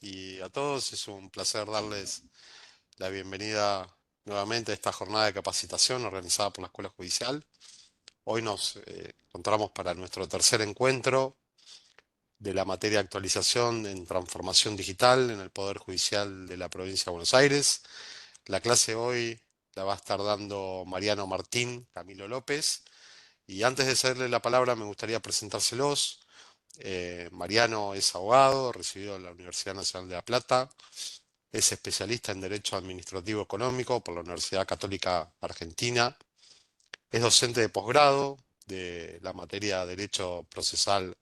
y a todos. Es un placer darles la bienvenida nuevamente a esta jornada de capacitación organizada por la Escuela Judicial. Hoy nos encontramos para nuestro tercer encuentro de la materia actualización en transformación digital en el Poder Judicial de la Provincia de Buenos Aires. La clase hoy la va a estar dando Mariano Martín Camilo López. Y antes de cederle la palabra, me gustaría presentárselos. Mariano es abogado, recibido en la Universidad Nacional de La Plata, es especialista en Derecho Administrativo Económico por la Universidad Católica Argentina, es docente de posgrado de la materia Derecho Procesal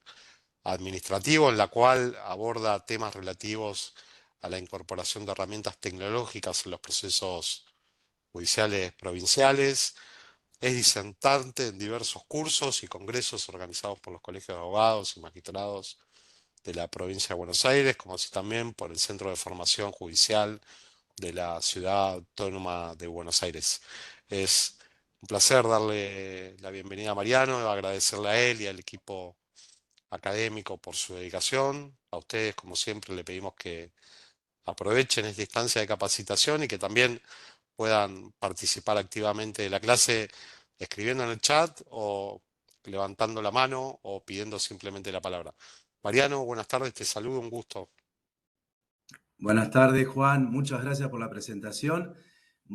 Administrativo, en la cual aborda temas relativos a la incorporación de herramientas tecnológicas en los procesos judiciales provinciales. Es disertante en diversos cursos y congresos organizados por los colegios de abogados y magistrados de la provincia de Buenos Aires, como así también por el Centro de Formación Judicial de la Ciudad Autónoma de Buenos Aires. Es un placer darle la bienvenida a Mariano, agradecerle a él y al equipo académico por su dedicación. A ustedes, como siempre, le pedimos que aprovechen esta instancia de capacitación y que también puedan participar activamente de la clase escribiendo en el chat o levantando la mano o pidiendo simplemente la palabra. Mariano, buenas tardes, te saludo, un gusto. Buenas tardes, Juan. Muchas gracias por la presentación.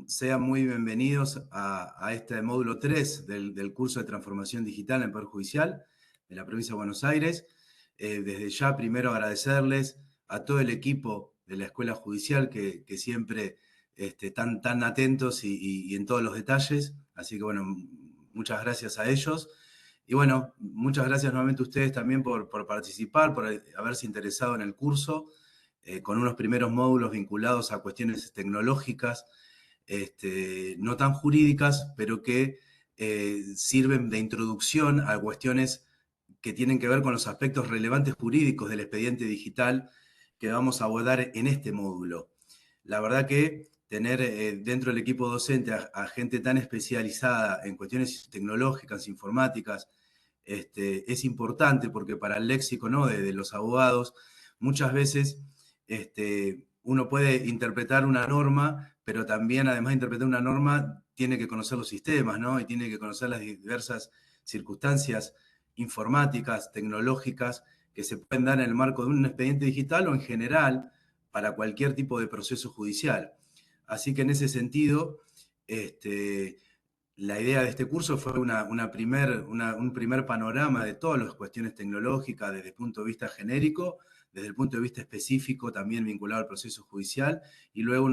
Sean muy bienvenidos a este módulo 3 del curso de transformación digital en el Poder Judicial de la provincia de Buenos Aires. Desde ya, primero agradecerles a todo el equipo de la Escuela Judicial que siempre están tan atentos y en todos los detalles. Así que, bueno, muchas gracias a ellos. Y bueno, muchas gracias nuevamente a ustedes también por participar, por haberse interesado en el curso, con unos primeros módulos vinculados a cuestiones tecnológicas, no tan jurídicas, pero que sirven de introducción a cuestiones que tienen que ver con los aspectos relevantes jurídicos del expediente digital que vamos a abordar en este módulo. La verdad que tener dentro del equipo docente a gente tan especializada en cuestiones tecnológicas, informáticas, es importante porque para el léxico, ¿no?, de los abogados, muchas veces uno puede interpretar una norma, pero también, además de interpretar una norma, tiene que conocer los sistemas, ¿no? Y tiene que conocer las diversas circunstancias informáticas, tecnológicas, que se pueden dar en el marco de un expediente digital o en general para cualquier tipo de proceso judicial. Así que en ese sentido, la idea de este curso fue un primer panorama de todas las cuestiones tecnológicas desde el punto de vista genérico, desde el punto de vista específico también vinculado al proceso judicial, y luego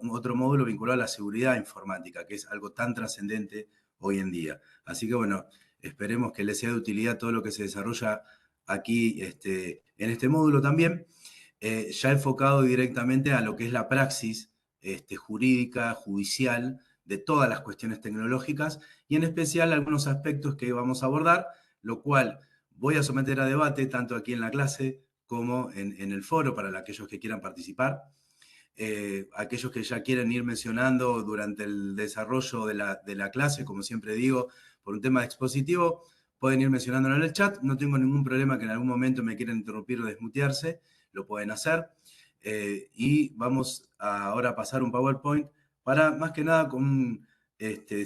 otro módulo vinculado a la seguridad informática, que es algo tan trascendente hoy en día. Así que bueno, esperemos que les sea de utilidad todo lo que se desarrolla aquí en este módulo también, ya enfocado directamente a lo que es la praxis jurídica, judicial, de todas las cuestiones tecnológicas y en especial algunos aspectos que vamos a abordar, lo cual voy a someter a debate tanto aquí en la clase como en el foro para aquellos que quieran participar. Aquellos que ya quieren ir mencionando durante el desarrollo de la clase, como siempre digo, por un tema expositivo, pueden ir mencionándolo en el chat. No tengo ningún problema que en algún momento me quieran interrumpir o desmutearse, lo pueden hacer. Y vamos ahora a pasar un PowerPoint para más que nada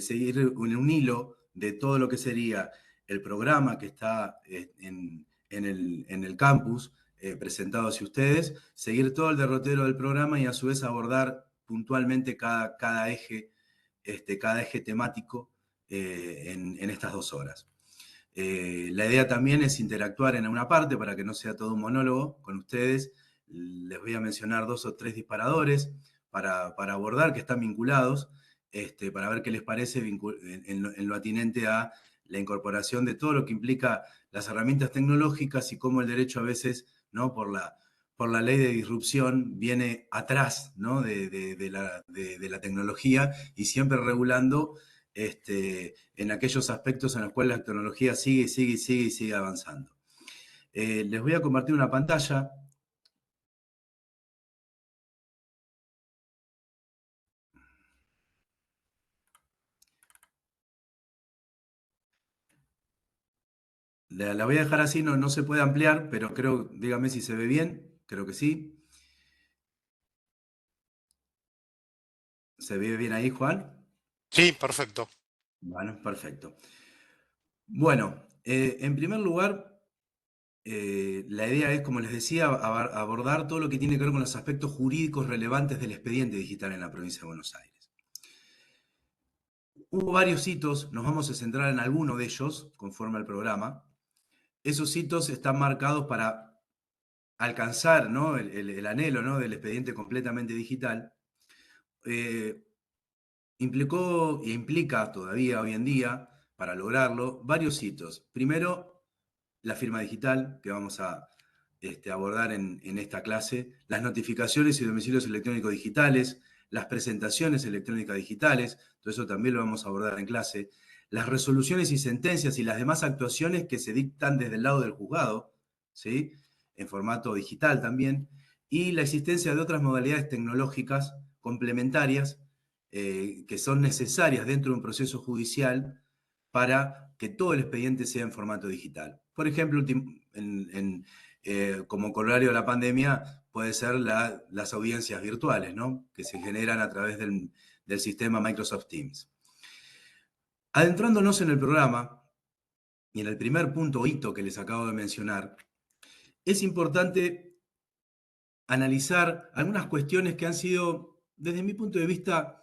seguir un hilo de todo lo que sería el programa que está en el campus, presentado hacia ustedes, seguir todo el derrotero del programa y a su vez abordar puntualmente cada eje, cada eje temático en estas 2 horas. La idea también es interactuar en una parte para que no sea todo un monólogo con ustedes. Les voy a mencionar 2 o 3 disparadores para abordar que están vinculados, para ver qué les parece en lo atinente a la incorporación de todo lo que implica las herramientas tecnológicas y cómo el derecho a veces, ¿no?, por la ley de disrupción viene atrás, ¿no?, de la tecnología y siempre regulando en aquellos aspectos en los cuales la tecnología sigue avanzando. Les voy a compartir una pantalla. La voy a dejar así, no se puede ampliar, pero creo, dígame si se ve bien, creo que sí. ¿Se ve bien ahí, Juan? Sí, perfecto. Bueno, perfecto. Bueno, en primer lugar, la idea es, como les decía, abordar todo lo que tiene que ver con los aspectos jurídicos relevantes del expediente digital en la provincia de Buenos Aires. Hubo varios hitos, nos vamos a centrar en alguno de ellos, conforme al programa. Esos hitos están marcados para alcanzar, ¿no?, el anhelo, ¿no?, del expediente completamente digital. Eh, Implicó e implica todavía hoy en día, para lograrlo, varios hitos. Primero, la firma digital, que vamos a abordar en esta clase, las notificaciones y domicilios electrónicos digitales, las presentaciones electrónicas digitales, todo eso también lo vamos a abordar en clase, las resoluciones y sentencias y las demás actuaciones que se dictan desde el lado del juzgado, ¿sí?, en formato digital también, y la existencia de otras modalidades tecnológicas complementarias que son necesarias dentro de un proceso judicial para que todo el expediente sea en formato digital. Por ejemplo, como corolario de la pandemia, puede ser las audiencias virtuales, ¿no?, que se generan a través del sistema Microsoft Teams. Adentrándonos en el programa y en el primer punto o hito que les acabo de mencionar, es importante analizar algunas cuestiones que han sido, desde mi punto de vista,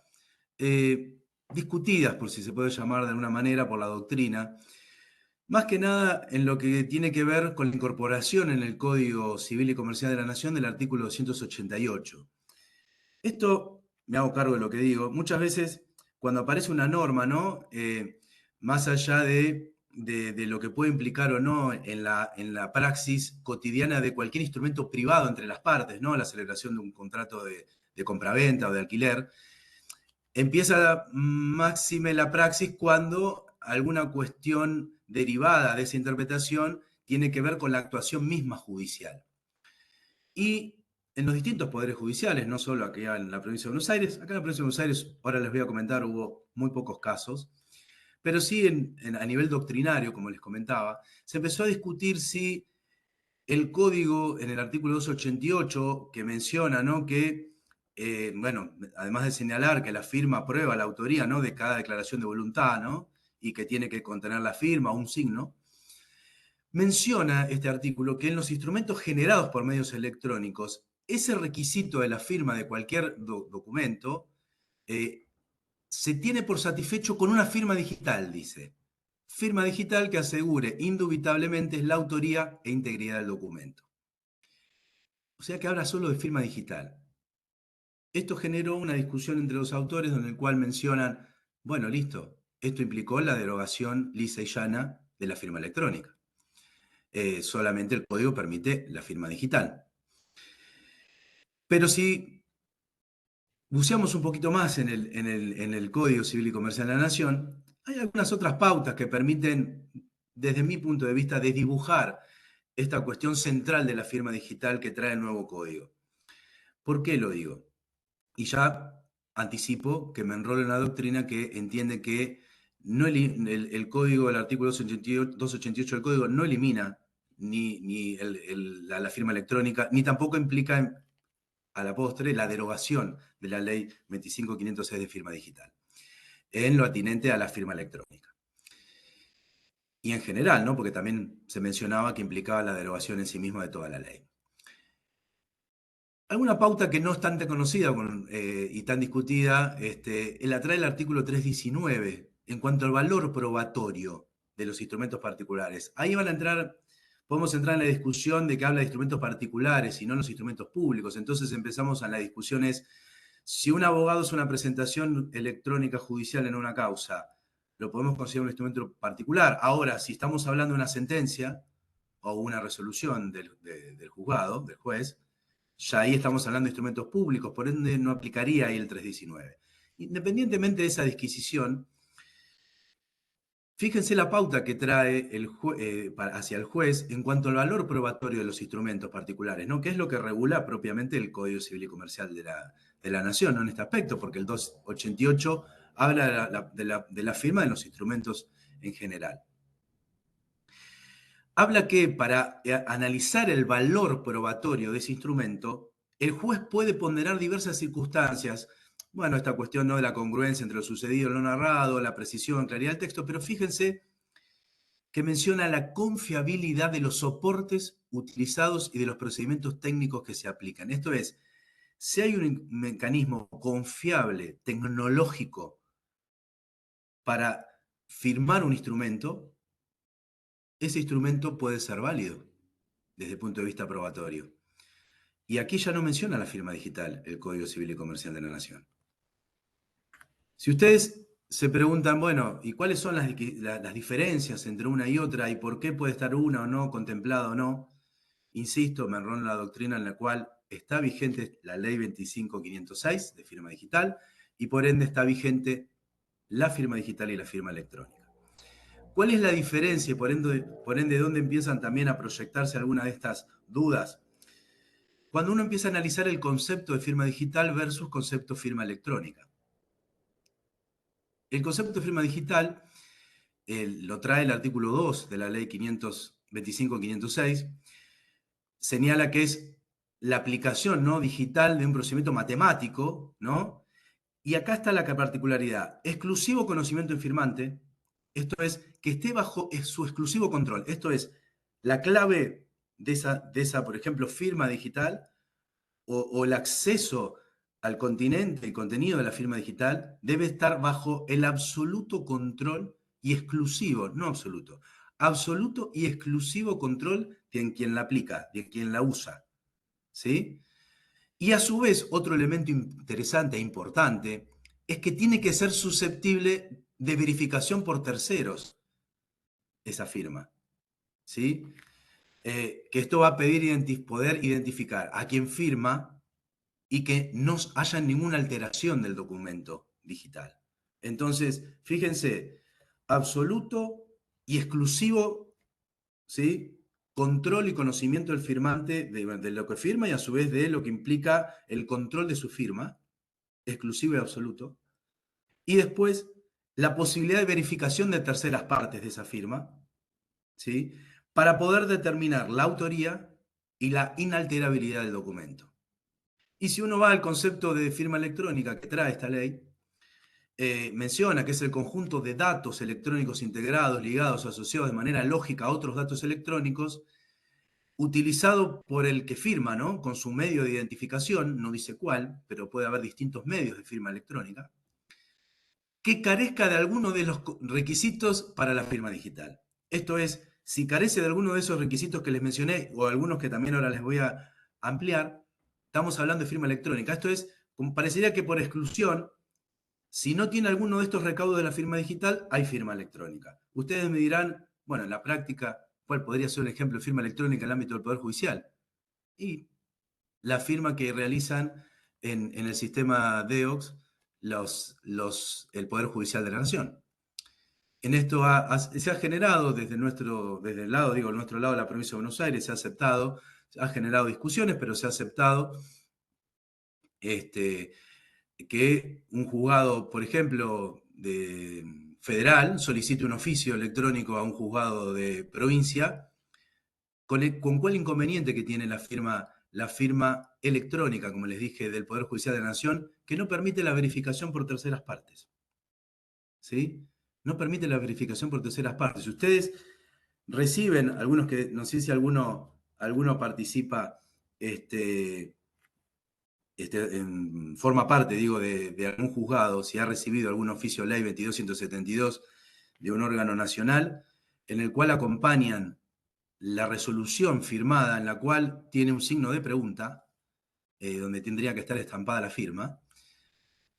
discutidas, por si se puede llamar de alguna manera, por la doctrina, más que nada en lo que tiene que ver con la incorporación en el Código Civil y Comercial de la Nación del artículo 288. Esto, me hago cargo de lo que digo, muchas veces cuando aparece una norma, ¿no?, más allá de lo que puede implicar o no en la praxis cotidiana de cualquier instrumento privado entre las partes, ¿no?, la celebración de un contrato de compraventa o de alquiler, empieza máxime la praxis cuando alguna cuestión derivada de esa interpretación tiene que ver con la actuación misma judicial. Y en los distintos poderes judiciales, no solo aquí en la provincia de Buenos Aires, acá en la provincia de Buenos Aires, ahora les voy a comentar, hubo muy pocos casos, pero sí a nivel doctrinario, como les comentaba, se empezó a discutir si el código en el artículo 288 que menciona, ¿no?, que, bueno, además de señalar que la firma prueba la autoría, ¿no?, de cada declaración de voluntad, ¿no?, y que tiene que contener la firma o un signo, menciona este artículo que en los instrumentos generados por medios electrónicos, ese requisito de la firma de cualquier documento eh, se tiene por satisfecho con una firma digital, dice. Firma digital que asegure indubitablemente la autoría e integridad del documento. O sea que habla solo de firma digital. Esto generó una discusión entre los autores en el cual mencionan, bueno, listo, esto implicó la derogación lisa y llana de la firma electrónica. Solamente el código permite la firma digital. Pero si buceamos un poquito más en el Código Civil y Comercial de la Nación, hay algunas otras pautas que permiten, desde mi punto de vista, desdibujar esta cuestión central de la firma digital que trae el nuevo código. ¿Por qué lo digo? Y ya anticipo que me enrolo en la doctrina que entiende que no el código, el artículo 288 del código no elimina ni la firma electrónica, ni tampoco implica a la postre la derogación de la ley 25.506 de firma digital, en lo atinente a la firma electrónica. Y en general, ¿no?, porque también se mencionaba que implicaba la derogación en sí misma de toda la ley. Alguna pauta que no es tan conocida y tan discutida, la trae el artículo 319 en cuanto al valor probatorio de los instrumentos particulares. Ahí podemos entrar en la discusión de que habla de instrumentos particulares y no los instrumentos públicos. Entonces empezamos en la discusión si un abogado hace una presentación electrónica judicial en una causa, ¿lo podemos considerar un instrumento particular? Ahora, si estamos hablando de una sentencia o una resolución del juzgado, del juez, ya ahí estamos hablando de instrumentos públicos, por ende no aplicaría ahí el 319. Independientemente de esa disquisición, fíjense la pauta que trae hacia el juez en cuanto al valor probatorio de los instrumentos particulares, ¿no?, que es lo que regula propiamente el Código Civil y Comercial de la Nación, ¿no?, en este aspecto, porque el 288 habla de la firma de los instrumentos en general. Habla que para analizar el valor probatorio de ese instrumento, el juez puede ponderar diversas circunstancias, bueno, esta cuestión, ¿no?, de la congruencia entre lo sucedido y lo narrado, la precisión, claridad del texto, pero fíjense que menciona la confiabilidad de los soportes utilizados y de los procedimientos técnicos que se aplican. Esto es, si hay un mecanismo confiable, tecnológico, para firmar un instrumento, ese instrumento puede ser válido desde el punto de vista probatorio. Y aquí ya no menciona la firma digital, el Código Civil y Comercial de la Nación. Si ustedes se preguntan, bueno, ¿y cuáles son las diferencias entre una y otra y por qué puede estar una o no contemplada o no? Insisto, me enrollo en la doctrina en la cual está vigente la ley 25.506 de firma digital y por ende está vigente la firma digital y la firma electrónica. ¿Cuál es la diferencia y por ende dónde empiezan también a proyectarse algunas de estas dudas? Cuando uno empieza a analizar el concepto de firma digital versus concepto de firma electrónica. El concepto de firma digital lo trae el artículo 2 de la ley 525-506, señala que es la aplicación, ¿no?, digital de un procedimiento matemático, ¿no? Y acá está la particularidad. Exclusivo conocimiento del firmante, esto es, que esté bajo su exclusivo control. Esto es, la clave de esa, por ejemplo, firma digital o el acceso al continente y contenido de la firma digital debe estar bajo el absoluto control y exclusivo, no absoluto, absoluto y exclusivo control de quien la aplica, de quien la usa. ¿Sí? Y a su vez, otro elemento interesante e importante es que tiene que ser susceptible de verificación por terceros esa firma. ¿Sí? Que esto va a pedir poder identificar a quien firma y que no haya ninguna alteración del documento digital. Entonces, fíjense, absoluto y exclusivo, ¿sí?, control y conocimiento del firmante de lo que firma y a su vez de lo que implica el control de su firma, exclusivo y absoluto. Y después, la posibilidad de verificación de terceras partes de esa firma, ¿sí?, para poder determinar la autoría y la inalterabilidad del documento. Y si uno va al concepto de firma electrónica que trae esta ley, menciona que es el conjunto de datos electrónicos integrados, ligados, asociados de manera lógica a otros datos electrónicos, utilizado por el que firma, ¿no?, con su medio de identificación, no dice cuál, pero puede haber distintos medios de firma electrónica, que carezca de alguno de los requisitos para la firma digital. Esto es, si carece de alguno de esos requisitos que les mencioné, o algunos que también ahora les voy a ampliar, estamos hablando de firma electrónica. Esto es, parecería que por exclusión, si no tiene alguno de estos recaudos de la firma digital, hay firma electrónica. Ustedes me dirán, bueno, en la práctica, ¿cuál podría ser un ejemplo de firma electrónica en el ámbito del Poder Judicial? Y la firma que realizan en el sistema DEOX el Poder Judicial de la Nación. En esto se ha generado desde el lado, nuestro lado de la provincia de Buenos Aires, se ha generado discusiones, pero se ha aceptado que un juzgado, por ejemplo, federal, solicite un oficio electrónico a un juzgado de provincia. ¿Con cuál inconveniente que tiene la firma electrónica, como les dije, del Poder Judicial de la Nación, que no permite la verificación por terceras partes? ¿Sí? No permite la verificación por terceras partes. Si ustedes reciben, algunos que, no sé si alguno participa, forma parte, digo, de algún juzgado, si ha recibido algún oficio ley 22.172 de un órgano nacional, en el cual acompañan la resolución firmada, en la cual tiene un signo de pregunta, donde tendría que estar estampada la firma.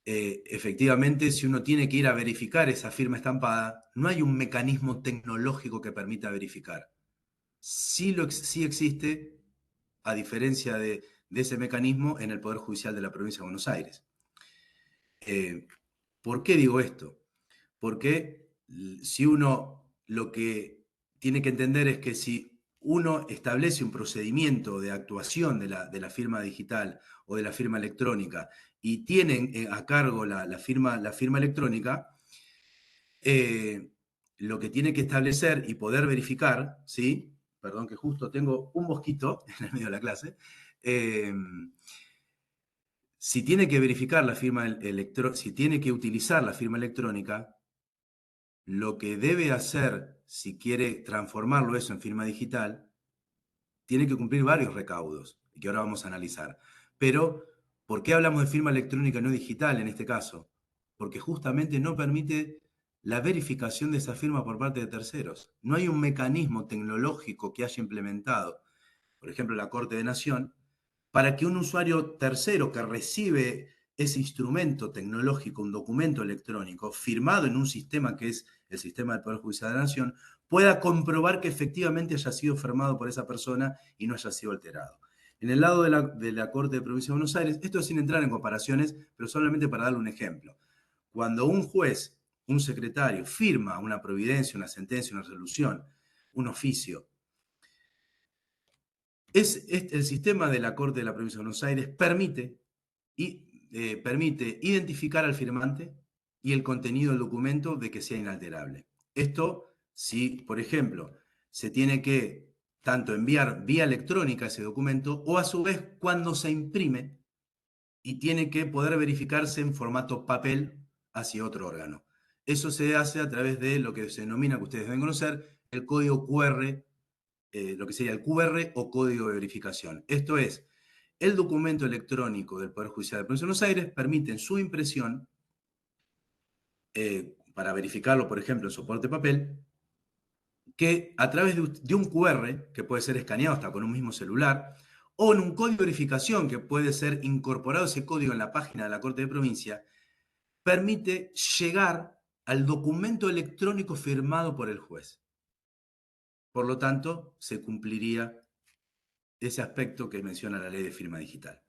Efectivamente, si uno tiene que ir a verificar esa firma estampada, no hay un mecanismo tecnológico que permita verificar. Sí existe, a diferencia de ese mecanismo, en el Poder Judicial de la Provincia de Buenos Aires. ¿Por qué digo esto? Porque si uno lo que tiene que entender es que si uno establece un procedimiento de actuación de la firma digital o de la firma electrónica y tienen a cargo la firma electrónica, lo que tiene que establecer y poder verificar, ¿sí? Perdón que justo tengo un mosquito en el medio de la clase, Si tiene que verificar la firma si tiene que utilizar la firma electrónica, lo que debe hacer, si quiere transformarlo eso en firma digital, tiene que cumplir varios recaudos, que ahora vamos a analizar. Pero, ¿por qué hablamos de firma electrónica no digital en este caso? Porque justamente no permite la verificación de esa firma por parte de terceros. No hay un mecanismo tecnológico que haya implementado, por ejemplo, la Corte de Nación, para que un usuario tercero que recibe ese instrumento tecnológico, un documento electrónico, firmado en un sistema que es el sistema del Poder Judicial de la Nación, pueda comprobar que efectivamente haya sido firmado por esa persona y no haya sido alterado. En el lado de la Corte de Provincia de Buenos Aires, esto es sin entrar en comparaciones, pero solamente para darle un ejemplo. Cuando un juez, un secretario, firma una providencia, una sentencia, una resolución, un oficio, el sistema de la Corte de la Provincia de Buenos Aires permite identificar al firmante y el contenido del documento de que sea inalterable. Esto, si, por ejemplo, se tiene que tanto enviar vía electrónica ese documento o a su vez cuando se imprime y tiene que poder verificarse en formato papel hacia otro órgano. Eso se hace a través de lo que se denomina, que ustedes deben conocer, el código QR, lo que sería el QR o código de verificación. Esto es, el documento electrónico del Poder Judicial de la Provincia de Buenos Aires permite su impresión para verificarlo, por ejemplo, en soporte papel, que a través de un QR, que puede ser escaneado hasta con un mismo celular, o en un código de verificación que puede ser incorporado ese código en la página de la Corte de Provincia, permite llegar al documento electrónico firmado por el juez. Por lo tanto, se cumpliría ese aspecto que menciona la ley de firma digital.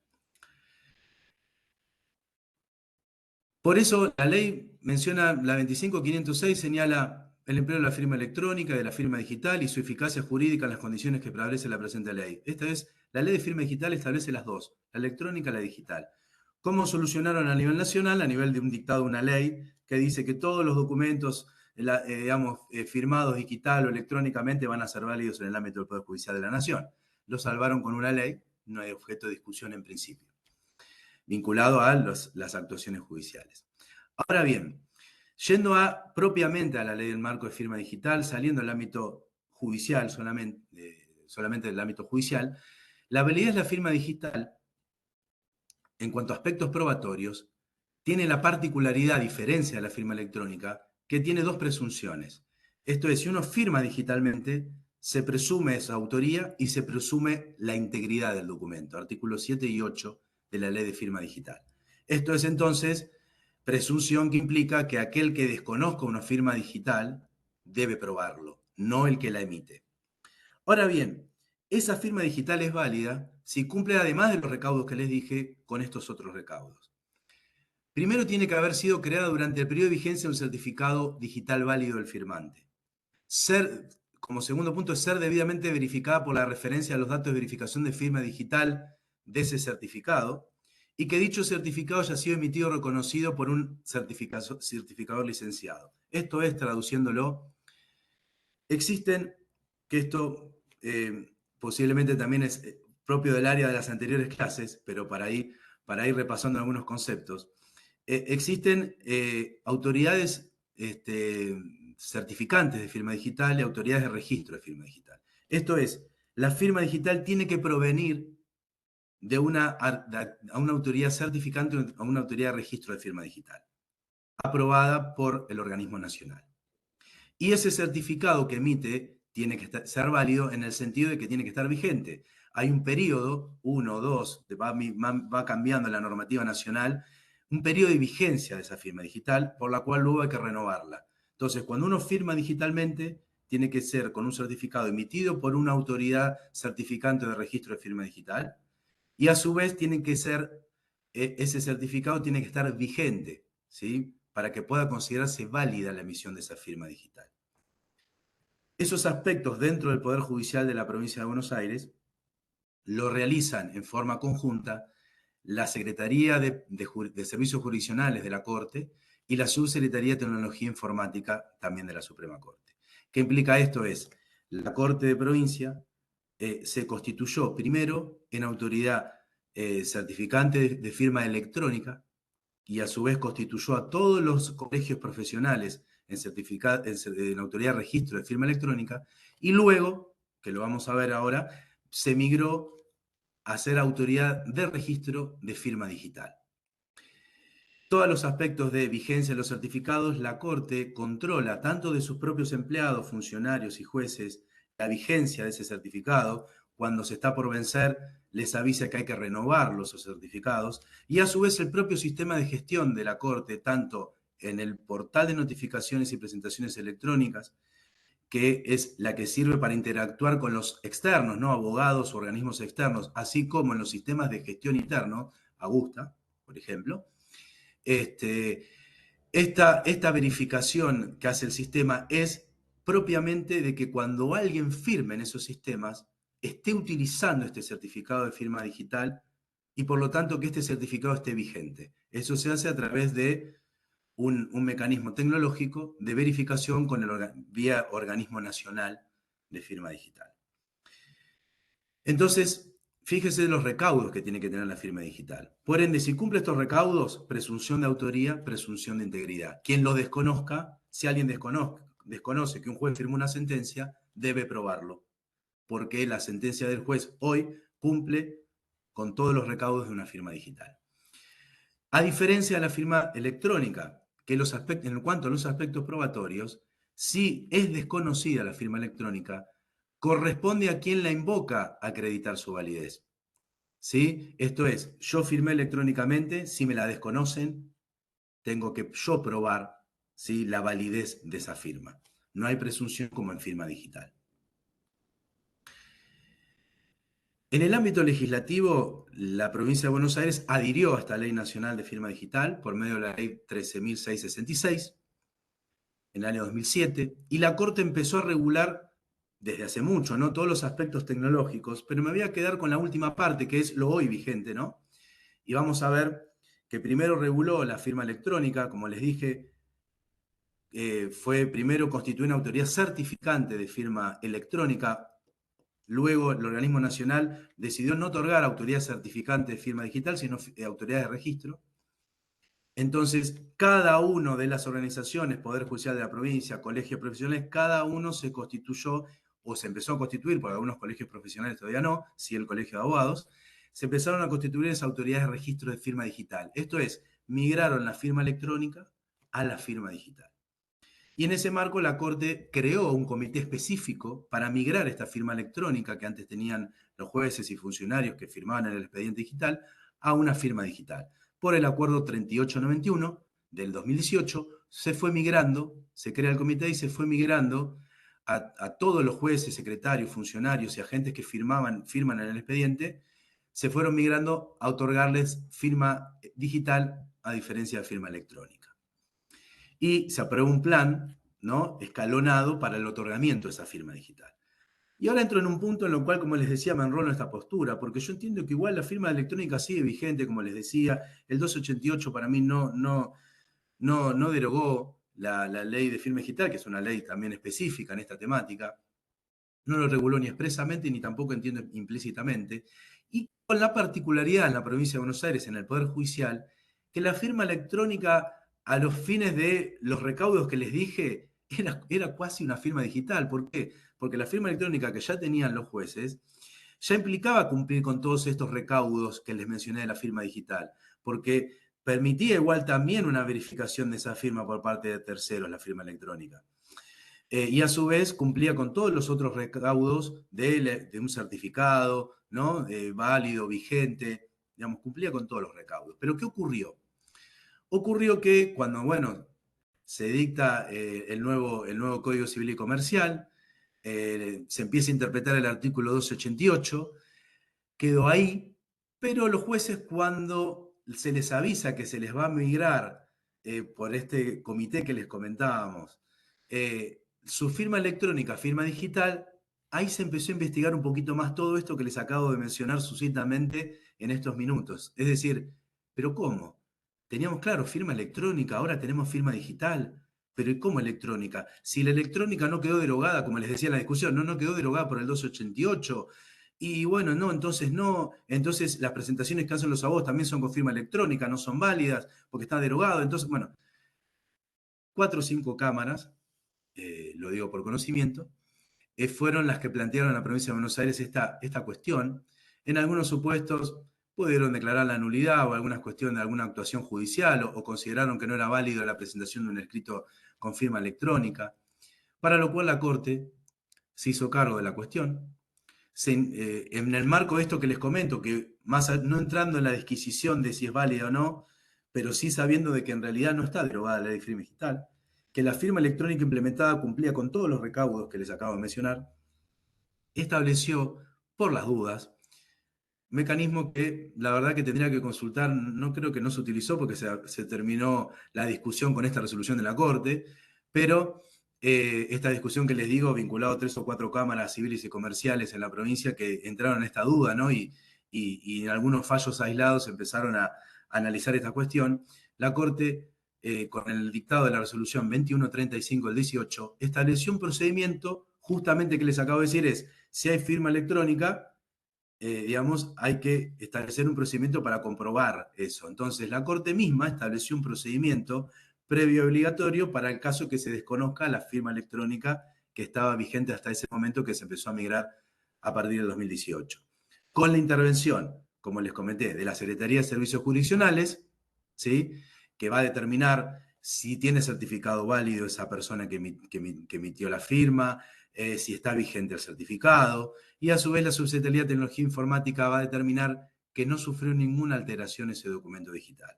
Por eso la ley menciona, la 25.506 señala el empleo de la firma electrónica, de la firma digital y su eficacia jurídica en las condiciones que prevalece la presente ley. Esta es, la ley de firma digital establece las dos, la electrónica y la digital. ¿Cómo solucionaron a nivel nacional? A nivel de un dictado de una ley que dice que todos los documentos, firmados digital o electrónicamente van a ser válidos en el ámbito del Poder Judicial de la Nación. Lo salvaron con una ley, no hay objeto de discusión en principio, vinculado a las actuaciones judiciales. Ahora bien, yendo propiamente a la ley del marco de firma digital, saliendo del ámbito judicial, solamente del ámbito judicial, la validez de la firma digital, en cuanto a aspectos probatorios, tiene la particularidad, a diferencia de la firma electrónica, que tiene dos presunciones. Esto es, si uno firma digitalmente, se presume esa autoría y se presume la integridad del documento, artículos 7 y 8 de la ley de firma digital. Esto es entonces presunción que implica que aquel que desconozca una firma digital debe probarlo, no el que la emite. Ahora bien, esa firma digital es válida si cumple, además de los recaudos que les dije, con estos otros recaudos. Primero, tiene que haber sido creada durante el periodo de vigencia un certificado digital válido del firmante. Como segundo punto, ser debidamente verificada por la referencia a los datos de verificación de firma digital de ese certificado y que dicho certificado haya sido emitido o reconocido por un certificador licenciado. Esto es, traduciéndolo, existen, que esto posiblemente también es propio del área de las anteriores clases, pero para ir repasando algunos conceptos, existen autoridades certificantes de firma digital y autoridades de registro de firma digital. Esto es, la firma digital tiene que provenir a una autoridad certificante, a una autoridad de registro de firma digital, aprobada por el organismo nacional. Y ese certificado que emite tiene que ser válido en el sentido de que tiene que estar vigente. Hay un periodo, 1 o 2, va cambiando la normativa nacional, un periodo de vigencia de esa firma digital, por la cual luego hay que renovarla. Entonces, cuando uno firma digitalmente, tiene que ser con un certificado emitido por una autoridad certificante de registro de firma digital, y a su vez ese certificado tiene que estar vigente, ¿sí? Para que pueda considerarse válida la emisión de esa firma digital. Esos aspectos dentro del Poder Judicial de la Provincia de Buenos Aires lo realizan en forma conjunta la Secretaría de Servicios Jurisdiccionales de la Corte y la Subsecretaría de Tecnología Informática también de la Suprema Corte. ¿Qué implica esto? Es, la Corte de Provincia se constituyó primero en autoridad certificante de firma electrónica y a su vez constituyó a todos los colegios profesionales en autoridad de registro de firma electrónica, y luego, que lo vamos a ver ahora, se migró a ser autoridad de registro de firma digital. Todos los aspectos de vigencia de los certificados, la Corte controla tanto de sus propios empleados, funcionarios y jueces la vigencia de ese certificado. Cuando se está por vencer, les avisa que hay que renovar los certificados. Y a su vez el propio sistema de gestión de la Corte, tanto en el portal de notificaciones y presentaciones electrónicas, que es la que sirve para interactuar con los externos, ¿no? Abogados, organismos externos, así como en los sistemas de gestión interno, Agusta, por ejemplo. Esta verificación que hace el sistema es propiamente de que cuando alguien firme en esos sistemas, esté utilizando este certificado de firma digital y por lo tanto que este certificado esté vigente. Eso se hace a través de un mecanismo tecnológico de verificación con vía Organismo Nacional de Firma Digital. Entonces, fíjese los recaudos que tiene que tener la firma digital. Por ende, si cumple estos recaudos, presunción de autoría, presunción de integridad. Quien lo desconozca, si alguien desconoce que un juez firmó una sentencia, debe probarlo, porque la sentencia del juez hoy cumple con todos los recaudos de una firma digital. A diferencia de la firma electrónica, que en cuanto a los aspectos probatorios, si es desconocida la firma electrónica, corresponde a quien la invoca acreditar su validez. ¿Sí? Esto es, yo firmé electrónicamente, si me la desconocen, tengo que yo probar, ¿sí?, la validez de esa firma. No hay presunción como en firma digital. En el ámbito legislativo, la provincia de Buenos Aires adhirió a esta Ley Nacional de Firma Digital por medio de la Ley 13.666 en el año 2007, y la Corte empezó a regular desde hace mucho, ¿no?, todos los aspectos tecnológicos, pero me voy a quedar con la última parte, que es lo hoy vigente, ¿no? Y vamos a ver que primero reguló la firma electrónica, como les dije, fue primero constituir una autoridad certificante de firma electrónica. Luego el organismo nacional decidió no otorgar autoridad certificante de firma digital, sino autoridad de registro. Entonces, cada una de las organizaciones, Poder Judicial de la provincia, colegios profesionales, cada uno se constituyó o se empezó a constituir, porque algunos colegios profesionales todavía no, sí el colegio de abogados, se empezaron a constituir esas autoridades de registro de firma digital. Esto es, migraron la firma electrónica a la firma digital. Y en ese marco la Corte creó un comité específico para migrar esta firma electrónica que antes tenían los jueces y funcionarios que firmaban en el expediente digital a una firma digital. Por el acuerdo 3891 del 2018 se fue migrando, se crea el comité y se fue migrando a todos los jueces, secretarios, funcionarios y agentes que firman en el expediente, se fueron migrando a otorgarles firma digital a diferencia de firma electrónica. Y se aprueba un plan, ¿no?, escalonado para el otorgamiento de esa firma digital. Y ahora entro en un punto en el cual, como les decía, me enrolo en esta postura, porque yo entiendo que igual la firma electrónica sigue vigente, como les decía, el 288 para mí no derogó la ley de firma digital, que es una ley también específica en esta temática, no lo reguló ni expresamente ni tampoco entiendo implícitamente, y con la particularidad en la provincia de Buenos Aires, en el Poder Judicial, que la firma electrónica a los fines de los recaudos que les dije era casi una firma digital. ¿Por qué? Porque la firma electrónica que ya tenían los jueces ya implicaba cumplir con todos estos recaudos que les mencioné de la firma digital, porque permitía igual también una verificación de esa firma por parte de terceros, la firma electrónica. Y a su vez cumplía con todos los otros recaudos de un certificado, ¿no?, válido, vigente, digamos, cumplía con todos los recaudos. Pero ¿qué ocurrió? Ocurrió que cuando, bueno, se dicta el nuevo Código Civil y Comercial, se empieza a interpretar el artículo 288, quedó ahí, pero los jueces, cuando se les avisa que se les va a migrar por este comité que les comentábamos, su firma electrónica, firma digital, ahí se empezó a investigar un poquito más todo esto que les acabo de mencionar sucintamente en estos minutos. Es decir, ¿pero cómo? Teníamos, claro, firma electrónica, ahora tenemos firma digital. Pero ¿y cómo electrónica? Si la electrónica no quedó derogada, como les decía en la discusión, no quedó derogada por el 288, Y bueno, no, entonces las presentaciones que hacen los abogados también son con firma electrónica, no son válidas porque está derogado. Entonces, bueno, 4 o 5 cámaras, lo digo por conocimiento, fueron las que plantearon a la provincia de Buenos Aires esta cuestión. En algunos supuestos pudieron declarar la nulidad o algunas cuestiones de alguna actuación judicial o consideraron que no era válido la presentación de un escrito con firma electrónica, para lo cual la Corte se hizo cargo de la cuestión. En el marco de esto que les comento, que no entrando en la disquisición de si es válida o no, pero sí sabiendo de que en realidad no está derogada la ley de firma digital, que la firma electrónica implementada cumplía con todos los recaudos que les acabo de mencionar, estableció, por las dudas, mecanismo que la verdad que tendría que consultar, no creo que no se utilizó porque se terminó la discusión con esta resolución de la Corte, pero esta discusión que les digo, vinculado a 3 o 4 cámaras civiles y comerciales en la provincia que entraron en esta duda, ¿no? Y en algunos fallos aislados empezaron a analizar esta cuestión, la Corte, con el dictado de la resolución 2135 del 18, estableció un procedimiento justamente que les acabo de decir es, si hay firma electrónica, digamos, hay que establecer un procedimiento para comprobar eso. Entonces, la Corte misma estableció un procedimiento previo obligatorio para el caso que se desconozca la firma electrónica que estaba vigente hasta ese momento, que se empezó a migrar a partir del 2018. Con la intervención, como les comenté, de la Secretaría de Servicios Jurisdiccionales, ¿sí? Que va a determinar si tiene certificado válido esa persona que emitió la firma, si está vigente el certificado, y a su vez la Subsecretaría de Tecnología Informática va a determinar que no sufrió ninguna alteración ese documento digital,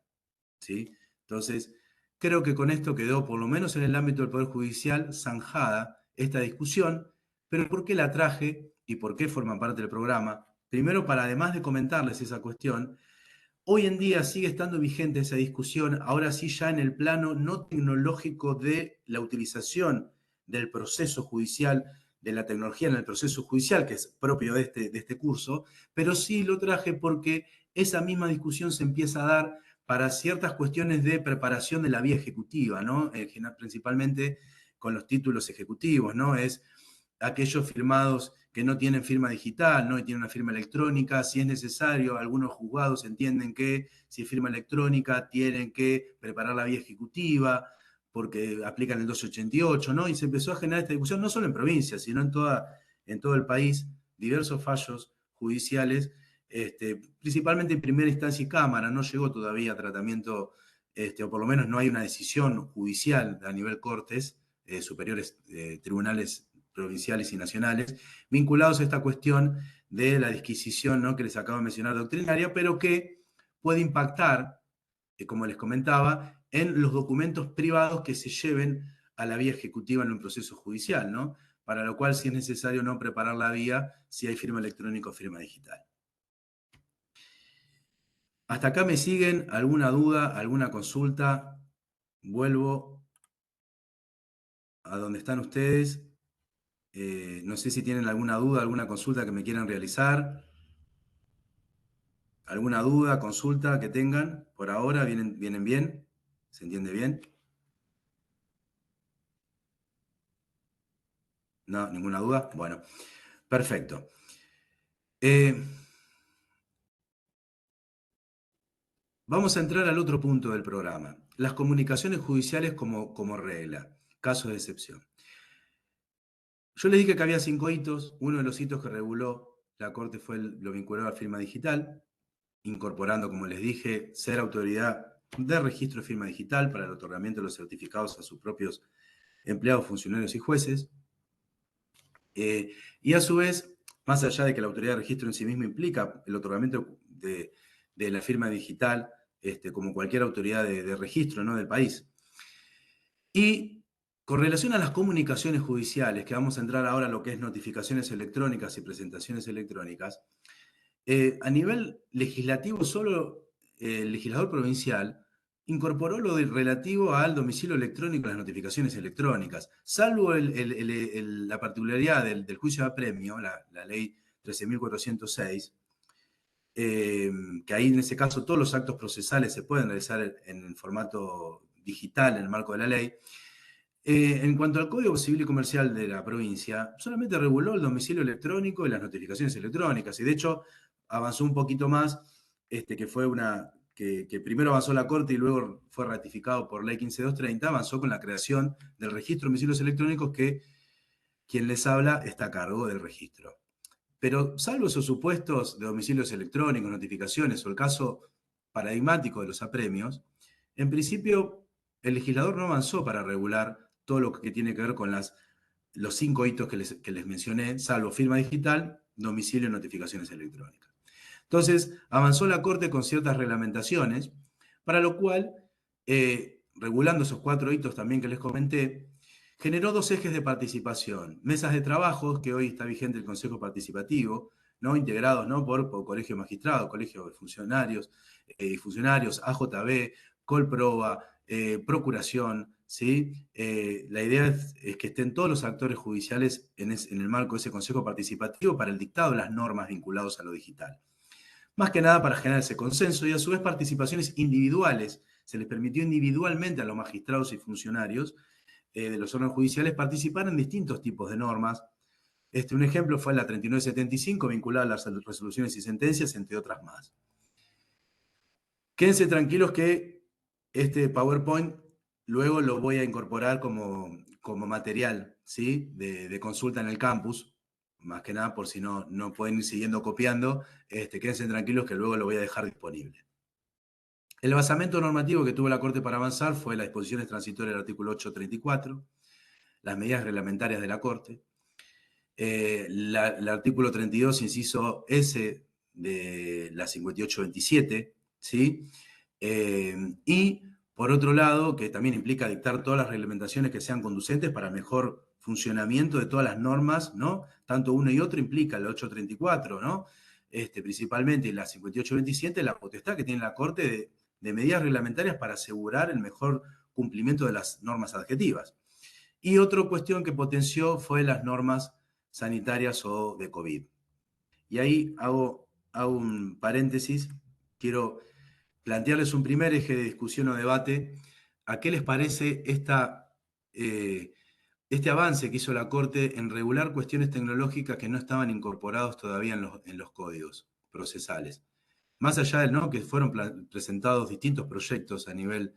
¿sí? Entonces, creo que con esto quedó, por lo menos en el ámbito del Poder Judicial, zanjada esta discusión, pero ¿por qué la traje y por qué forman parte del programa? Primero, para además de comentarles esa cuestión, hoy en día sigue estando vigente esa discusión, ahora sí ya en el plano no tecnológico de la utilización del proceso judicial, de la tecnología en el proceso judicial, que es propio de este curso, pero sí lo traje porque esa misma discusión se empieza a dar para ciertas cuestiones de preparación de la vía ejecutiva, ¿no? Principalmente con los títulos ejecutivos, ¿no? Es aquellos firmados que no tienen firma digital, ¿no? Y tienen una firma electrónica, si es necesario, algunos juzgados entienden que si es firma electrónica tienen que preparar la vía ejecutiva, porque aplican el 288, ¿no? Y se empezó a generar esta discusión, no solo en provincias, sino en todo el país, diversos fallos judiciales, principalmente en primera instancia y cámara, no llegó todavía a tratamiento, o por lo menos no hay una decisión judicial a nivel cortes, superiores tribunales provinciales y nacionales, vinculados a esta cuestión de la disquisición, ¿no? Que les acabo de mencionar doctrinaria, pero que puede impactar, como les comentaba, en los documentos privados que se lleven a la vía ejecutiva en un proceso judicial, ¿no? Para lo cual sí es necesario no preparar la vía si hay firma electrónica o firma digital. ¿Hasta acá me siguen? ¿Alguna duda? ¿Alguna consulta? Vuelvo a donde están ustedes. No sé si tienen alguna duda, alguna consulta que me quieran realizar. ¿Alguna duda, consulta que tengan? Por ahora, ¿vienen bien? ¿Se entiende bien? No, ninguna duda. Bueno, perfecto. Vamos a entrar al otro punto del programa. Las comunicaciones judiciales como regla, casos de excepción. Yo les dije que había 5 hitos. Uno de los hitos que reguló la Corte fue lo vinculado a la firma digital, incorporando, como les dije, ser autoridad de registro de firma digital para el otorgamiento de los certificados a sus propios empleados, funcionarios y jueces. Y a su vez, más allá de que la autoridad de registro en sí misma implica el otorgamiento de la firma digital, como cualquier autoridad de registro, ¿no? Del país. Y con relación a las comunicaciones judiciales, que vamos a entrar ahora a lo que es notificaciones electrónicas y presentaciones electrónicas, a nivel legislativo, solo el legislador provincial incorporó lo relativo al domicilio electrónico en las notificaciones electrónicas, salvo la particularidad del juicio de apremio, la ley 13.406, que ahí en ese caso todos los actos procesales se pueden realizar en formato digital en el marco de la ley. En cuanto al Código Civil y Comercial de la provincia, solamente reguló el domicilio electrónico y las notificaciones electrónicas, y de hecho avanzó un poquito más, que fue que primero avanzó la Corte y luego fue ratificado por Ley 15230, avanzó con la creación del registro de domicilios electrónicos que quien les habla está a cargo del registro. Pero salvo esos supuestos de domicilios electrónicos, notificaciones o el caso paradigmático de los apremios, en principio el legislador no avanzó para regular todo lo que tiene que ver con los 5 hitos que les mencioné, salvo firma digital, domicilio y notificaciones electrónicas. Entonces, avanzó la Corte con ciertas reglamentaciones, para lo cual, regulando esos 4 hitos también que les comenté, generó 2 ejes de participación. Mesas de trabajo, que hoy está vigente el Consejo Participativo, ¿no? Integrados, ¿no? por Colegio de Magistrados, Colegio de Funcionarios y Funcionarios, AJB, Colproba, Procuración, ¿sí? La idea es que estén todos los actores judiciales en el marco de ese Consejo Participativo para el dictado de las normas vinculadas a lo digital. Más que nada para generar ese consenso y a su vez participaciones individuales. Se les permitió individualmente a los magistrados y funcionarios de los órganos judiciales participar en distintos tipos de normas. Un ejemplo fue la 3975 vinculada a las resoluciones y sentencias, entre otras más. Quédense tranquilos que este PowerPoint luego lo voy a incorporar como material, ¿sí? de consulta en el campus, más que nada por si no pueden ir siguiendo copiando, quédense tranquilos que luego lo voy a dejar disponible. El basamento normativo que tuvo la Corte para avanzar fue las disposiciones transitorias del artículo 834, las medidas reglamentarias de la Corte, el artículo 32, inciso S de la 5827, ¿sí? Y por otro lado, que también implica dictar todas las reglamentaciones que sean conducentes para el mejor funcionamiento de todas las normas, ¿no? Tanto uno y otro implica el 834, ¿no? Principalmente, y la 5827, la potestad que tiene la Corte de medidas reglamentarias para asegurar el mejor cumplimiento de las normas adjetivas. Y otra cuestión que potenció fue las normas sanitarias o de COVID. Y ahí hago un paréntesis, quiero plantearles un primer eje de discusión o debate. ¿A qué les parece este avance que hizo la Corte en regular cuestiones tecnológicas que no estaban incorporados todavía en los códigos procesales? Más allá del no, que fueron presentados distintos proyectos a nivel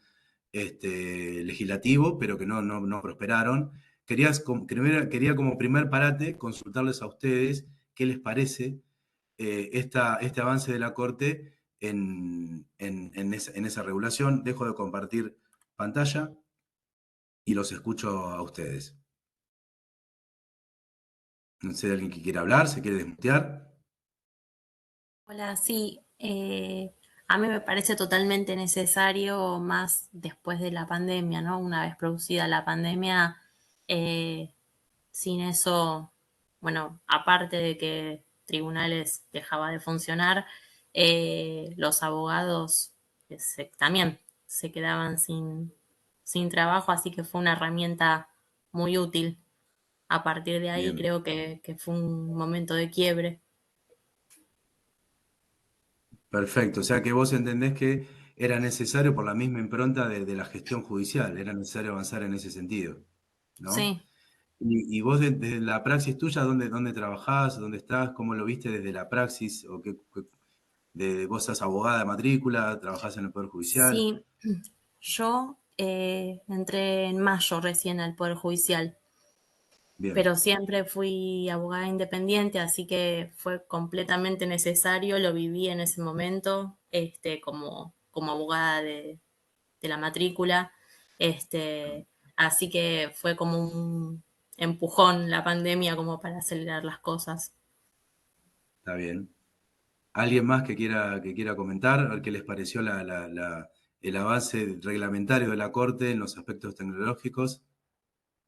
legislativo, pero que no prosperaron. Quería como primer parate consultarles a ustedes qué les parece este avance de la Corte en esa regulación. Dejo de compartir pantalla y los escucho a ustedes. No sé, alguien que quiera hablar, se quiere desmutear. Hola, sí, a mí me parece totalmente necesario, más después de la pandemia, ¿no? Una vez producida la pandemia, eh, sin eso, bueno, aparte de que tribunales dejaba de funcionar, los abogados también se quedaban sin trabajo, así que fue una herramienta muy útil. A partir de ahí Bien, creo que fue un momento de quiebre. perfecto. O sea que vos entendés que era necesario por la misma impronta de la gestión judicial, era necesario avanzar en ese sentido, ¿no? Sí. Y vos desde la praxis tuya, ¿dónde trabajás? ¿Dónde estás? ¿Cómo lo viste desde la praxis? ¿O vos sos abogada de matrícula? ¿Trabajás en el Poder Judicial? Sí, yo entré en mayo recién al Poder Judicial, Bien, pero siempre fui abogada independiente, así que fue completamente necesario, lo viví en ese momento, como abogada de la matrícula, así que fue como un empujón la pandemia como para acelerar las cosas. está bien. ¿Alguien más que quiera comentar? A ver qué les pareció el avance reglamentario de la Corte en los aspectos tecnológicos.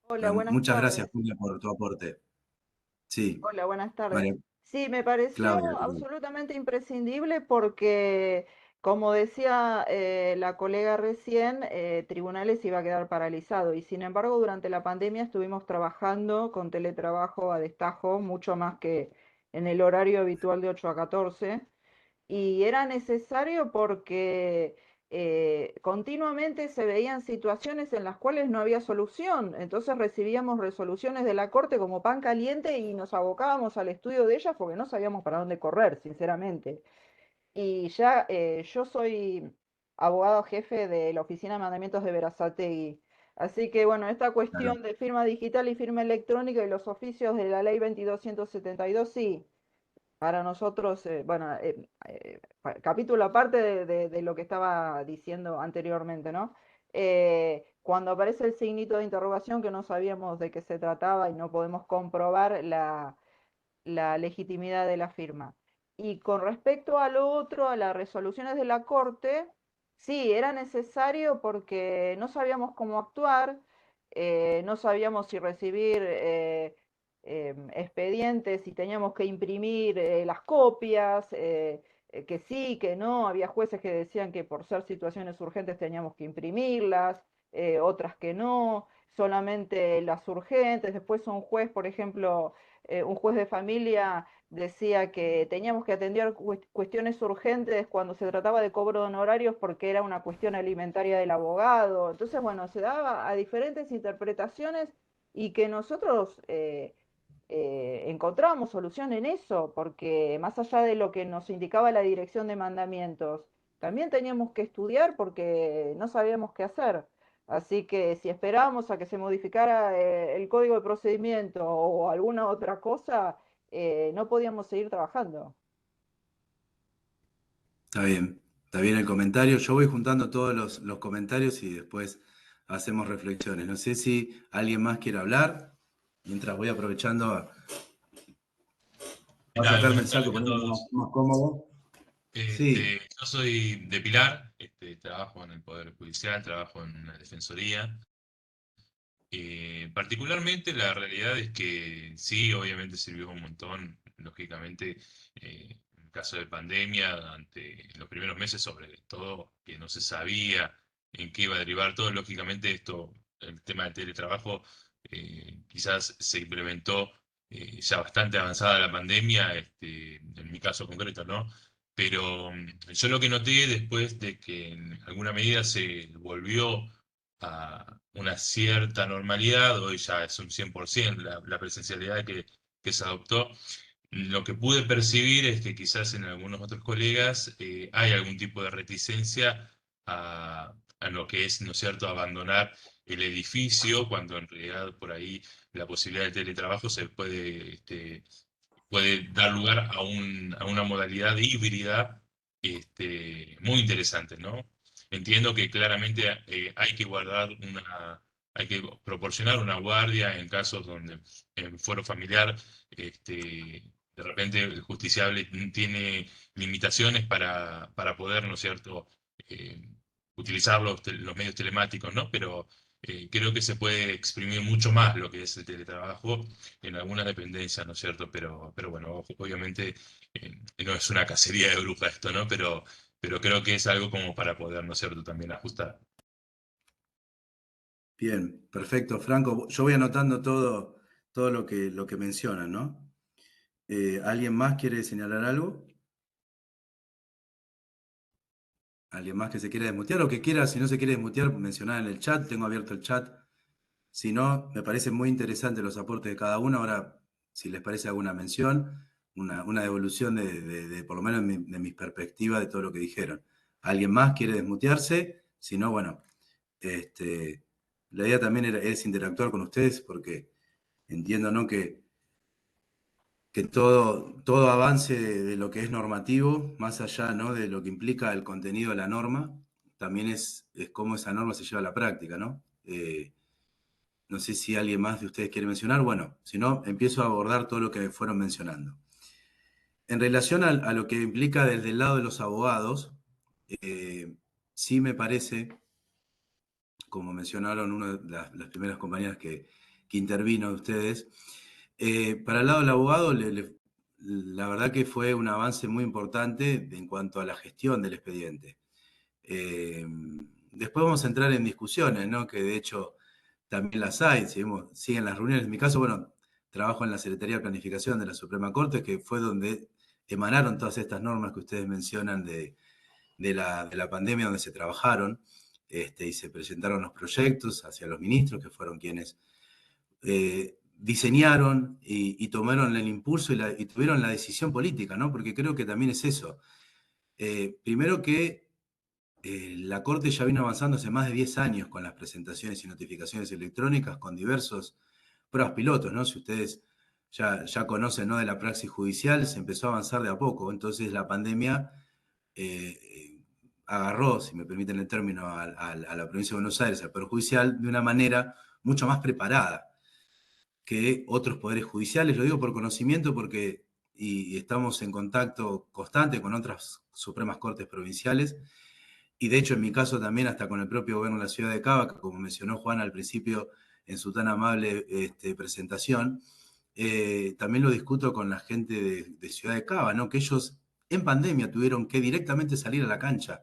Hola, buenas Muchas gracias, tardes. Julia, por tu aporte. Sí, Hola, buenas tardes. María Sí, me pareció Claudia, perdón. absolutamente imprescindible porque, como decía la colega recién, tribunales iba a quedar paralizado y sin embargo durante la pandemia estuvimos trabajando con teletrabajo a destajo, mucho más que en el horario habitual de 8 a 14. Y era necesario porque continuamente se veían situaciones en las cuales no había solución. Entonces recibíamos resoluciones de la Corte como pan caliente y nos abocábamos al estudio de ellas porque no sabíamos para dónde correr, sinceramente. Y ya yo soy abogado jefe de la Oficina de Mandamientos de Berazategui. Así que bueno, esta Claro. cuestión de firma digital y firma electrónica y los oficios de la ley 2272, sí, para nosotros, bueno, capítulo aparte de lo que estaba diciendo anteriormente, ¿no? Cuando aparece el signito de interrogación que no sabíamos de qué se trataba y no podemos comprobar la legitimidad de la firma. Y con respecto a lo otro, a las resoluciones de la Corte, sí, era necesario porque no sabíamos cómo actuar, no sabíamos si recibir expedientes, si teníamos que imprimir las copias, que sí, que no, había jueces que decían que por ser situaciones urgentes teníamos que imprimirlas, otras que no, solamente las urgentes, después un juez, por ejemplo, un juez de familia decía que teníamos que atender cuestiones urgentes cuando se trataba de cobro de honorarios porque era una cuestión alimentaria del abogado. Entonces, bueno, se daba a diferentes interpretaciones y que nosotros encontrábamos solución en eso, porque más allá de lo que nos indicaba la dirección de mandamientos, también teníamos que estudiar porque no sabíamos qué hacer. Así que si esperábamos a que se modificara el código de procedimiento o alguna otra cosa, no podíamos seguir trabajando. Está bien el comentario. Yo voy juntando todos los comentarios y después hacemos reflexiones. No sé si alguien más quiere hablar, mientras voy aprovechando ¿Qué a tal? sacarme el Buenas saco, tardes a ponerme más, todos. más cómodo. Sí, Yo soy de Pilar, trabajo en el Poder Judicial, trabajo en la Defensoría. Particularmente la realidad es que sí, obviamente sirvió un montón, lógicamente, en caso de pandemia, durante los primeros meses, sobre todo que no se sabía en qué iba a derivar todo, lógicamente esto, el tema del teletrabajo, quizás se implementó ya bastante avanzada la pandemia, en mi caso concreto, ¿no? Pero yo lo que noté después de que en alguna medida se volvió a una cierta normalidad, hoy ya es un 100% la presencialidad que se adoptó. Lo que pude percibir es que quizás en algunos otros colegas hay algún tipo de reticencia a lo que es, ¿no es cierto?, abandonar el edificio, cuando en realidad por ahí la posibilidad de teletrabajo se puede dar lugar a una modalidad híbrida muy interesante, ¿no? Entiendo que claramente hay que hay que proporcionar una guardia en casos donde en fuero familiar, de repente el justiciable tiene limitaciones para poder, ¿no es cierto?, eh, utilizar los medios telemáticos, ¿no? Pero creo que se puede exprimir mucho más lo que es el teletrabajo en algunas dependencias, ¿no es cierto? Pero bueno, obviamente no es una cacería de brujas esto, ¿no? Pero creo que es algo como para poder, ¿no es cierto?, también ajustar. bien, perfecto, Franco. Yo voy anotando todo lo que mencionan, ¿no? ¿Alguien más quiere señalar algo? ¿Alguien más que se quiera desmutear o que quiera, si no se quiere desmutear, mencionar en el chat? Tengo abierto el chat. Si no, me parecen muy interesantes los aportes de cada uno. Ahora, si les parece alguna mención, una devolución por lo menos de mis perspectivas de todo lo que dijeron. ¿Alguien más quiere desmutearse? Si no, bueno, la idea también es interactuar con ustedes porque entiendo, ¿no?, que todo avance de lo que es normativo, más allá, ¿no?, de lo que implica el contenido de la norma, también es cómo esa norma se lleva a la práctica, ¿no? No sé si alguien más de ustedes quiere mencionar. Bueno, si no, empiezo a abordar todo lo que fueron mencionando. En relación a lo que implica desde el lado de los abogados, sí me parece, como mencionaron una de las primeras compañeras que intervino de ustedes, para el lado del abogado, la verdad que fue un avance muy importante en cuanto a la gestión del expediente. Después vamos a entrar en discusiones, ¿no?, que de hecho también las hay, siguen las reuniones. En mi caso, bueno, trabajo en la Secretaría de Planificación de la Suprema Corte, que fue donde emanaron todas estas normas que ustedes mencionan de de la pandemia donde se trabajaron y se presentaron los proyectos hacia los ministros, que fueron quienes diseñaron y tomaron el impulso y tuvieron la decisión política, ¿no? Porque creo que también es eso. Primero que la Corte ya vino avanzando hace más de 10 años con las presentaciones y notificaciones electrónicas con diversos pruebas pilotos, ¿no? Si ustedes ya conocen, ¿no?, de la praxis judicial, se empezó a avanzar de a poco. Entonces la pandemia agarró, si me permiten el término, a la provincia de Buenos Aires, al Poder Judicial, de una manera mucho más preparada que otros poderes judiciales. Lo digo por conocimiento porque y estamos en contacto constante con otras Supremas Cortes provinciales, y de hecho en mi caso también hasta con el propio gobierno de la ciudad de Cava, que como mencionó Juan al principio en su tan amable presentación, también lo discuto con la gente de Ciudad de Cava, ¿no? Que ellos en pandemia tuvieron que directamente salir a la cancha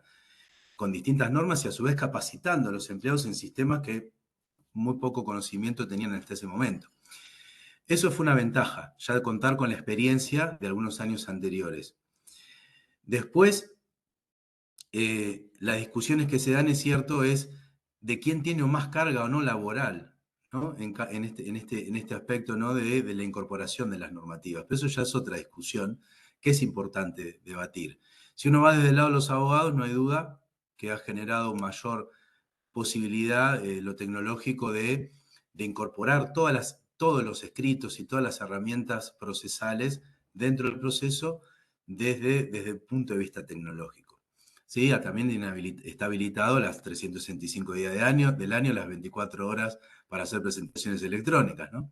con distintas normas y a su vez capacitando a los empleados en sistemas que muy poco conocimiento tenían hasta ese momento. Eso fue una ventaja, ya de contar con la experiencia de algunos años anteriores. Después, las discusiones que se dan, es cierto, es de quién tiene más carga o no laboral, ¿no? En este aspecto, ¿no?, de la incorporación de las normativas. Pero eso ya es otra discusión que es importante debatir. Si uno va desde el lado de los abogados, no hay duda que ha generado mayor posibilidad lo tecnológico de incorporar todos los escritos y todas las herramientas procesales dentro del proceso desde el punto de vista tecnológico. ¿Sí? También está habilitado las 365 días del año, las 24 horas para hacer presentaciones electrónicas, ¿no?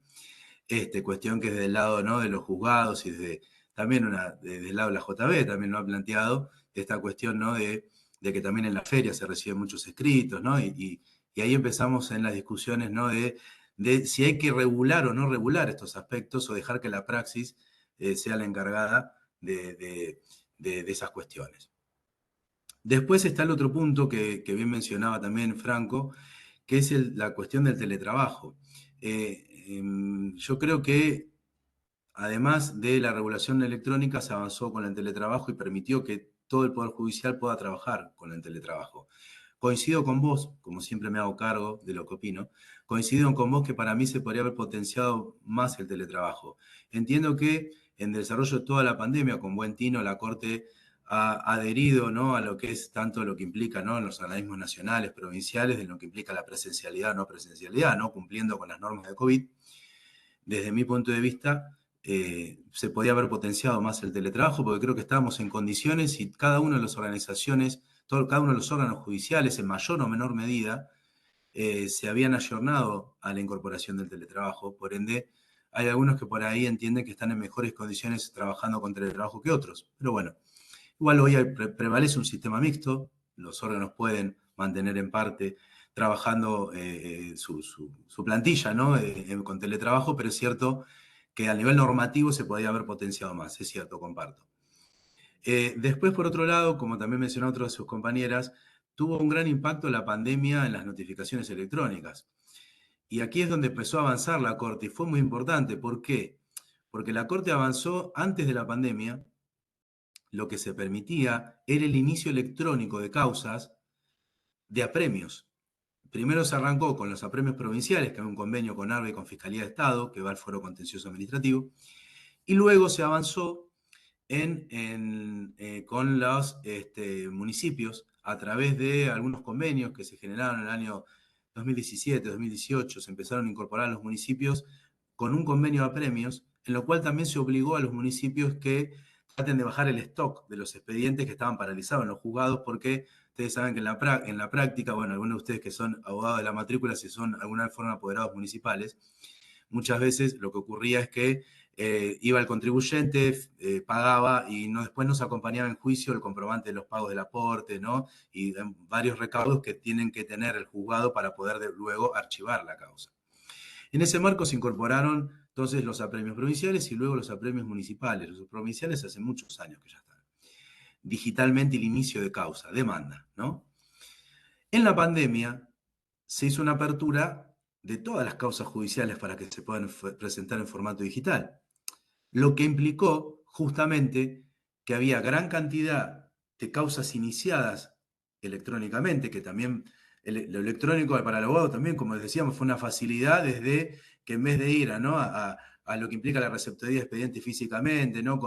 Cuestión que desde el lado, ¿no?, de los juzgados y también desde el lado de la JB también lo ha planteado, esta cuestión, ¿no?, de que también en la feria se reciben muchos escritos, ¿no? Y ahí empezamos en las discusiones, ¿no?, de si hay que regular o no regular estos aspectos o dejar que la praxis sea la encargada de esas cuestiones. Después está el otro punto que bien mencionaba también Franco, que es la cuestión del teletrabajo. Yo creo que además de la regulación electrónica, se avanzó con el teletrabajo y permitió que todo el Poder Judicial pueda trabajar con el teletrabajo. Coincido con vos, como siempre me hago cargo de lo que opino, coincido con vos que para mí se podría haber potenciado más el teletrabajo. Entiendo que en el desarrollo de toda la pandemia, con buen tino, la Corte ha adherido, ¿no?, a lo que es tanto lo que implica, ¿no?, en los organismos nacionales, provinciales, de lo que implica la presencialidad, no presencialidad, ¿no?, cumpliendo con las normas de COVID. Desde mi punto de vista, se podía haber potenciado más el teletrabajo, porque creo que estábamos en condiciones y cada una de las organizaciones, cada uno de los órganos judiciales, en mayor o menor medida, se habían ayornado a la incorporación del teletrabajo. Por ende, hay algunos que por ahí entienden que están en mejores condiciones trabajando con teletrabajo que otros. Pero bueno, igual hoy prevalece un sistema mixto, los órganos pueden mantener en parte trabajando su plantilla, ¿no?, con teletrabajo, pero es cierto que a nivel normativo se podría haber potenciado más, es cierto, comparto. Después, por otro lado, como también mencionó otra de sus compañeras, tuvo un gran impacto la pandemia en las notificaciones electrónicas. Y aquí es donde empezó a avanzar la Corte, y fue muy importante. ¿Por qué? Porque la Corte avanzó antes de la pandemia. Lo que se permitía era el inicio electrónico de causas de apremios. Primero se arrancó con los apremios provinciales, que hay un convenio con ARBA y con Fiscalía de Estado, que va al Foro Contencioso Administrativo, y luego se avanzó con los municipios a través de algunos convenios que se generaron en el año 2017, 2018, se empezaron a incorporar a los municipios con un convenio de apremios, en lo cual también se obligó a los municipios que traten de bajar el stock de los expedientes que estaban paralizados en los juzgados, porque ustedes saben que en la práctica, bueno, algunos de ustedes que son abogados de la matrícula, si son de alguna forma apoderados municipales, muchas veces lo que ocurría es que iba el contribuyente, pagaba y después no se acompañaba en juicio el comprobante de los pagos del aporte, ¿no? Y varios recaudos que tienen que tener el juzgado para poder luego archivar la causa. En ese marco se incorporaron entonces los apremios provinciales y luego los apremios municipales. Los provinciales hace muchos años que ya están. Digitalmente el inicio de causa, demanda, ¿no? En la pandemia se hizo una apertura de todas las causas judiciales para que se puedan presentar en formato digital, lo que implicó justamente que había gran cantidad de causas iniciadas electrónicamente, que también lo electrónico para el abogado también, como decíamos, fue una facilidad desde que en vez de ir a lo que implica la receptoría de expediente físicamente, ¿no?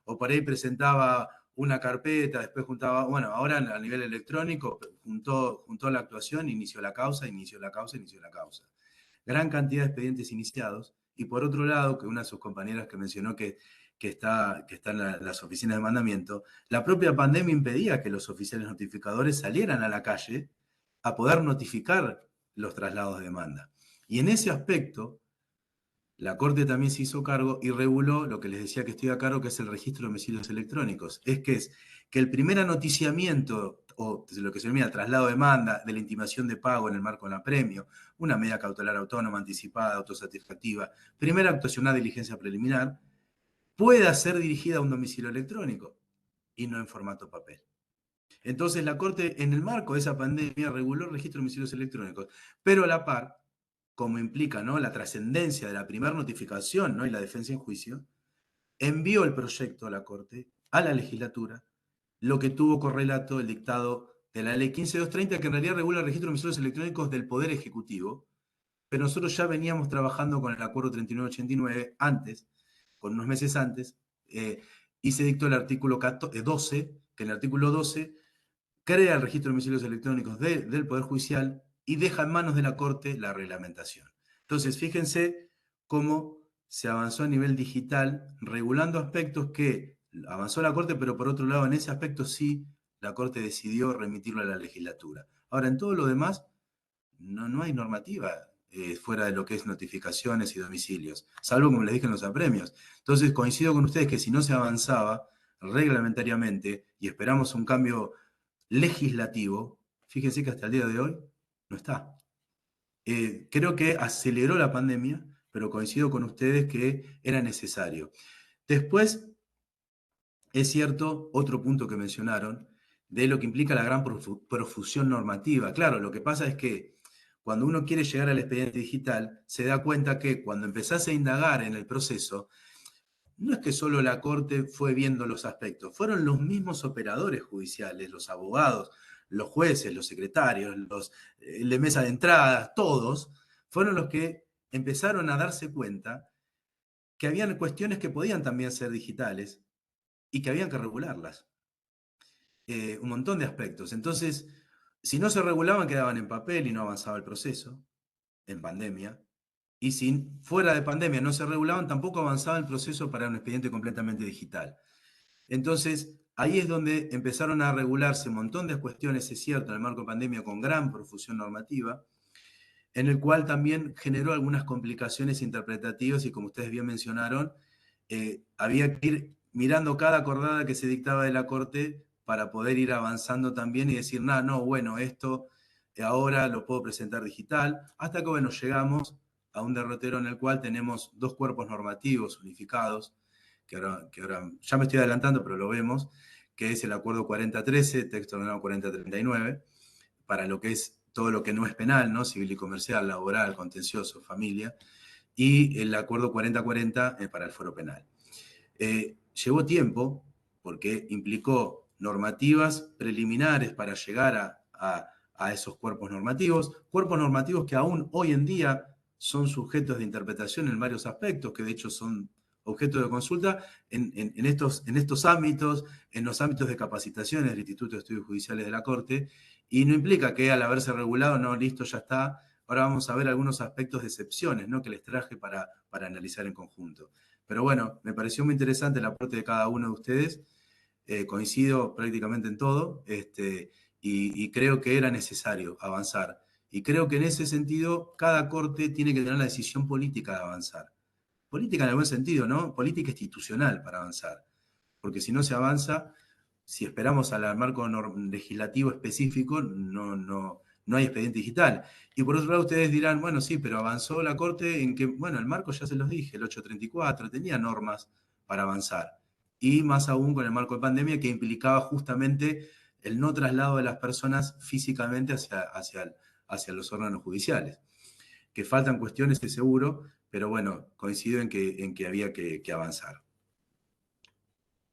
O por ahí presentaba una carpeta, después juntaba, bueno, ahora a nivel electrónico juntó la actuación, inició la causa. Gran cantidad de expedientes iniciados, y por otro lado, que una de sus compañeras que mencionó que está en las oficinas de mandamiento, la propia pandemia impedía que los oficiales notificadores salieran a la calle a poder notificar los traslados de demanda. Y en ese aspecto, la Corte también se hizo cargo y reguló lo que les decía que estoy a cargo, que es el registro de domicilios electrónicos. Es que el primer anoticiamiento, o lo que se denomina traslado de demanda, de la intimación de pago en el marco de la premio, una medida cautelar autónoma, anticipada, autosatisfactiva, primera actuación, una diligencia preliminar, pueda ser dirigida a un domicilio electrónico y no en formato papel. Entonces la Corte, en el marco de esa pandemia, reguló el registro de domicilios electrónicos, pero a la par, como implica, ¿no?, la trascendencia de la primera notificación, ¿no?, y la defensa en juicio, envió el proyecto a la Corte, a la legislatura, lo que tuvo correlato el dictado de la ley 15230, que en realidad regula el registro de domicilios electrónicos del Poder Ejecutivo, pero nosotros ya veníamos trabajando con el acuerdo 3989 antes, con unos meses antes, y se dictó el artículo 12, que en el artículo 12 crea el registro de domicilios electrónicos del Poder Judicial y deja en manos de la Corte la reglamentación. Entonces, fíjense cómo se avanzó a nivel digital, regulando aspectos que avanzó la Corte, pero por otro lado, en ese aspecto sí, la Corte decidió remitirlo a la legislatura. Ahora, en todo lo demás, no hay normativa fuera de lo que es notificaciones y domicilios, salvo, como les dije, en los apremios. Entonces, coincido con ustedes que si no se avanzaba reglamentariamente y esperamos un cambio legislativo, fíjense que hasta el día de hoy no está. Creo que aceleró la pandemia, pero coincido con ustedes que era necesario. Después, es cierto, otro punto que mencionaron, de lo que implica la gran profusión normativa. Claro, lo que pasa es que cuando uno quiere llegar al expediente digital, se da cuenta que cuando empezás a indagar en el proceso, no es que solo la Corte fue viendo los aspectos, fueron los mismos operadores judiciales, los abogados, los jueces, los secretarios, los de mesa de entradas, todos, fueron los que empezaron a darse cuenta que habían cuestiones que podían también ser digitales y que habían que regularlas. Un montón de aspectos. Entonces, si no se regulaban, quedaban en papel y no avanzaba el proceso, en pandemia. Y si fuera de pandemia no se regulaban, tampoco avanzaba el proceso para un expediente completamente digital. Entonces, ahí es donde empezaron a regularse un montón de cuestiones, es cierto, en el marco de pandemia, con gran profusión normativa, en el cual también generó algunas complicaciones interpretativas y, como ustedes bien mencionaron, había que ir mirando cada acordada que se dictaba de la Corte para poder ir avanzando también y decir, no, bueno, esto ahora lo puedo presentar digital, hasta que, bueno, llegamos a un derrotero en el cual tenemos dos cuerpos normativos unificados, que ahora ya me estoy adelantando, pero lo vemos, que es el Acuerdo 4013, texto ordenado 4039, para lo que es todo lo que no es penal, ¿no? Civil y comercial, laboral, contencioso, familia, y el Acuerdo 4040 para el fuero penal. Llevó tiempo porque implicó normativas preliminares para llegar a esos cuerpos normativos que aún hoy en día son sujetos de interpretación en varios aspectos, que de hecho son objeto de consulta en estos ámbitos, en los ámbitos de capacitaciones del Instituto de Estudios Judiciales de la Corte, y no implica que al haberse regulado, no, listo, ya está. Ahora vamos a ver algunos aspectos de excepciones, ¿no?, que les traje para analizar en conjunto. Pero bueno, me pareció muy interesante el aporte de cada uno de ustedes. Coincido prácticamente en todo, y creo que era necesario avanzar. Y creo que en ese sentido cada corte tiene que tener la decisión política de avanzar. Política en el buen sentido, ¿no? Política institucional para avanzar. Porque si no se avanza, si esperamos al marco legislativo específico, no hay expediente digital. Y por otro lado, ustedes dirán, bueno, sí, pero avanzó la Corte en que, bueno, el marco ya se los dije, el 834, tenía normas para avanzar. Y más aún con el marco de pandemia, que implicaba justamente el no traslado de las personas físicamente hacia los órganos judiciales. Que faltan cuestiones, de seguro, pero bueno, coincido en que había que avanzar.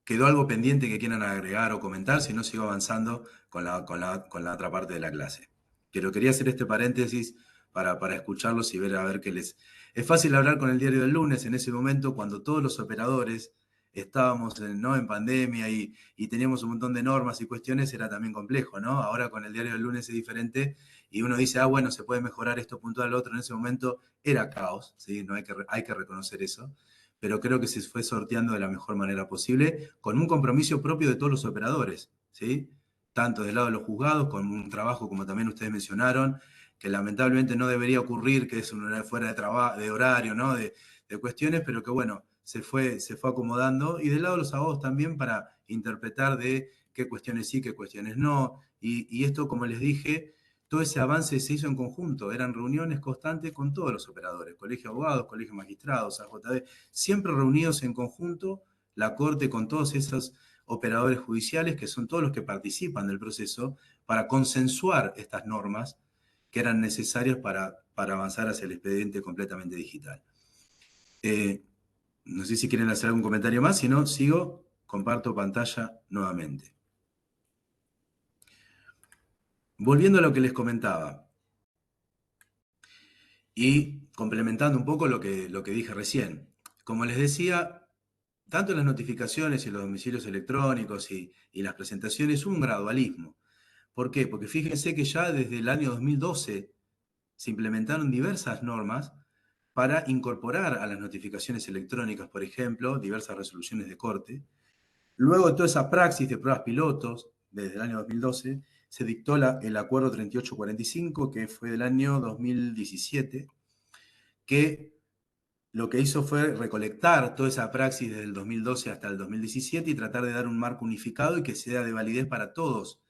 ¿Quedó algo pendiente que quieran agregar o comentar? Si no, sigo avanzando con la otra parte de la clase. Pero quería hacer este paréntesis para escucharlos y ver a ver qué les... Es fácil hablar con el diario del lunes en ese momento cuando todos los operadores estábamos ¿no? en pandemia y teníamos un montón de normas y cuestiones, era también complejo, ¿no? Ahora con el diario del lunes es diferente y uno dice, ah, bueno, se puede mejorar esto puntual, lo otro. En ese momento era caos, ¿sí? No hay que reconocer eso, pero creo que se fue sorteando de la mejor manera posible, con un compromiso propio de todos los operadores, ¿sí? Tanto del lado de los juzgados, con un trabajo, como también ustedes mencionaron, que lamentablemente no debería ocurrir, que es fuera de horario, ¿no? De cuestiones, pero que bueno, se fue acomodando. Y del lado de los abogados también para interpretar de qué cuestiones sí, qué cuestiones no. Y esto, como les dije, todo ese avance se hizo en conjunto, eran reuniones constantes con todos los operadores, colegio de abogados, colegio de magistrados, AJD, siempre reunidos en conjunto, la Corte con todos esos operadores judiciales, que son todos los que participan del proceso, para consensuar estas normas que eran necesarias para avanzar hacia el expediente completamente digital. No sé si quieren hacer algún comentario más, si no, sigo, comparto pantalla nuevamente. Volviendo a lo que les comentaba, y complementando un poco lo que dije recién. Como les decía, tanto en las notificaciones y los domicilios electrónicos y las presentaciones hubo un gradualismo. ¿Por qué? Porque fíjense que ya desde el año 2012 se implementaron diversas normas para incorporar a las notificaciones electrónicas, por ejemplo, diversas resoluciones de corte. Luego de toda esa praxis de pruebas pilotos, desde el año 2012, se dictó el Acuerdo 3845, que fue del año 2017, que lo que hizo fue recolectar toda esa praxis desde el 2012 hasta el 2017 y tratar de dar un marco unificado y que sea de validez para todos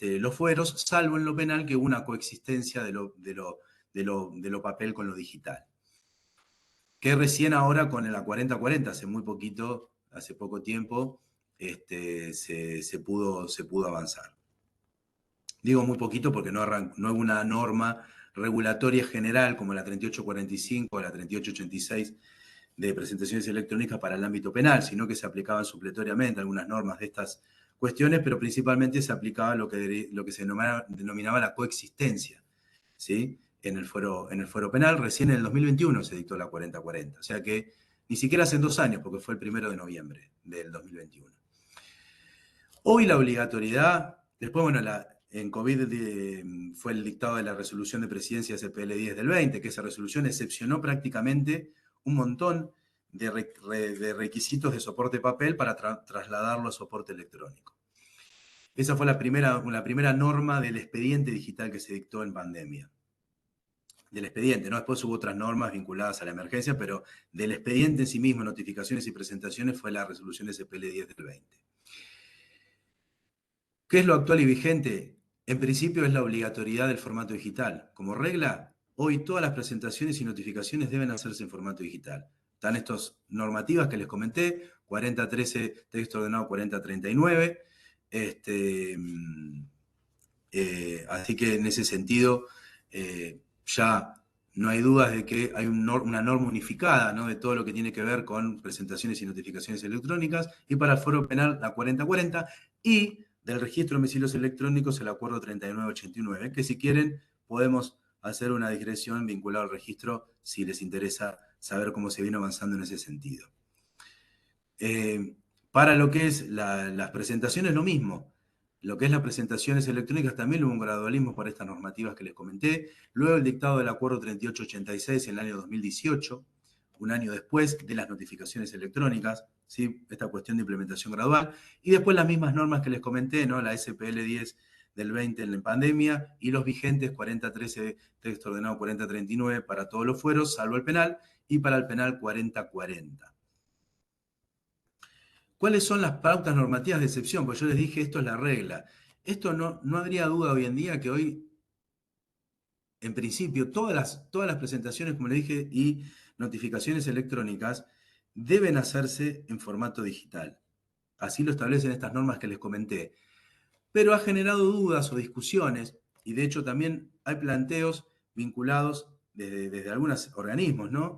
los fueros, salvo en lo penal que hubo una coexistencia de lo papel con lo digital. Que recién ahora con la 4040, hace poco tiempo, se pudo avanzar. Digo muy poquito porque no hubo una norma regulatoria general como la 3845 o la 3886 de presentaciones electrónicas para el ámbito penal, sino que se aplicaban supletoriamente algunas normas de estas cuestiones, pero principalmente se aplicaba lo que se denominaba la coexistencia, ¿sí? En el fuero penal. Recién en el 2021 se dictó la 4040, o sea que ni siquiera hace 2 años, porque fue el 1 de noviembre del 2021. Hoy la obligatoriedad, después, bueno, en COVID fue el dictado de la resolución de presidencia SPL 10 del 20, que esa resolución excepcionó prácticamente un montón de requisitos de soporte papel para trasladarlo a soporte electrónico. Esa fue la primera norma del expediente digital que se dictó en pandemia. Del expediente, ¿no? Después hubo otras normas vinculadas a la emergencia, pero del expediente en sí mismo, notificaciones y presentaciones, fue la resolución SPL 10 del 20. ¿Qué es lo actual y vigente? En principio es la obligatoriedad del formato digital. Como regla, hoy todas las presentaciones y notificaciones deben hacerse en formato digital. Están estas normativas que les comenté, 4013, texto ordenado 4039. Así que en ese sentido ya no hay dudas de que hay una norma unificada, ¿no? De todo lo que tiene que ver con presentaciones y notificaciones electrónicas, y para el foro penal la 4040, y del registro de domicilios electrónicos el acuerdo 3989, que si quieren podemos hacer una digresión vinculada al registro si les interesa saber cómo se viene avanzando en ese sentido. Para lo que es las presentaciones, lo mismo. Lo que es las presentaciones electrónicas también hubo un gradualismo para estas normativas que les comenté. Luego el dictado del acuerdo 3886 en el año 2018, un año después de las notificaciones electrónicas, ¿sí? Esta cuestión de implementación gradual. Y después las mismas normas que les comenté, ¿no? La SPL 10 del 20 en la pandemia y los vigentes 4013, texto ordenado 4039 para todos los fueros, salvo el penal, y para el penal 4040. ¿Cuáles son las pautas normativas de excepción? Pues yo les dije, esto es la regla. Esto no habría duda hoy en día que hoy, en principio, todas las presentaciones, como les dije, y notificaciones electrónicas deben hacerse en formato digital. Así lo establecen estas normas que les comenté. Pero ha generado dudas o discusiones, y de hecho también hay planteos vinculados desde algunos organismos, ¿no?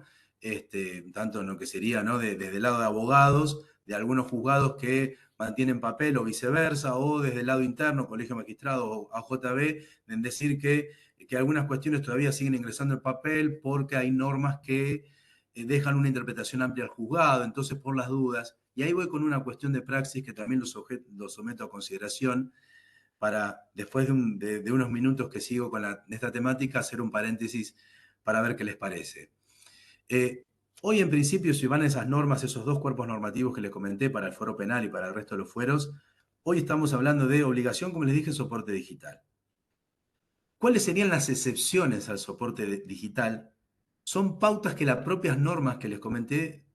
Tanto en lo que sería, ¿no? Desde el lado de abogados, de algunos juzgados que mantienen papel o viceversa, o desde el lado interno, Colegio de Magistrados o AJB, en decir que algunas cuestiones todavía siguen ingresando en papel porque hay normas que dejan una interpretación amplia al juzgado, entonces por las dudas, y ahí voy con una cuestión de praxis que también lo someto a consideración para, después de unos minutos que sigo con esta temática, hacer un paréntesis para ver qué les parece. Hoy, en principio, si van esas normas, esos dos cuerpos normativos que les comenté para el fuero penal y para el resto de los fueros, hoy estamos hablando de obligación, como les dije, soporte digital. ¿Cuáles serían las excepciones al soporte digital? Son pautas que las propias normas que les comenté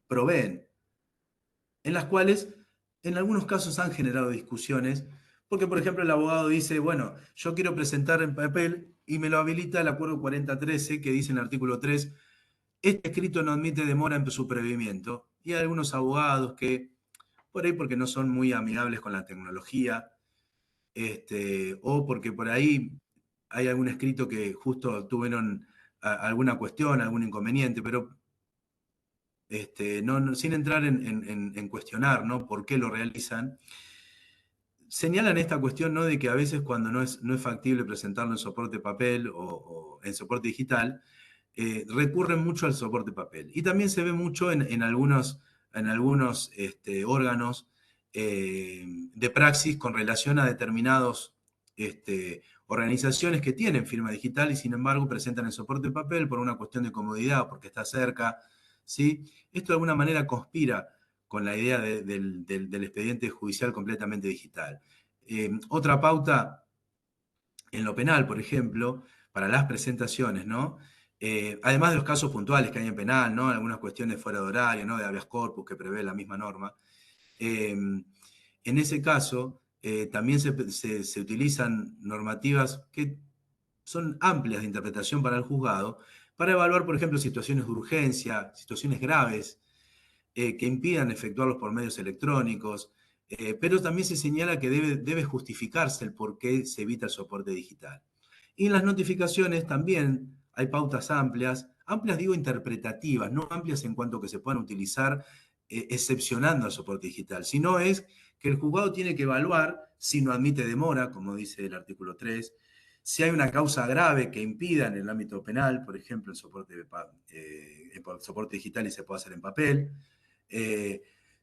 proveen, en las cuales en algunos casos han generado discusiones, porque por ejemplo el abogado dice, bueno, yo quiero presentar en papel y me lo habilita el acuerdo 4013 que dice en el artículo 3, este escrito no admite demora en su previmiento. Y hay algunos abogados que, por ahí porque no son muy amigables con la tecnología, o porque por ahí hay algún escrito que justo tuvieron alguna cuestión, algún inconveniente, pero sin entrar en cuestionar, ¿no?, por qué lo realizan, señalan esta cuestión, ¿no?, de que a veces cuando no es factible presentarlo en soporte papel o en soporte digital, recurren mucho al soporte papel. Y también se ve mucho en algunos órganos de praxis con relación a determinados organizaciones que tienen firma digital y sin embargo presentan el soporte papel por una cuestión de comodidad, porque está cerca, ¿sí? Esto de alguna manera conspira con la idea del expediente judicial completamente digital. Otra pauta en lo penal, por ejemplo, para las presentaciones, ¿no? Además de los casos puntuales que hay en penal, ¿no?, algunas cuestiones fuera de horario, ¿no?, de habeas corpus que prevé la misma norma. En ese caso, también se utilizan normativas que son amplias de interpretación para el juzgado, para evaluar, por ejemplo, situaciones de urgencia, situaciones graves, que impidan efectuarlos por medios electrónicos, pero también se señala que debe justificarse el por qué se evita el soporte digital. Y en las notificaciones también hay pautas amplias digo interpretativas, no amplias en cuanto que se puedan utilizar excepcionando al soporte digital, sino es que el juzgado tiene que evaluar si no admite demora, como dice el artículo 3, si hay una causa grave que impida en el ámbito penal, por ejemplo, el soporte digital y se puede hacer en papel,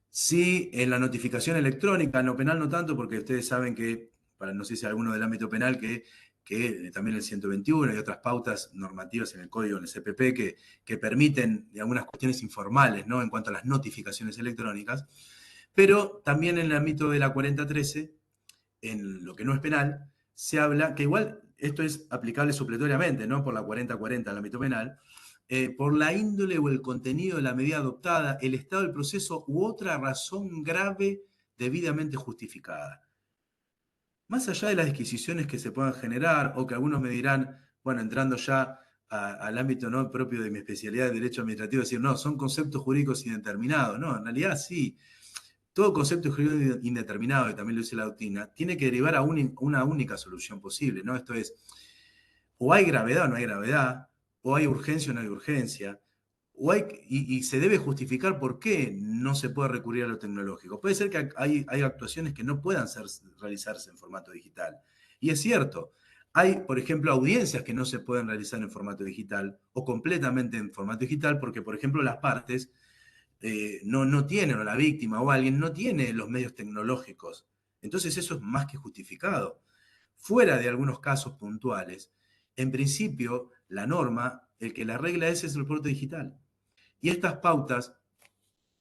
si en la notificación electrónica, en lo penal no tanto, porque ustedes saben que, no sé si alguno del ámbito penal, que también el 121 y otras pautas normativas en el código, en el CPP, que permiten algunas cuestiones informales, ¿no?, en cuanto a las notificaciones electrónicas, pero también en el ámbito de la 4013, en lo que no es penal, se habla, que igual esto es aplicable supletoriamente, ¿no?, por la 4040 en el ámbito penal, por la índole o el contenido de la medida adoptada, el estado del proceso u otra razón grave debidamente justificada. Más allá de las disquisiciones que se puedan generar, o que algunos me dirán, bueno, entrando ya al ámbito no propio de mi especialidad de Derecho Administrativo, decir, no, son conceptos jurídicos indeterminados. No, en realidad sí. Todo concepto jurídico indeterminado, y también lo dice la doctrina, tiene que derivar a una única solución posible, ¿no? Esto es, o hay gravedad o no hay gravedad, o hay urgencia o no hay urgencia, y se debe justificar por qué no se puede recurrir a lo tecnológico. Puede ser que hay actuaciones que no puedan realizarse en formato digital. Y es cierto, hay, por ejemplo, audiencias que no se pueden realizar en formato digital o completamente en formato digital porque, por ejemplo, las partes no tienen, o la víctima o alguien no tiene los medios tecnológicos. Entonces eso es más que justificado. Fuera de algunos casos puntuales, en principio, la norma, el que la regla es el soporte digital. Y estas pautas,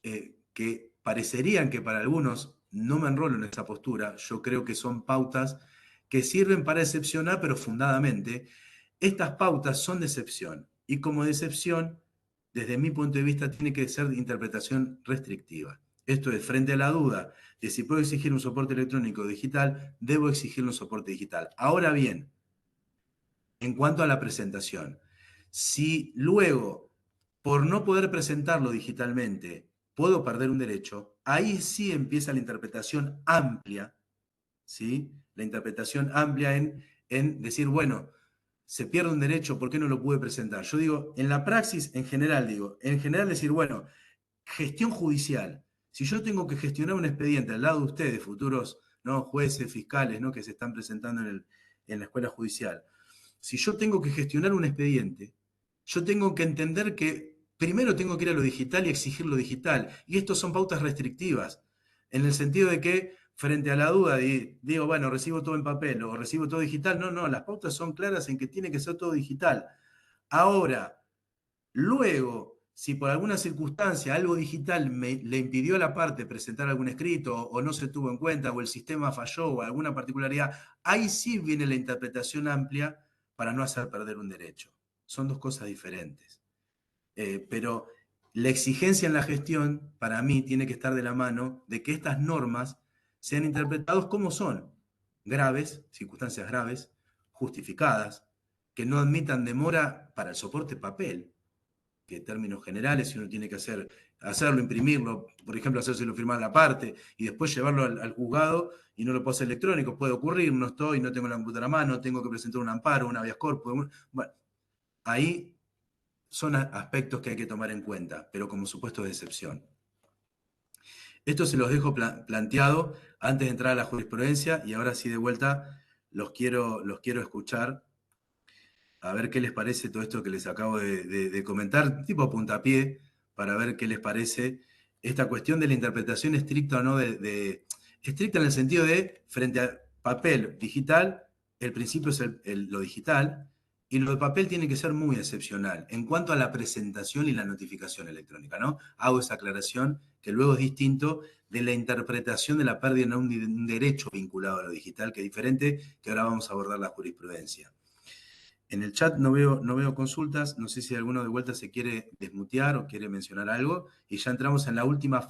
que parecerían que para algunos no me enrolo en esa postura, yo creo que son pautas que sirven para excepcionar, pero fundadamente, estas pautas son de excepción. Y como de excepción, desde mi punto de vista, tiene que ser de interpretación restrictiva. Esto es, frente a la duda de si puedo exigir un soporte electrónico o digital, debo exigir un soporte digital. Ahora bien, en cuanto a la presentación, si luego, por no poder presentarlo digitalmente, puedo perder un derecho, ahí sí empieza la interpretación amplia, ¿sí? La interpretación amplia en decir, bueno, se pierde un derecho, ¿por qué no lo pude presentar? Yo digo, en la praxis, en general decir, bueno, gestión judicial. Si yo tengo que gestionar un expediente al lado de ustedes, futuros, ¿no?, jueces, fiscales, ¿no?, que se están presentando en la escuela judicial, si yo tengo que gestionar un expediente, yo tengo que entender que primero tengo que ir a lo digital y exigir lo digital. Y esto son pautas restrictivas, en el sentido de que frente a la duda, digo, bueno, recibo todo en papel o recibo todo digital. No, no, las pautas son claras en que tiene que ser todo digital. Ahora, luego, si por alguna circunstancia algo digital le impidió a la parte presentar algún escrito o no se tuvo en cuenta o el sistema falló o alguna particularidad, ahí sí viene la interpretación amplia para no hacer perder un derecho. Son dos cosas diferentes. Pero la exigencia en la gestión, para mí, tiene que estar de la mano de que estas normas sean interpretadas como son: graves, circunstancias graves, justificadas, que no admitan demora para el soporte papel, que en términos generales, si uno tiene que hacerlo, imprimirlo, por ejemplo, hacérselo firmar la parte y después llevarlo al juzgado y no lo puedo hacer electrónico, puede ocurrir, no tengo la computadora a mano, tengo que presentar un amparo, un habeas corpus. Bueno, ahí son aspectos que hay que tomar en cuenta, pero como supuesto de excepción. Esto se los dejo planteado antes de entrar a la jurisprudencia y ahora sí de vuelta los quiero escuchar, a ver qué les parece todo esto que les acabo de comentar, tipo puntapié, para ver qué les parece esta cuestión de la interpretación estricta o no, estricta en el sentido de, frente a papel, digital, el principio es lo digital, y lo de papel tiene que ser muy excepcional en cuanto a la presentación y la notificación electrónica, ¿no? Hago esa aclaración que luego es distinto de la interpretación de la pérdida de un derecho vinculado a lo digital, que es diferente, que ahora vamos a abordar la jurisprudencia. En el chat no veo consultas, no sé si alguno de vuelta se quiere desmutear o quiere mencionar algo, y ya entramos en la última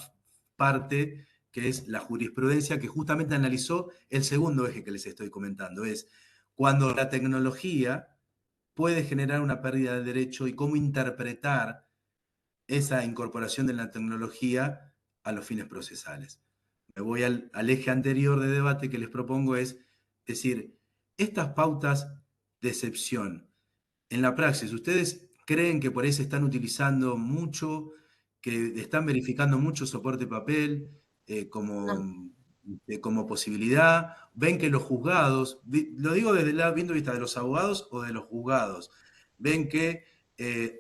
parte, que es la jurisprudencia, que justamente analizó el segundo eje que les estoy comentando, es cuando la tecnología puede generar una pérdida de derecho y cómo interpretar esa incorporación de la tecnología a los fines procesales. Me voy al eje anterior de debate que les propongo, es decir, estas pautas de excepción, en la praxis, ¿ustedes creen que por ahí se están utilizando mucho, que están verificando mucho soporte papel No. como posibilidad? ¿Ven que los juzgados, lo digo desde el punto de vista de los abogados o de los juzgados, ven que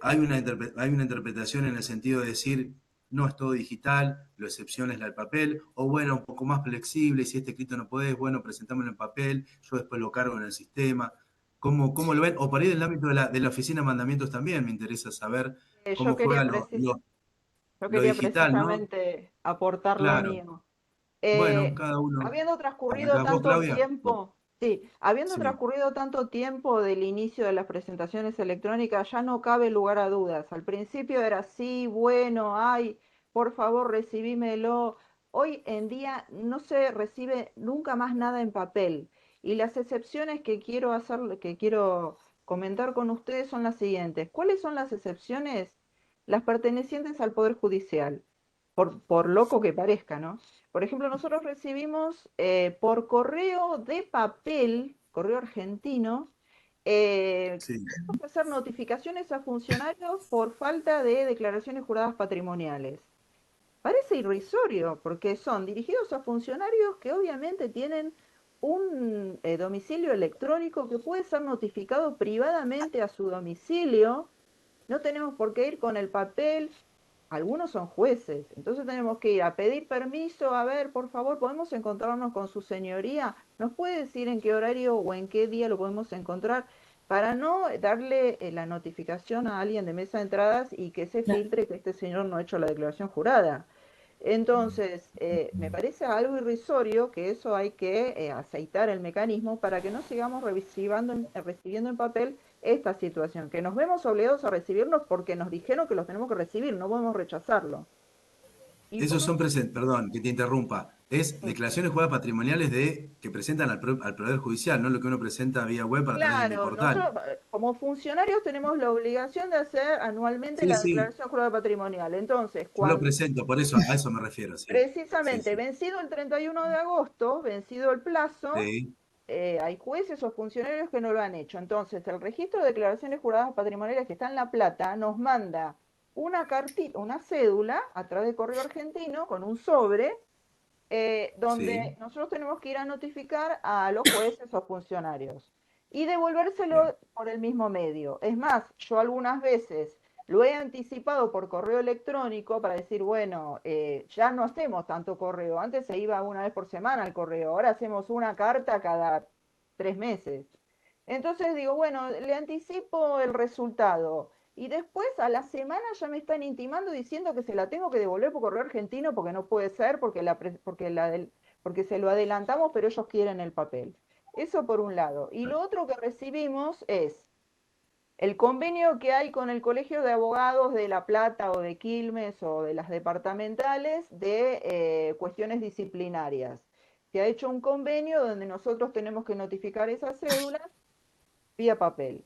hay una interpretación en el sentido de decir, no es todo digital, la excepción es la del papel, o bueno, un poco más flexible, si este escrito no podés, bueno, presentámoslo en papel, yo después lo cargo en el sistema? ¿Cómo lo ven? O por ahí en el ámbito de la oficina de mandamientos también me interesa saber Yo cómo quería juega yo lo quería digital, ¿no? precisamente aportar lo Claro. mío. Bueno, Eh, cada uno. habiendo transcurrido ¿Arrancás vos, tanto Claudia? tiempo, sí, habiendo Sí, transcurrido tanto tiempo del inicio de las presentaciones electrónicas, ya no cabe lugar a dudas. Al principio era sí, bueno, ay, por favor, recibímelo. Hoy en día no se recibe nunca más nada en papel. Y las excepciones que quiero comentar con ustedes son las siguientes. ¿Cuáles son las excepciones? Las pertenecientes al Poder Judicial, por loco que parezca, ¿no? Por ejemplo, nosotros recibimos por correo de papel, correo argentino, sí. tenemos que hacer notificaciones a funcionarios por falta de declaraciones juradas patrimoniales. Parece irrisorio porque son dirigidos a funcionarios que obviamente tienen un domicilio electrónico que puede ser notificado privadamente a su domicilio. No tenemos por qué ir con el papel. Algunos son jueces, entonces tenemos que ir a pedir permiso. A ver, por favor, ¿podemos encontrarnos con su señoría? ¿Nos puede decir en qué horario o en qué día lo podemos encontrar? Para no darle la notificación a alguien de mesa de entradas y que se filtre que este señor no ha hecho la declaración jurada. Entonces, me parece algo irrisorio que eso hay que aceitar el mecanismo para que no sigamos recibiendo en papel esta situación, que nos vemos obligados a recibirlos porque nos dijeron que los tenemos que recibir, no podemos rechazarlo. Y Esos por son último, perdón, que te interrumpa. Es declaraciones juradas patrimoniales que presentan al Poder Judicial, no lo que uno presenta vía web a través de mi claro, portal. nosotros como funcionarios tenemos la obligación de hacer anualmente Sí, la sí, declaración jurada patrimonial. Entonces, yo lo cuando presento, por eso, a eso me refiero, sí. Sí, precisamente sí. vencido el 31 de agosto, vencido el plazo, Sí, hay jueces o funcionarios que no lo han hecho. Entonces, el registro de declaraciones juradas patrimoniales que está en La Plata nos manda una cartita, una cédula a través de correo argentino con un sobre donde Sí, nosotros tenemos que ir a notificar a los jueces o funcionarios y bien, devolvérselo por el mismo medio. Es más, yo algunas veces lo he anticipado por correo electrónico para decir, bueno, ya no hacemos tanto correo. Antes se iba una vez por semana al correo, ahora hacemos una carta cada 3 meses. Entonces digo, bueno, le anticipo el resultado. Y después a la semana ya me están intimando diciendo que se la tengo que devolver por correo argentino porque no puede ser, porque se lo adelantamos, pero ellos quieren el papel. Eso por un lado. Y lo otro que recibimos es el convenio que hay con el Colegio de Abogados de La Plata o de Quilmes o de las departamentales de cuestiones disciplinarias. Se ha hecho un convenio donde nosotros tenemos que notificar esas cédulas vía papel.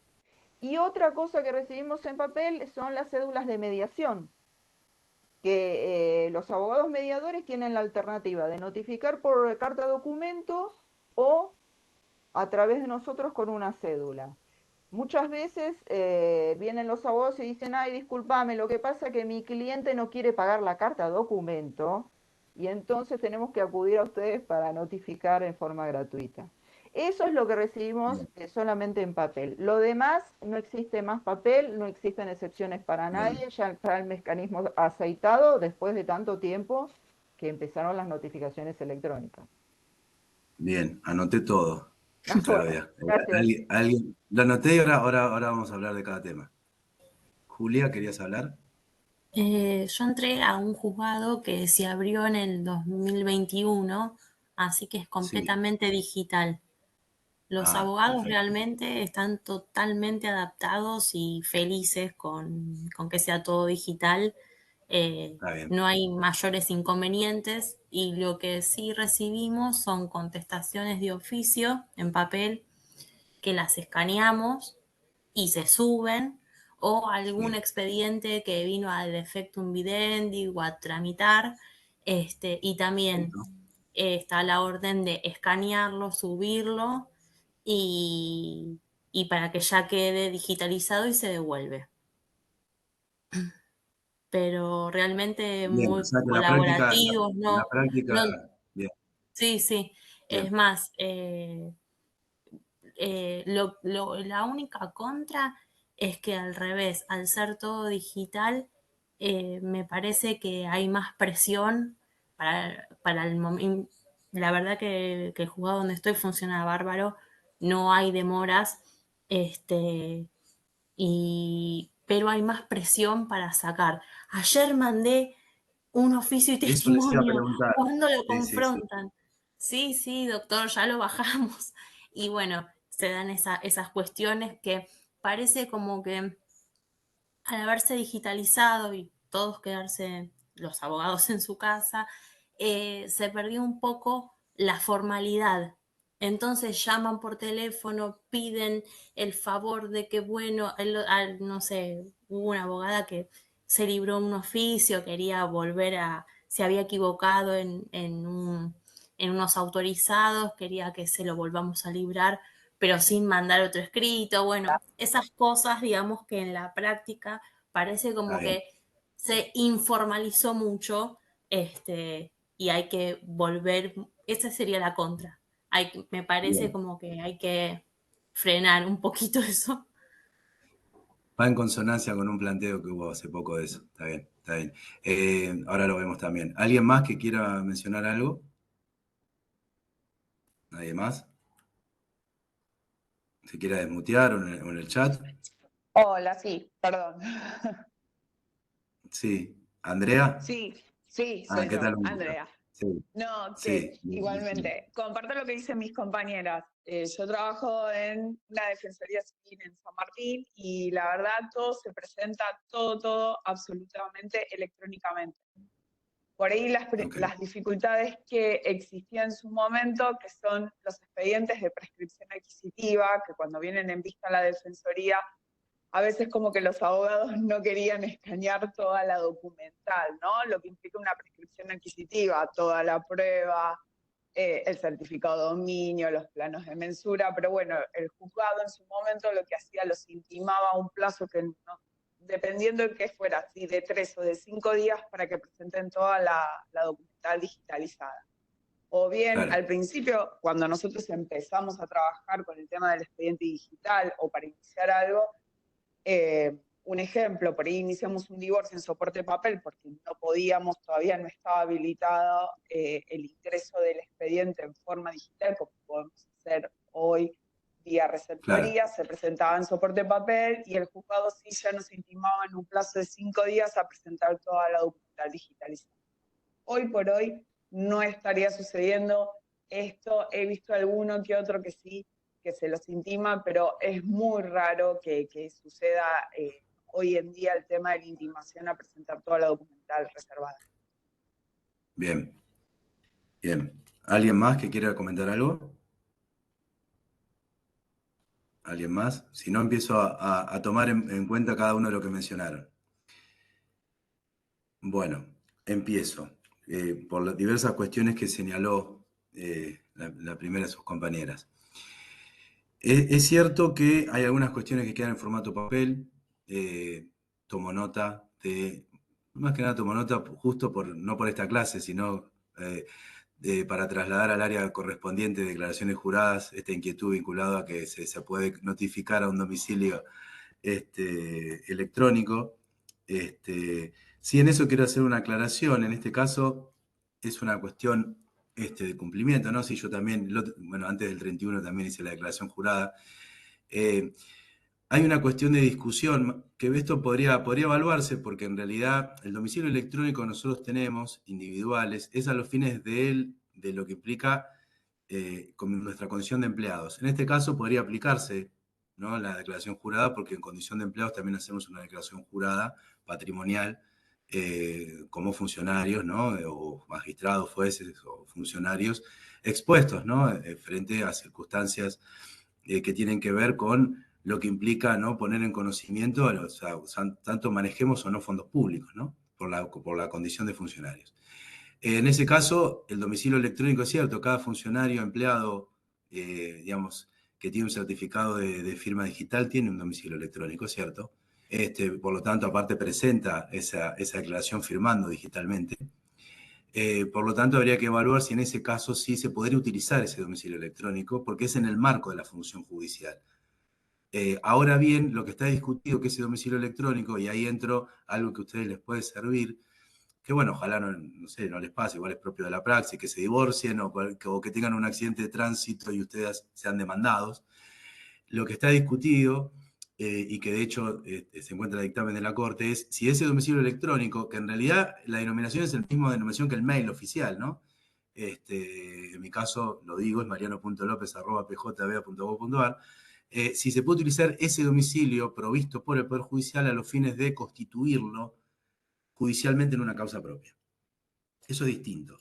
Y otra cosa que recibimos en papel son las cédulas de mediación, que los abogados mediadores tienen la alternativa de notificar por carta documento o a través de nosotros con una cédula. Muchas veces vienen los abogados y dicen, ay, discúlpame, lo que pasa es que mi cliente no quiere pagar la carta documento y entonces tenemos que acudir a ustedes para notificar en forma gratuita. Eso es lo que recibimos bien, solamente en papel. Lo demás, no existe más papel, no existen excepciones para bien, nadie, ya está el mecanismo aceitado después de tanto tiempo que empezaron las notificaciones electrónicas. bien, anoté todo, Bueno, Claudia. gracias. Lo anoté y ahora vamos a hablar de cada tema. Julia, ¿querías hablar? Yo entré a un juzgado que se abrió en el 2021, así que es Sí. completamente digital. Los Ah, abogados perfecto. realmente están totalmente adaptados y felices con que sea todo digital. Está bien. No hay mayores inconvenientes y lo que sí recibimos son contestaciones de oficio en papel que las escaneamos y se suben, o algún Sí. expediente que vino a defectum videndi o a tramitar, y también Perfecto. está la orden de escanearlo, subirlo y, y para que ya quede digitalizado y se devuelve. Pero realmente Bien, o muy sea que colaborativos, la no, práctica, no, bien, sí, sí. bien, Es más, la única contra es que al revés, al ser todo digital, me parece que hay más presión para el momento. La verdad que el juzgado donde estoy funciona bárbaro, no hay demoras, este, pero hay más presión para sacar. Ayer mandé un oficio y eso les iba a testimonio. preguntar. ¿Cuándo lo Sí, sí, sí. confrontan? Sí, sí, doctor, ya lo bajamos. Y bueno, se dan esas cuestiones que parece como que al haberse digitalizado y todos quedarse los abogados en su casa, se perdió un poco la formalidad. Entonces llaman por teléfono, piden el favor de que, bueno, no sé, hubo una abogada que se libró un oficio, quería volver se había equivocado en unos autorizados, quería que se lo volvamos a librar, pero sin mandar otro escrito. Bueno, esas cosas, digamos que en la práctica parece Está como bien, que se informalizó mucho, y hay que volver, esa sería la contra. Me parece bien. como que hay que frenar un poquito eso. Va en consonancia con un planteo que hubo hace poco de eso. Está bien, está bien. Ahora lo vemos también. ¿Alguien más que quiera mencionar algo? ¿Nadie más? ¿Se quiera desmutear o en el chat? Hola, sí, perdón. Sí. ¿Andrea? Sí, sí, Ah, soy ¿qué yo, tal? ¿Cómo estás? Andrea. Sí, No, que sí, bien, bien. igualmente, comparto lo que dicen mis compañeras. Yo trabajo en una defensoría civil en San Martín y la verdad todo se presenta, todo absolutamente electrónicamente. Por ahí Ok, las dificultades que existían en su momento, que son los expedientes de prescripción adquisitiva, que cuando vienen en vista a la defensoría a veces como que los abogados no querían escanear toda la documental, ¿no? Lo que implica una prescripción adquisitiva, toda la prueba, el certificado de dominio, los planos de mensura, pero bueno, el juzgado en su momento lo que hacía los intimaba a un plazo que dependiendo de qué fuera, si de 3 o de 5 días para que presenten toda la documental digitalizada. O bien, Claro. al principio, cuando nosotros empezamos a trabajar con el tema del expediente digital o para iniciar algo, un ejemplo, por ahí iniciamos un divorcio en soporte papel porque no podíamos, todavía no estaba habilitado el ingreso del expediente en forma digital, como podemos hacer hoy vía receptoría, Claro. se presentaba en soporte papel y el juzgado sí ya nos intimaba en un plazo de 5 días a presentar toda la documental digitalizada. Hoy por hoy no estaría sucediendo esto, he visto alguno que otro que sí, que se los intima, pero es muy raro que suceda hoy en día el tema de la intimación a presentar toda la documental reservada. Bien, bien. ¿Alguien más que quiera comentar algo? ¿Alguien más? Si no, empiezo a tomar en cuenta cada uno de lo que mencionaron. Bueno, empiezo por las diversas cuestiones que señaló la primera de sus compañeras. Es cierto que hay algunas cuestiones que quedan en formato papel. Tomo nota de, más que nada tomo nota justo no por esta clase, sino para trasladar al área correspondiente de declaraciones juradas esta inquietud vinculada a que se puede notificar a un domicilio electrónico. Sí, en eso quiero hacer una aclaración. En este caso es una cuestión de cumplimiento, ¿no? Si yo también, bueno, antes del 31 también hice la declaración jurada. Hay una cuestión de discusión que esto podría evaluarse porque en realidad el domicilio electrónico que nosotros tenemos, individuales, es a los fines de lo que implica con nuestra condición de empleados. En este caso podría aplicarse, ¿no?, la declaración jurada porque en condición de empleados también hacemos una declaración jurada patrimonial como funcionarios, ¿no?, o magistrados, jueces o funcionarios expuestos, ¿no?, frente a circunstancias que tienen que ver con lo que implica, ¿no?, poner en conocimiento, o sea, tanto manejemos o no fondos públicos, ¿no?, por la condición de funcionarios. En ese caso, el domicilio electrónico es cierto, cada funcionario, empleado, digamos, que tiene un certificado de firma digital tiene un domicilio electrónico, es cierto. Por lo tanto, aparte presenta esa declaración firmando digitalmente. Por lo tanto, habría que evaluar si en ese caso sí se podría utilizar ese domicilio electrónico, porque es en el marco de la función judicial. Ahora bien, lo que está discutido que ese domicilio electrónico, y ahí entro algo que a ustedes les puede servir, que bueno, ojalá no sé, no les pase, igual es propio de la praxis, que se divorcien o que tengan un accidente de tránsito y ustedes sean demandados. Lo que está discutido, y que de hecho se encuentra en el dictamen de la Corte, es si ese domicilio electrónico, que en realidad la denominación es la misma denominación que el mail oficial, ¿no? En mi caso, lo digo, es mariano.lopez@pjba.gov.ar. Si se puede utilizar ese domicilio provisto por el Poder Judicial a los fines de constituirlo judicialmente en una causa propia. Eso es distinto.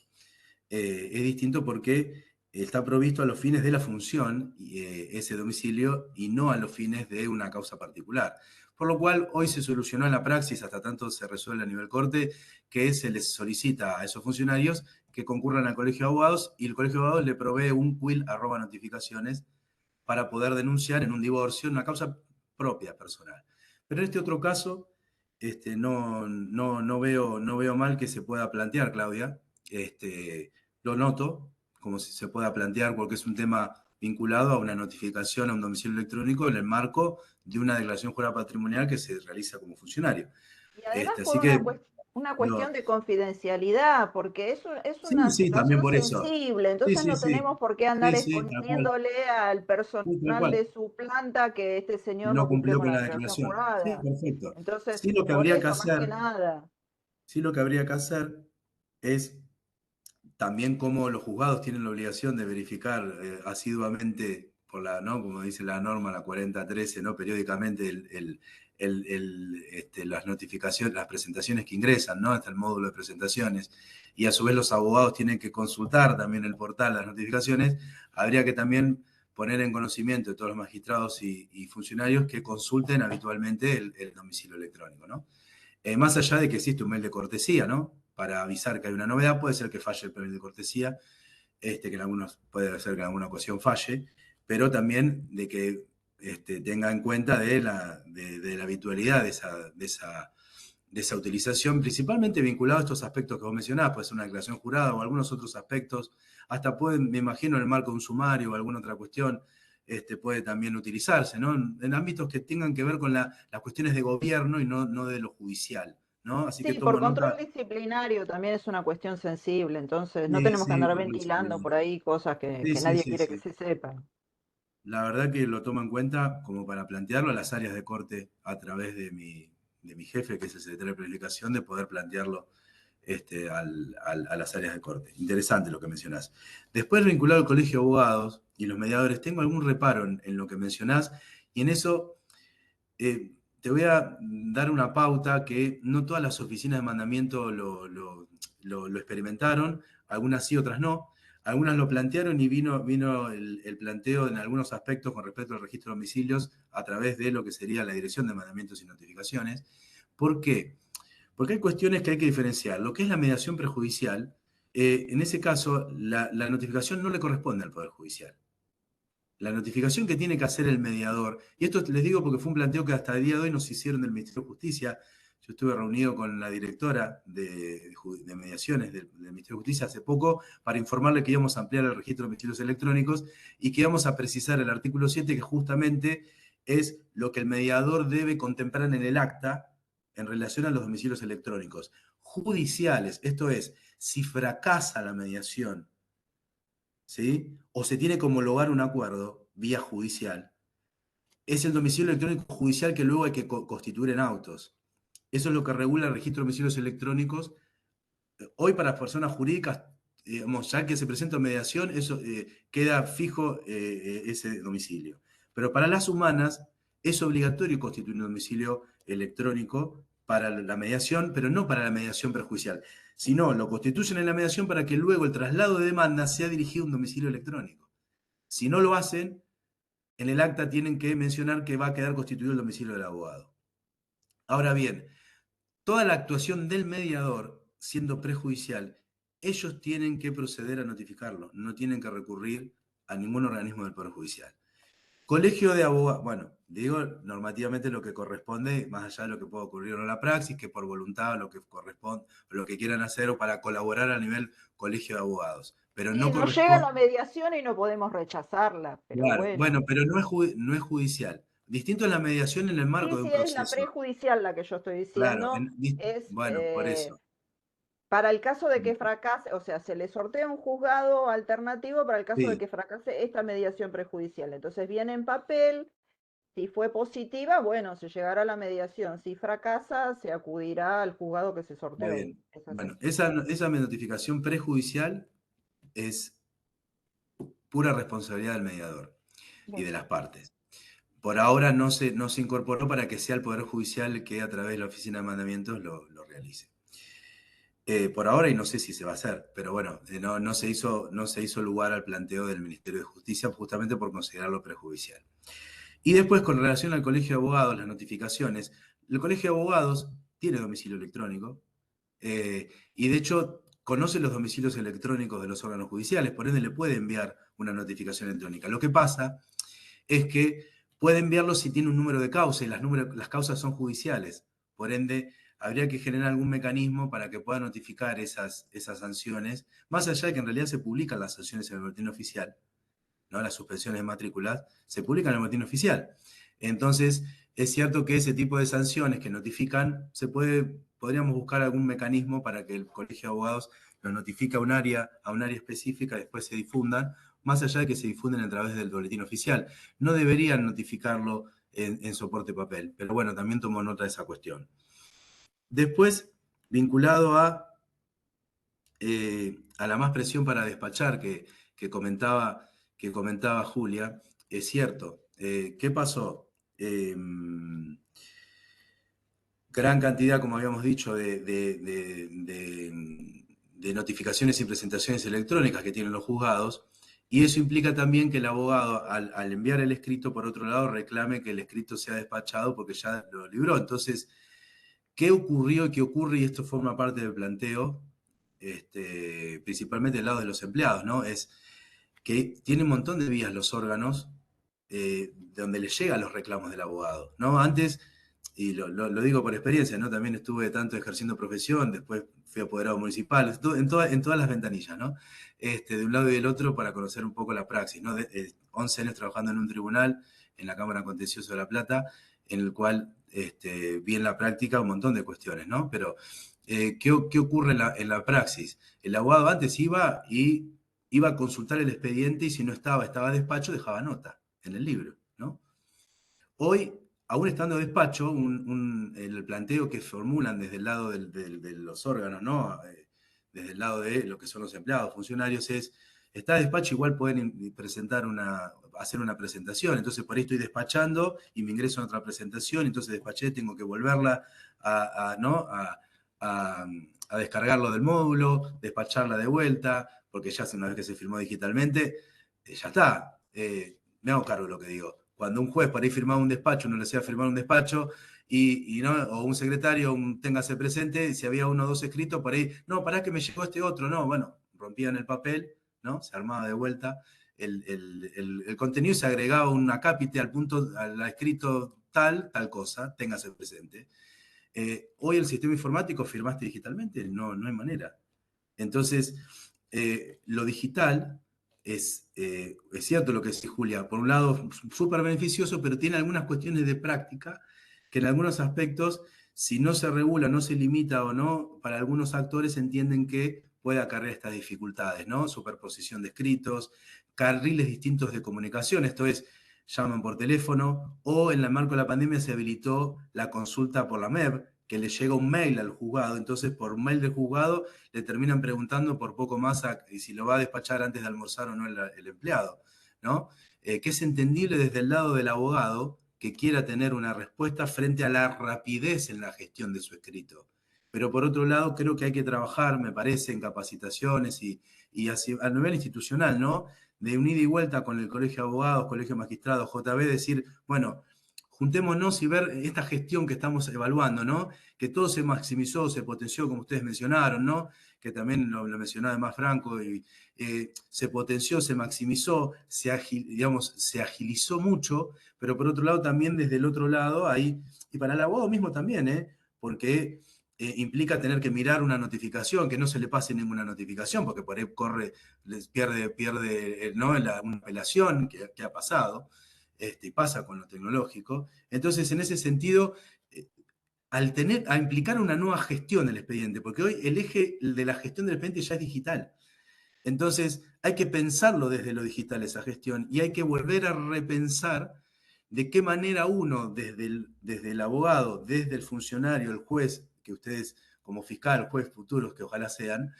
Es distinto porque está provisto a los fines de la función ese domicilio y no a los fines de una causa particular. Por lo cual, hoy se solucionó en la praxis, hasta tanto se resuelve a nivel corte, que se les solicita a esos funcionarios que concurran al Colegio de Abogados y el Colegio de Abogados le provee un quill @notificaciones para poder denunciar en un divorcio, en una causa propia, personal. Pero en este otro caso, no veo mal que se pueda plantear, Claudia. Lo noto como si se pueda plantear porque es un tema vinculado a una notificación a un domicilio electrónico en el marco de una declaración jurada patrimonial que se realiza como funcionario. Y además Así por que una cuestión de confidencialidad, porque es sí, una sí, también situación por eso. sensible, Sí, entonces sí, no sí. tenemos por qué andar Sí, sí, tal cual. exponiéndole al Sí, tal personal cual. de su planta que este señor No no cumplió cumplió con con la la declaración declaración. Sí, jurada. perfecto. Entonces, Sí, lo que por habría que eso, más que hacer, nada. sí, lo que habría que hacer es también como los juzgados tienen la obligación de verificar asiduamente, ¿no?, como dice la norma, la 4013, ¿no?, periódicamente las notificaciones, las presentaciones que ingresan, ¿no?, hasta el módulo de presentaciones, y a su vez los abogados tienen que consultar también el portal, las notificaciones. Habría que también poner en conocimiento de todos los magistrados y funcionarios que consulten habitualmente el domicilio electrónico, ¿no? Más allá de que existe un mail de cortesía, ¿no?, para avisar que hay una novedad, puede ser que falle el mail de cortesía, que puede ser que en alguna ocasión falle, pero también de que tenga en cuenta de la habitualidad de esa utilización, principalmente vinculado a estos aspectos que vos mencionabas, puede ser una declaración jurada o algunos otros aspectos, hasta pueden, me imagino, en el marco de un sumario o alguna otra cuestión, puede también utilizarse, ¿no? En ámbitos que tengan que ver con las cuestiones de gobierno y no de lo judicial, ¿no? Así que Sí, por tomo control nota. disciplinario también es una cuestión sensible, entonces no Sí, tenemos que sí, andar por ventilando eso. por ahí cosas que, Sí, que sí, nadie sí, quiere que sí. se sepan. La verdad que lo tomo en cuenta como para plantearlo a las áreas de corte a través de mi jefe, que es el secretario de Planificación, de poder plantearlo a las áreas de corte. Interesante lo que mencionás. Después, vinculado al Colegio de Abogados y los mediadores, tengo algún reparo en lo que mencionás, y en eso te voy a dar una pauta que no todas las oficinas de mandamiento lo experimentaron, algunas sí, otras no. Algunas lo plantearon y vino el planteo en algunos aspectos con respecto al registro de domicilios a través de lo que sería la Dirección de Mandamientos y Notificaciones. ¿Por qué? Porque hay cuestiones que hay que diferenciar. Lo que es la mediación prejudicial, en ese caso, la notificación no le corresponde al Poder Judicial. La notificación que tiene que hacer el mediador, y esto les digo porque fue un planteo que hasta el día de hoy nos hicieron del Ministerio de Justicia. Yo estuve reunido con la directora de mediaciones del Ministerio de Justicia hace poco para informarle que íbamos a ampliar el registro de domicilios electrónicos y que íbamos a precisar el artículo 7, que justamente es lo que el mediador debe contemplar en el acta en relación a los domicilios electrónicos judiciales. Esto es, si fracasa la mediación, ¿sí? O se tiene que homologar un acuerdo vía judicial, es el domicilio electrónico judicial que luego hay que constituir en autos. Eso es lo que regula el registro de domicilios electrónicos. Hoy para las personas jurídicas, ya que se presenta mediación, eso queda fijo ese domicilio. Pero para las humanas es obligatorio constituir un domicilio electrónico para la mediación, pero no para la mediación perjudicial, sino lo constituyen en la mediación para que luego el traslado de demanda sea dirigido a un domicilio electrónico. Si no lo hacen, en el acta tienen que mencionar que va a quedar constituido el domicilio del abogado. Ahora bien, toda la actuación del mediador, siendo prejudicial, ellos tienen que proceder a notificarlo, no tienen que recurrir a ningún organismo del Poder Judicial. Colegio de abogados, bueno, digo normativamente lo que corresponde, más allá de lo que pueda ocurrir en la praxis, que por voluntad lo que corresponde, lo que quieran hacer o para colaborar a nivel colegio de abogados. Pero no Sí, nos llega corresponde. la mediación y no podemos rechazarla, pero Claro, bueno. bueno, pero no es judicial. Distinto es la mediación en el marco Sí, de un sí, es la proceso. prejudicial la que yo estoy Claro, diciendo, es bueno, por eso. para el caso de que fracase, o sea, se le sortea un juzgado alternativo para el caso de Sí, que fracase esta mediación prejudicial. Entonces viene en papel, si fue positiva, bueno, se llegará a la mediación. Si fracasa, se acudirá al juzgado que se está sorteó. bien. Es así. Bueno, esa notificación prejudicial es pura responsabilidad del mediador y de Bueno, las partes. Por ahora no se incorporó para que sea el Poder Judicial el que a través de la Oficina de Mandamientos lo realice. Por ahora, y no sé si se va a hacer, pero bueno, no se hizo lugar al planteo del Ministerio de Justicia justamente por considerarlo prejudicial. Y después, con relación al Colegio de Abogados, las notificaciones, el Colegio de Abogados tiene domicilio electrónico y de hecho conoce los domicilios electrónicos de los órganos judiciales, por ende le puede enviar una notificación electrónica. Lo que pasa es que puede enviarlo si tiene un número de causa y las causas son judiciales. Por ende, habría que generar algún mecanismo para que pueda notificar esas sanciones, más allá de que en realidad se publican las sanciones en el boletín oficial, ¿no? Las suspensiones de matrículas se publican en el boletín oficial. Entonces, es cierto que ese tipo de sanciones que notifican, podríamos buscar algún mecanismo para que el Colegio de Abogados lo notifique a un área específica y después se difundan, más allá de que se difunden a través del boletín oficial. No deberían notificarlo en soporte papel, pero bueno, también tomo nota de esa cuestión. Después, vinculado a la más presión para despachar que comentaba Julia, es cierto. ¿Qué pasó? Gran cantidad, como habíamos dicho, de notificaciones y presentaciones electrónicas que tienen los juzgados, y eso implica también que el abogado, al enviar el escrito, por otro lado, reclame que el escrito sea despachado porque ya lo libró. Entonces, ¿qué ocurrió y qué ocurre? Y esto forma parte del planteo, principalmente del lado de los empleados, ¿no? Es que tienen un montón de vías los órganos donde le llegan los reclamos del abogado, ¿no? Antes, y lo digo por experiencia, ¿no? También estuve tanto ejerciendo profesión, después fui apoderado municipal, en todas las ventanillas, ¿no? De un lado y del otro para conocer un poco la praxis, ¿no? 11 años trabajando en un tribunal, en la Cámara Contencioso de La Plata, en el cual vi en la práctica un montón de cuestiones, ¿no? Pero, ¿qué ocurre en la praxis? El abogado antes iba a consultar el expediente y si no estaba despacho, dejaba nota en el libro, ¿no? Hoy, aún estando despacho, el planteo que formulan desde el lado de los órganos, ¿no? Desde el lado de lo que son los empleados, funcionarios, está despacho, igual pueden hacer una presentación. Entonces, por ahí estoy despachando y me ingreso a otra presentación, entonces despaché, tengo que volverla ¿no? a descargarlo del módulo, despacharla de vuelta, porque ya una vez que se firmó digitalmente, ya está. Me hago cargo de lo que digo. Cuando un juez para ir firmar un despacho, no le hacía firmar un despacho, ¿no? O un secretario, téngase presente, si había uno o dos escritos, por ahí, no, pará que me llegó este otro, no, bueno, rompían el papel, ¿no? Se armaba de vuelta el contenido, se agregaba un acápite al escrito tal cosa, téngase presente. Hoy el sistema informático firmaste digitalmente, no hay manera. Entonces, lo digital es cierto lo que dice Julia, por un lado súper beneficioso, pero tiene algunas cuestiones de práctica que en algunos aspectos, si no se regula, no se limita o no, para algunos actores entienden que puede acarrear estas dificultades, ¿no? Superposición de escritos, carriles distintos de comunicación, esto es, llaman por teléfono, o en el marco de la pandemia se habilitó la consulta por la MEB, que le llega un mail al juzgado, entonces por mail del juzgado le terminan preguntando por poco más si lo va a despachar antes de almorzar o no el empleado, ¿no? Que es entendible desde el lado del abogado que quiera tener una respuesta frente a la rapidez en la gestión de su escrito. Pero por otro lado, creo que hay que trabajar, me parece, en capacitaciones y así, a nivel institucional, ¿no? De un ida y vuelta con el Colegio de Abogados, Colegio de Magistrados, JB, decir, bueno, juntémonos y ver esta gestión que estamos evaluando, ¿no? Que todo se maximizó, se potenció, como ustedes mencionaron, ¿no? Que también lo mencionó además Franco, y se potenció, se maximizó, se agilizó mucho, pero por otro lado también desde el otro lado hay, y para el abogado mismo también, porque implica tener que mirar una notificación, que no se le pase ninguna notificación, porque por ahí pierde ¿no? una apelación que ha pasado. Y pasa con lo tecnológico. Entonces, en ese sentido, a implicar una nueva gestión del expediente, porque hoy el eje de la gestión del expediente ya es digital. Entonces, hay que pensarlo desde lo digital esa gestión y hay que volver a repensar de qué manera uno, desde el abogado, desde el funcionario, el juez, que ustedes como fiscal, juez futuros, que ojalá sean,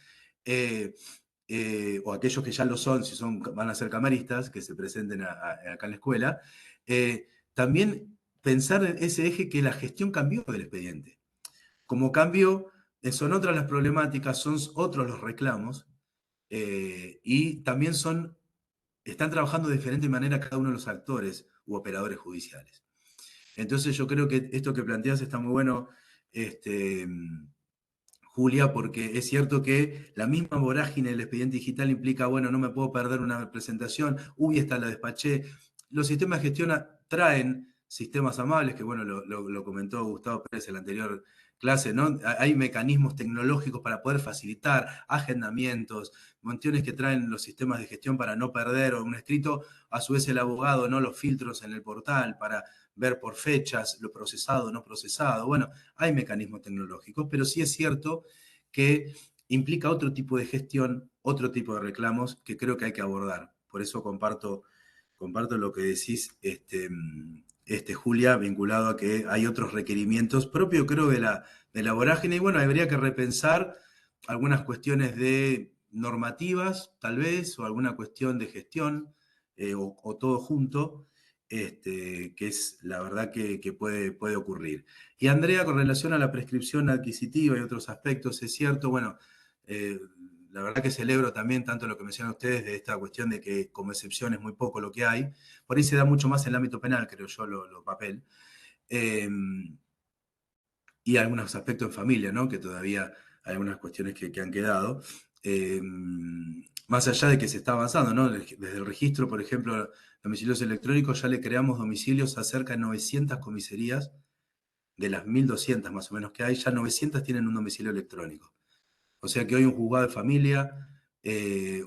o aquellos que ya lo son, si van a ser camaristas, que se presenten acá en la escuela, también pensar en ese eje que la gestión cambió del expediente. Como cambio, son otras las problemáticas, son otros los reclamos, y también están trabajando de diferente manera cada uno de los actores u operadores judiciales. Entonces yo creo que esto que planteas está muy bueno, Julia, porque es cierto que la misma vorágine del expediente digital implica, bueno, no me puedo perder una presentación, uy, esta la despaché. Los sistemas de gestión traen sistemas amables, que bueno, lo comentó Gustavo Pérez en la anterior clase, ¿no? Hay mecanismos tecnológicos para poder facilitar agendamientos, montones que traen los sistemas de gestión para no perder un escrito, a su vez el abogado, ¿no? Los filtros en el portal para ver por fechas, lo procesado, no procesado. Bueno, hay mecanismos tecnológicos, pero sí es cierto que implica otro tipo de gestión, otro tipo de reclamos que creo que hay que abordar. Por eso comparto lo que decís, Julia, vinculado a que hay otros requerimientos propios, creo, de la vorágine. Y bueno, habría que repensar algunas cuestiones de normativas, tal vez, o alguna cuestión de gestión, o todo junto, que es la verdad que puede ocurrir. Y Andrea, con relación a la prescripción adquisitiva y otros aspectos, es cierto, bueno, la verdad que celebro también tanto lo que mencionan ustedes de esta cuestión de que como excepción es muy poco lo que hay. Por ahí se da mucho más en el ámbito penal, creo yo, lo papel. Y algunos aspectos en familia, ¿no? Que todavía hay algunas cuestiones que han quedado. más allá de que se está avanzando, ¿no? Desde el registro, por ejemplo, domicilios electrónicos, ya le creamos domicilios a cerca de 900 comisarías, de las 1.200 más o menos que hay, ya 900 tienen un domicilio electrónico. O sea que hoy un juzgado de familia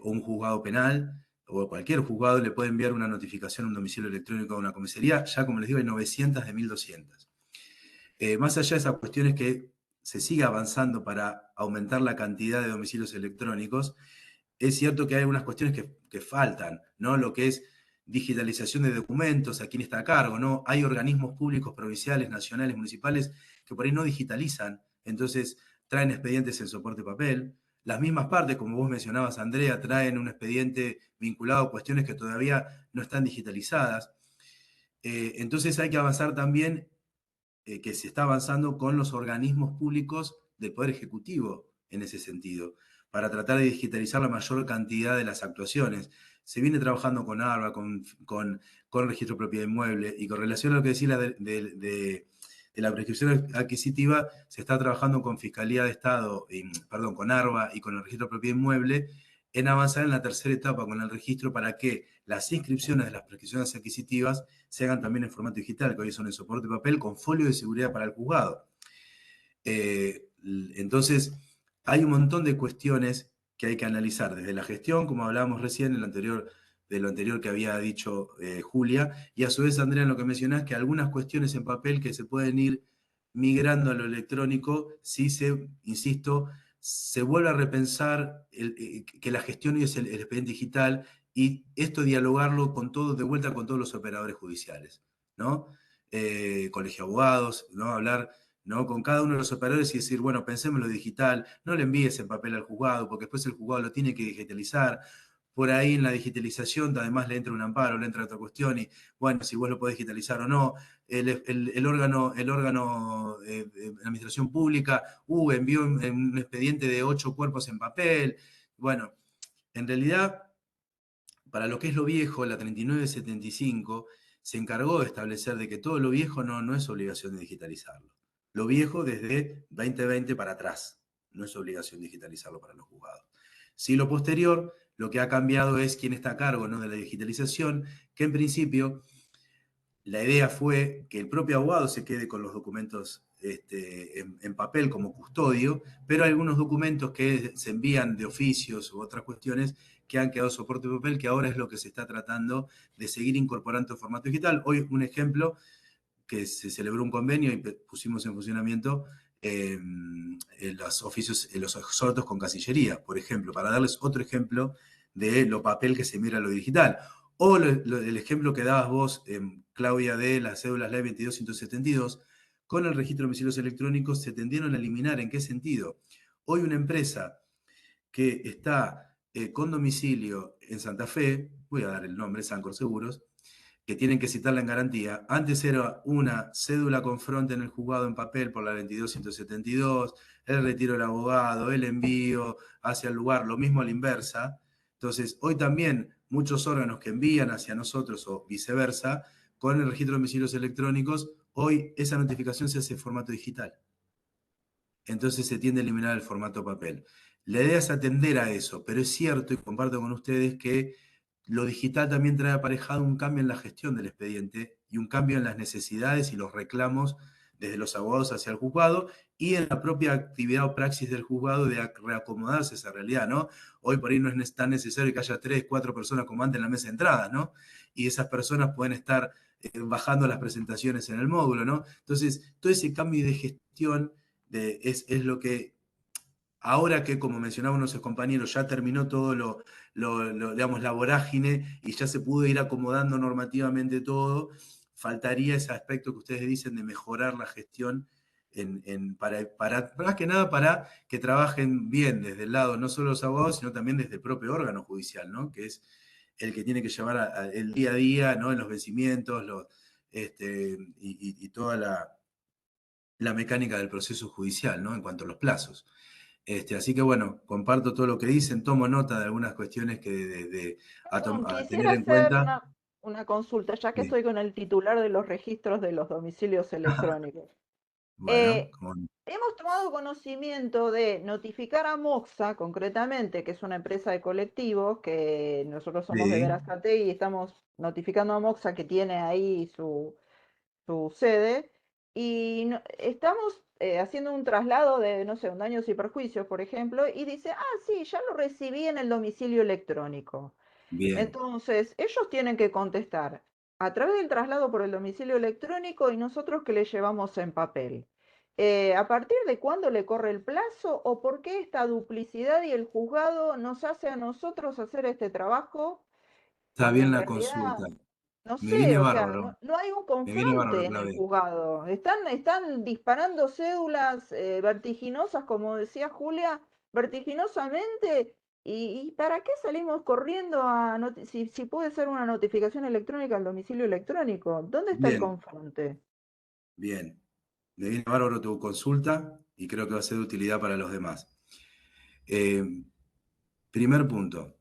o un juzgado penal o cualquier juzgado le puede enviar una notificación a un domicilio electrónico a una comisaría. Ya, como les digo, hay 900 de 1.200. Más allá de esas cuestiones que se sigue avanzando para aumentar la cantidad de domicilios electrónicos, es cierto que hay algunas cuestiones que faltan, ¿no? Lo que es digitalización de documentos, a quién está a cargo, ¿no? Hay organismos públicos provinciales, nacionales, municipales, que por ahí no digitalizan, entonces traen expedientes en soporte papel. Las mismas partes, como vos mencionabas, Andrea, traen un expediente vinculado a cuestiones que todavía no están digitalizadas. Entonces hay que avanzar también, que se está avanzando con los organismos públicos del Poder Ejecutivo en ese sentido, para tratar de digitalizar la mayor cantidad de las actuaciones. Se viene trabajando con ARBA, con el registro de propiedad inmueble, y con relación a lo que decía de la prescripción adquisitiva, se está trabajando con Fiscalía de Estado, perdón, con ARBA y con el registro de propiedad inmueble, en avanzar en la tercera etapa con el registro para que las inscripciones de las prescripciones adquisitivas se hagan también en formato digital, que hoy son en soporte papel, con folio de seguridad para el juzgado. Entonces, hay un montón de cuestiones que hay que analizar, desde la gestión, como hablábamos recién de lo anterior que había dicho Julia, y a su vez, Andrea, en lo que mencionás, que algunas cuestiones en papel que se pueden ir migrando a lo electrónico, si se, insisto, se vuelve a repensar que la gestión hoy es el expediente digital, y esto dialogarlo con todo, de vuelta con todos los operadores judiciales, ¿no? Colegio de abogados, ¿no? Hablar, ¿no? Con cada uno de los operadores y decir, bueno, pensemos en lo digital, no le envíes en papel al juzgado, porque después el juzgado lo tiene que digitalizar. Por ahí en la digitalización además le entra un amparo, le entra otra cuestión, y bueno, si vos lo podés digitalizar o no. El órgano de administración pública envió un expediente de 8 cuerpos en papel. Bueno, en realidad, para lo que es lo viejo, la 3975 se encargó de establecer de que todo lo viejo no es obligación de digitalizarlo. Lo viejo desde 2020 para atrás, no es obligación digitalizarlo para los juzgados. Si lo posterior, lo que ha cambiado es quién está a cargo, ¿no?, de la digitalización, que en principio la idea fue que el propio abogado se quede con los documentos en papel como custodio, pero hay algunos documentos que se envían de oficios u otras cuestiones que han quedado soporte de papel, que ahora es lo que se está tratando de seguir incorporando en formato digital. Hoy un ejemplo, que se celebró un convenio y pusimos en funcionamiento los oficios, los exhortos con casillería, por ejemplo, para darles otro ejemplo de lo papel que se mira a lo digital. O el ejemplo que dabas vos, Claudia, de las cédulas ley 22172, con el registro de domicilios electrónicos se tendieron a eliminar. ¿En qué sentido? Hoy una empresa que está con domicilio en Santa Fe, voy a dar el nombre, Sancor Seguros, que tienen que citarla en garantía. Antes era una cédula con fronte en el juzgado en papel por la 22172, el retiro del abogado, el envío hacia el lugar, lo mismo a la inversa. Entonces, hoy también muchos órganos que envían hacia nosotros o viceversa, con el registro de domicilios electrónicos, hoy esa notificación se hace en formato digital. Entonces se tiende a eliminar el formato papel. La idea es atender a eso, pero es cierto, y comparto con ustedes, que lo digital también trae aparejado un cambio en la gestión del expediente y un cambio en las necesidades y los reclamos desde los abogados hacia el juzgado y en la propia actividad o praxis del juzgado de reacomodarse a esa realidad, ¿no? Hoy por ahí no es tan necesario que haya 3, 4 personas como antes en la mesa de entrada, ¿no? Y esas personas pueden estar bajando las presentaciones en el módulo, ¿no? Entonces, todo ese cambio de gestión es lo que, ahora que, como mencionaban nuestros compañeros, ya terminó todo digamos, la vorágine y ya se pudo ir acomodando normativamente todo, faltaría ese aspecto que ustedes dicen de mejorar la gestión más que nada para que trabajen bien desde el lado no solo los abogados, sino también desde el propio órgano judicial, ¿no? Que es el que tiene que llevar el día a día, ¿no?, en los vencimientos y toda la mecánica del proceso judicial, ¿no?, en cuanto a los plazos. Así que bueno, comparto todo lo que dicen, tomo nota de algunas cuestiones que Perdón, a tener quisiera en hacer cuenta. una consulta, ya que Sí. estoy con el titular de los registros de los domicilios electrónicos. Bueno, Hemos tomado conocimiento de notificar a Moxa, concretamente, que es una empresa de colectivos, que nosotros somos de sí, Verazategui y estamos notificando a Moxa que tiene ahí su sede, y estamos haciendo un traslado de, no sé, un daños y perjuicios, por ejemplo, y dice, ah, sí, ya lo recibí en el domicilio electrónico. bien. Entonces, ellos tienen que contestar a través del traslado por el domicilio electrónico y nosotros que le llevamos en papel. ¿A partir de cuándo le corre el plazo o por qué esta duplicidad y el juzgado nos hace a nosotros hacer este trabajo? Está Porque bien en la consulta. realidad, no Me viene sé, o sea, bárbaro. no hay un Me viene bárbaro, confronte en el Claudia. juzgado. Están disparando cédulas vertiginosas, como decía Julia, vertiginosamente. ¿Y para qué salimos corriendo si puede ser una notificación electrónica al domicilio electrónico? ¿Dónde está el Bien, confronte? bien. Me viene bárbaro tu consulta y creo que va a ser de utilidad para los demás. Eh, Primer punto.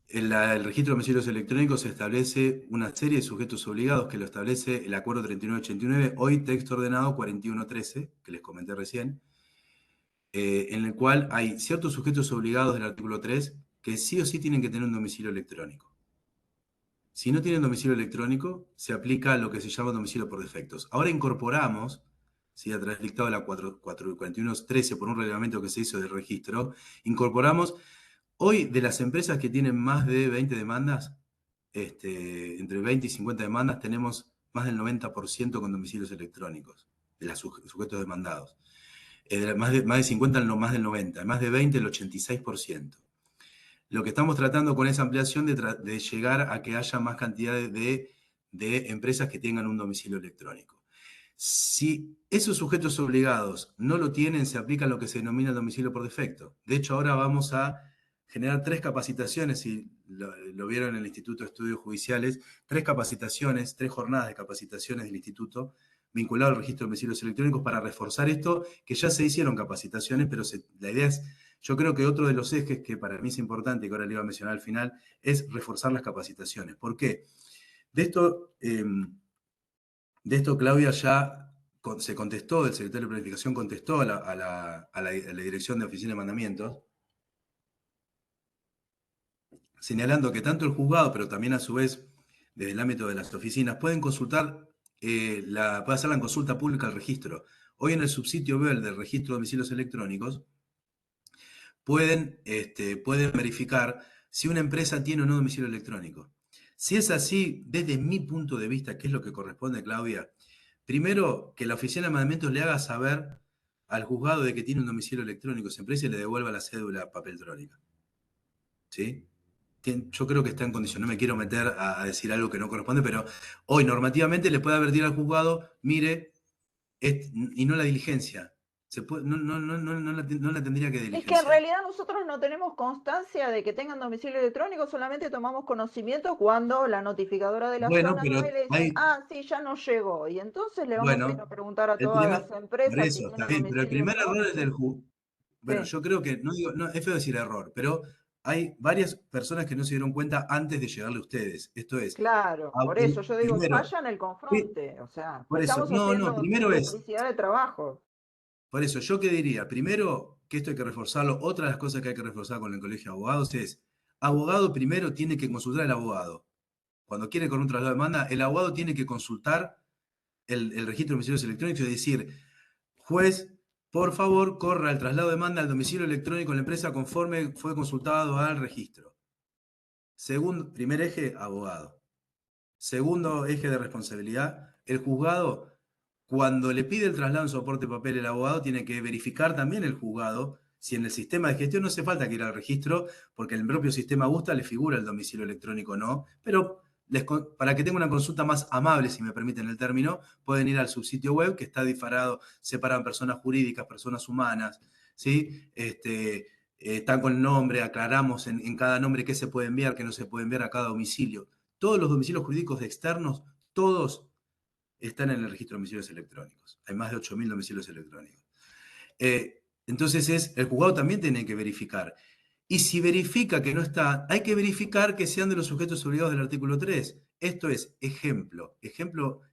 En el registro de domicilios electrónicos se establece una serie de sujetos obligados que lo establece el Acuerdo 3989, hoy texto ordenado 4113, que les comenté recién, en el cual hay ciertos sujetos obligados del artículo 3 que sí o sí tienen que tener un domicilio electrónico. Si no tienen domicilio electrónico, se aplica lo que se llama domicilio por defectos. Ahora incorporamos, ¿sí? A través del dictado de la 4113 por un reglamento que se hizo del registro, incorporamos hoy de las empresas que tienen más de 20 demandas, entre 20 y 50 demandas, tenemos más del 90% con domicilios electrónicos, de los sujetos demandados. Más de 50, no, más del 90, más de 20, el 86%. Lo que estamos tratando con esa ampliación de llegar a que haya más cantidad de empresas que tengan un domicilio electrónico. Si esos sujetos obligados no lo tienen, se aplica lo que se denomina el domicilio por defecto. De hecho, ahora vamos a generar 3 capacitaciones, si lo vieron en el Instituto de Estudios Judiciales, 3 capacitaciones, 3 jornadas de capacitaciones del Instituto vinculado al registro de domicilios electrónicos para reforzar esto, que ya se hicieron capacitaciones, pero la idea es, yo creo que otro de los ejes que para mí es importante, y que ahora le iba a mencionar al final, es reforzar las capacitaciones. ¿Por qué? De esto Claudia ya se contestó, el secretario de Planificación contestó a la Dirección de Oficina de Mandamientos, señalando que tanto el juzgado, pero también a su vez desde el ámbito de las oficinas, pueden consultar, puede hacer la consulta pública al registro. Hoy en el subsitio web del registro de domicilios electrónicos pueden verificar si una empresa tiene o no domicilio electrónico. Si es así, desde mi punto de vista, ¿qué es lo que corresponde, Claudia? Primero, que la Oficina de Mandamientos le haga saber al juzgado de que tiene un domicilio electrónico esa empresa y le devuelva la cédula papeltrónica. ¿Sí? Yo creo que está en condición, no me quiero meter a decir algo que no corresponde, pero hoy normativamente le puede advertir al juzgado, mire, y no la diligencia. No la tendría que Es que en diligenciar. realidad nosotros no tenemos constancia de que tengan domicilio electrónico, solamente tomamos conocimiento cuando la notificadora de la Bueno, zona pero va y le dicen, hay, ah, sí, ya no llegó. Y entonces le vamos a ir bueno, a preguntar a el todas primer, las por empresas si eso, está tienen bien, pero el domicilio primer error es del electrónico. juzgado. Bueno, Sí, yo creo que, no digo, no, es feo decir error, pero hay varias personas que no se dieron cuenta antes de llegarle a ustedes. Esto es, claro, por eso yo digo, primero, falla en el confronte, o sea, por eso, estamos no, haciendo primero es, duplicidad de trabajo. por eso, ¿yo qué diría? Primero, que esto hay que reforzarlo. Otra de las cosas que hay que reforzar con el Colegio de Abogados es, abogado primero tiene que consultar al abogado. Cuando quiere con un traslado de demanda, el abogado tiene que consultar el registro de domicilios electrónicos y decir, juez, por favor, corra el traslado de demanda al domicilio electrónico de la empresa conforme fue consultado al registro. Segundo, primer eje, abogado. Segundo eje de responsabilidad, el juzgado, cuando le pide el traslado en soporte de papel, el abogado tiene que verificar también el juzgado si en el sistema de gestión no hace falta que ir al registro, porque en el propio sistema Gusta le figura el domicilio electrónico o no, pero para que tenga una consulta más amable, si me permiten el término, pueden ir al subsitio web que está separado en personas jurídicas, personas humanas, ¿sí? Están con el nombre, aclaramos en cada nombre qué se puede enviar, qué no se puede enviar a cada domicilio. Todos los domicilios jurídicos de externos, todos están en el registro de domicilios electrónicos. Hay más de 8.000 domicilios electrónicos. Entonces, el juzgado también tiene que verificar. Y si verifica que no está, hay que verificar que sean de los sujetos obligados del artículo 3. Esto es, ejemplo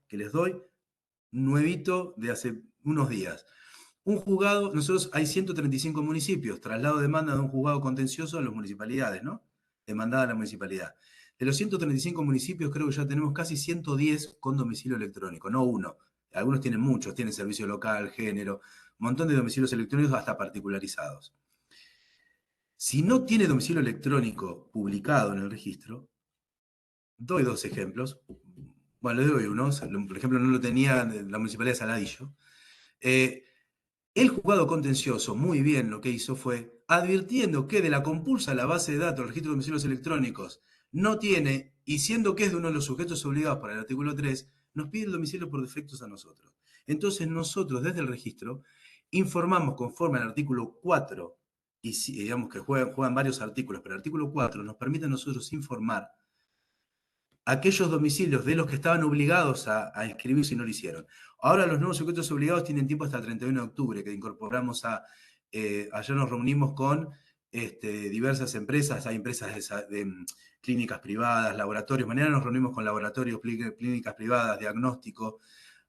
que les doy, nuevito de hace unos días. Un juzgado, nosotros hay 135 municipios, traslado de demanda de un juzgado contencioso a las municipalidades, ¿no? Demandada a la municipalidad. De los 135 municipios, creo que ya tenemos casi 110 con domicilio electrónico, no uno. Algunos tienen muchos, tienen servicio local, género, un montón de domicilios electrónicos hasta particularizados. Si no tiene domicilio electrónico publicado en el registro, doy dos ejemplos. Bueno, le doy uno. Por ejemplo, no lo tenía la municipalidad de Saladillo. El juzgado contencioso, muy bien, lo que hizo fue, advirtiendo que de la compulsa la base de datos del registro de domicilios electrónicos no tiene, y siendo que es de uno de los sujetos obligados para el artículo 3, nos pide el domicilio por defectos a nosotros. Entonces nosotros desde el registro informamos conforme al artículo 4, y digamos que juegan varios artículos, pero el artículo 4 nos permite a nosotros informar aquellos domicilios de los que estaban obligados a inscribirse y no lo hicieron. Ahora los nuevos sujetos obligados tienen tiempo hasta el 31 de octubre, que incorporamos ayer nos reunimos con diversas empresas, hay empresas de clínicas privadas, laboratorios, mañana nos reunimos con laboratorios, clínicas privadas, diagnóstico,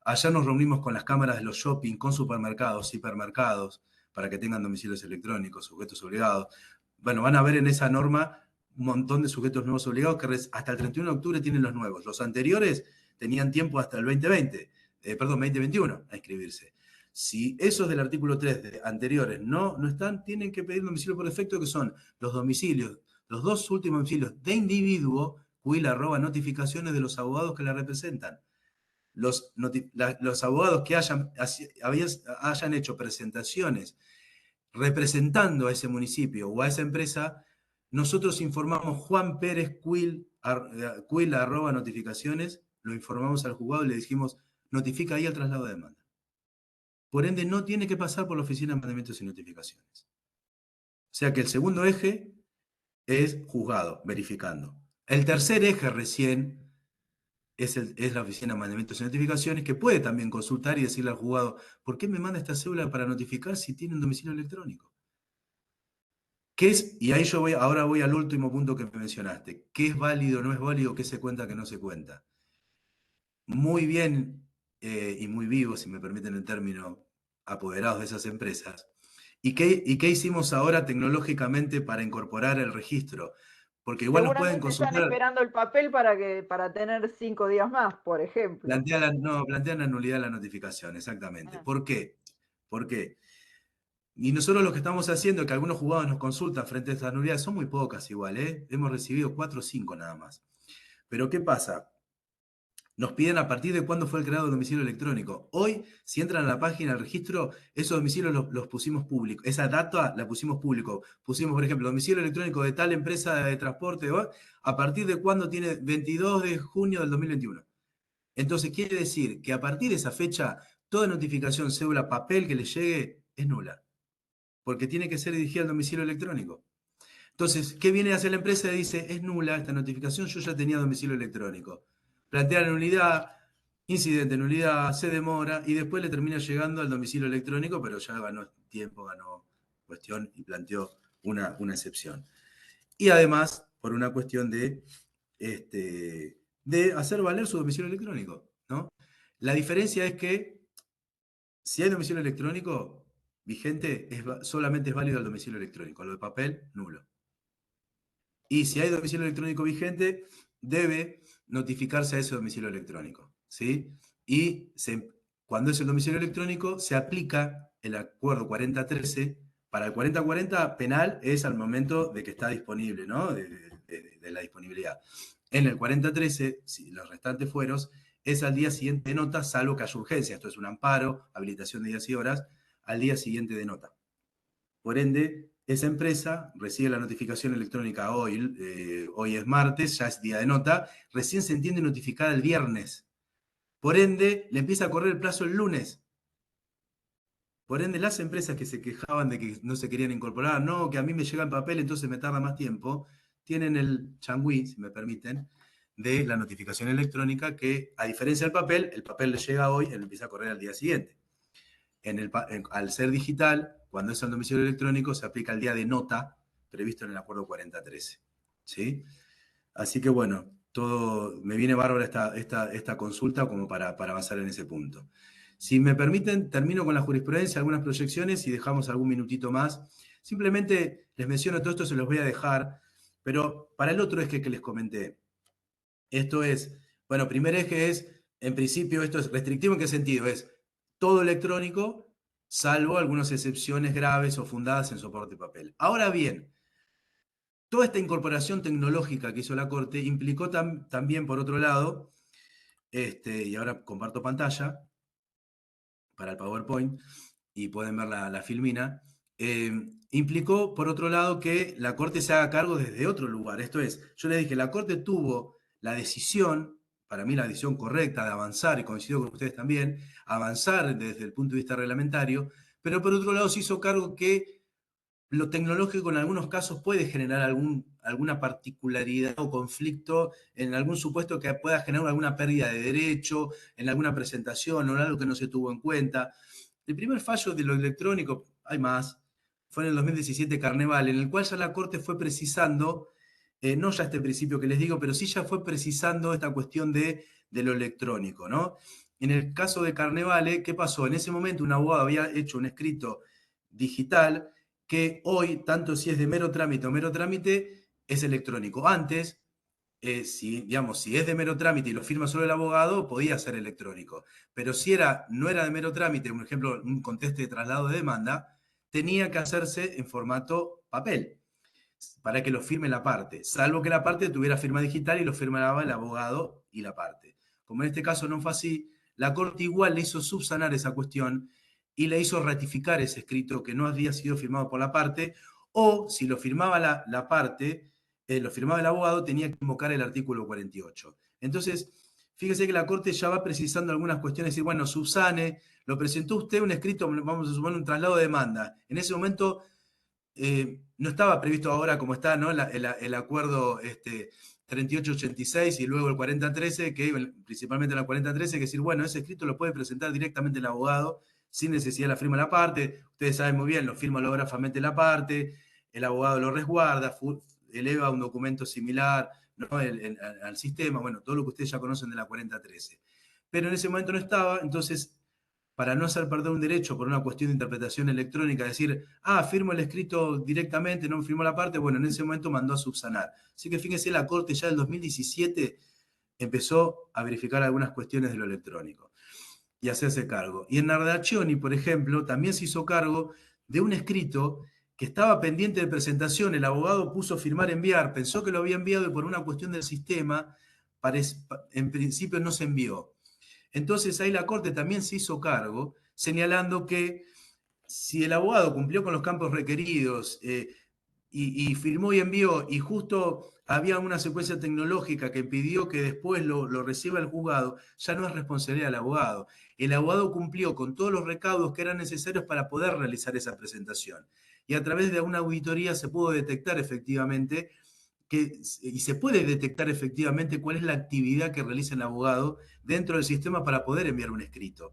ayer nos reunimos con las cámaras de los shopping, con supermercados, hipermercados, para que tengan domicilios electrónicos, sujetos obligados. Bueno, van a ver en esa norma un montón de sujetos nuevos obligados que hasta el 31 de octubre tienen los nuevos. Los anteriores tenían tiempo hasta el 2021 a inscribirse. Si esos del artículo 3 de anteriores no están, tienen que pedir domicilio por defecto, que son los domicilios, los dos últimos domicilios de individuo, @notificaciones de los abogados que la representan. Los abogados que hayan hecho presentaciones representando a ese municipio o a esa empresa, nosotros informamos Juan Pérez Quil @notificaciones, lo informamos al juzgado y le dijimos, notifica ahí el traslado de demanda. Por ende, no tiene que pasar por la oficina de mandamientos y notificaciones. O sea que el segundo eje es juzgado, verificando. El tercer eje recién es la oficina de mandamientos y notificaciones, que puede también consultar y decirle al juzgado, ¿por qué me manda esta cédula para notificar si tiene un domicilio electrónico? ¿Qué es? Y ahí ahora voy al último punto que me mencionaste. ¿Qué es válido, no es válido? ¿Qué se cuenta, qué no se cuenta? Muy bien y muy vivos, si me permiten el término, apoderados de esas empresas. ¿Y qué hicimos ahora tecnológicamente para incorporar el registro? Porque igual nos pueden Seguramente están consultar. esperando el papel para tener 5 días más, por ejemplo. Plantean la nulidad de la notificación, exactamente. ¿Por qué? Y nosotros lo que estamos haciendo es que algunos juzgados nos consultan frente a estas nulidades, son muy pocas igual, ¿eh? Hemos recibido 4 o 5 nada más. Pero ¿qué pasa? Nos piden a partir de cuándo fue el creado el domicilio electrónico. Hoy, si entran a la página del registro, esos domicilios los pusimos públicos. Esa data la pusimos público. Pusimos, por ejemplo, domicilio electrónico de tal empresa de transporte, a partir de cuándo tiene 22 de junio del 2021. Entonces, quiere decir que a partir de esa fecha, toda notificación, cédula, papel que le llegue es nula. Porque tiene que ser dirigida al domicilio electrónico. Entonces, ¿qué viene a hacer la empresa? Dice, es nula esta notificación, yo ya tenía domicilio electrónico. Plantea la nulidad, incidente de nulidad, se demora y después le termina llegando al domicilio electrónico, pero ya ganó tiempo, ganó cuestión y planteó una excepción. Y además, por una cuestión de hacer valer su domicilio electrónico, ¿no? La diferencia es que si hay domicilio electrónico vigente, solamente es válido el domicilio electrónico, lo de papel, nulo. Y si hay domicilio electrónico vigente, debe notificarse a ese domicilio electrónico, ¿sí? Y cuando es el domicilio electrónico, se aplica el acuerdo 4013. Para el 4040 penal es al momento de que está disponible, ¿no? De la disponibilidad. En el 4013, si los restantes fueros, es al día siguiente de nota, salvo que haya urgencia. Esto es un amparo, habilitación de días y horas, al día siguiente de nota. Por ende, esa empresa recibe la notificación electrónica hoy es martes, ya es día de nota, recién se entiende notificada el viernes. Por ende, le empieza a correr el plazo el lunes. Por ende, las empresas que se quejaban de que no se querían incorporar, no, que a mí me llega el papel, entonces me tarda más tiempo, tienen el changüí, si me permiten, de la notificación electrónica que, a diferencia del papel, el papel le llega hoy, él empieza a correr al día siguiente. Al ser digital, cuando es el domicilio electrónico, se aplica el día de nota previsto en el acuerdo 4013. ¿Sí? Así que bueno, me viene bárbara esta consulta como para avanzar en ese punto. Si me permiten, termino con la jurisprudencia, algunas proyecciones y dejamos algún minutito más. Simplemente les menciono todo esto, se los voy a dejar, pero para el otro eje que les comenté, esto es, bueno, primer eje es, en principio, esto es restrictivo. ¿En qué sentido? Es todo electrónico, salvo algunas excepciones graves o fundadas en soporte de papel. Ahora bien, toda esta incorporación tecnológica que hizo la Corte implicó también, por otro lado, y ahora comparto pantalla para el PowerPoint, y pueden ver la filmina, implicó, por otro lado, que la Corte se haga cargo desde otro lugar. Esto es, yo les dije, la Corte tuvo la decisión, para mí la decisión correcta de avanzar, y coincido con ustedes también, avanzar desde el punto de vista reglamentario, pero por otro lado se hizo cargo que lo tecnológico en algunos casos puede generar alguna particularidad o conflicto en algún supuesto que pueda generar alguna pérdida de derecho, en alguna presentación o en algo que no se tuvo en cuenta. El primer fallo de lo electrónico, hay más, fue en el 2017 Carneval, en el cual ya la Corte fue precisando, no ya este principio que les digo, pero sí ya fue precisando esta cuestión de lo electrónico, ¿no? En el caso de Carnevale, ¿qué pasó? En ese momento un abogado había hecho un escrito digital que hoy, tanto si es de mero trámite o mero trámite, es electrónico. Antes, si es de mero trámite y lo firma solo el abogado, podía ser electrónico. Pero si no era de mero trámite, por ejemplo, un conteste de traslado de demanda, tenía que hacerse en formato papel para que lo firme la parte, salvo que la parte tuviera firma digital y lo firmaba el abogado y la parte. Como en este caso no fue así, la Corte igual le hizo subsanar esa cuestión y le hizo ratificar ese escrito que no había sido firmado por la parte, o si lo firmaba la parte, lo firmaba el abogado, tenía que invocar el artículo 48. Entonces, fíjese que la Corte ya va precisando algunas cuestiones, decir, bueno, subsane, lo presentó usted un escrito, vamos a suponer un traslado de demanda. En ese momento no estaba previsto ahora como está, ¿no? El acuerdo 3886 y luego el 4013, que principalmente la 4013, que decir, bueno, ese escrito lo puede presentar directamente el abogado sin necesidad de la firma de la parte. Ustedes saben muy bien, lo firma holográficamente la parte, el abogado lo resguarda, eleva un documento similar, ¿no? al sistema, bueno, todo lo que ustedes ya conocen de la 4013. Pero en ese momento no estaba, entonces para no hacer perder un derecho por una cuestión de interpretación electrónica, decir, firmo el escrito directamente, no firmo la parte, bueno, en ese momento mandó a subsanar. Así que fíjense, la Corte ya del 2017 empezó a verificar algunas cuestiones de lo electrónico y hacerse cargo. Y en Nardacioni, por ejemplo, también se hizo cargo de un escrito que estaba pendiente de presentación, el abogado puso firmar enviar, pensó que lo había enviado y por una cuestión del sistema, en principio no se envió. Entonces ahí la Corte también se hizo cargo, señalando que si el abogado cumplió con los campos requeridos y firmó y envió, y justo había una secuencia tecnológica que impidió que después lo reciba el juzgado, ya no es responsabilidad del abogado. El abogado cumplió con todos los recaudos que eran necesarios para poder realizar esa presentación. Y a través de una auditoría se pudo detectar efectivamente y se puede detectar efectivamente cuál es la actividad que realiza el abogado dentro del sistema para poder enviar un escrito.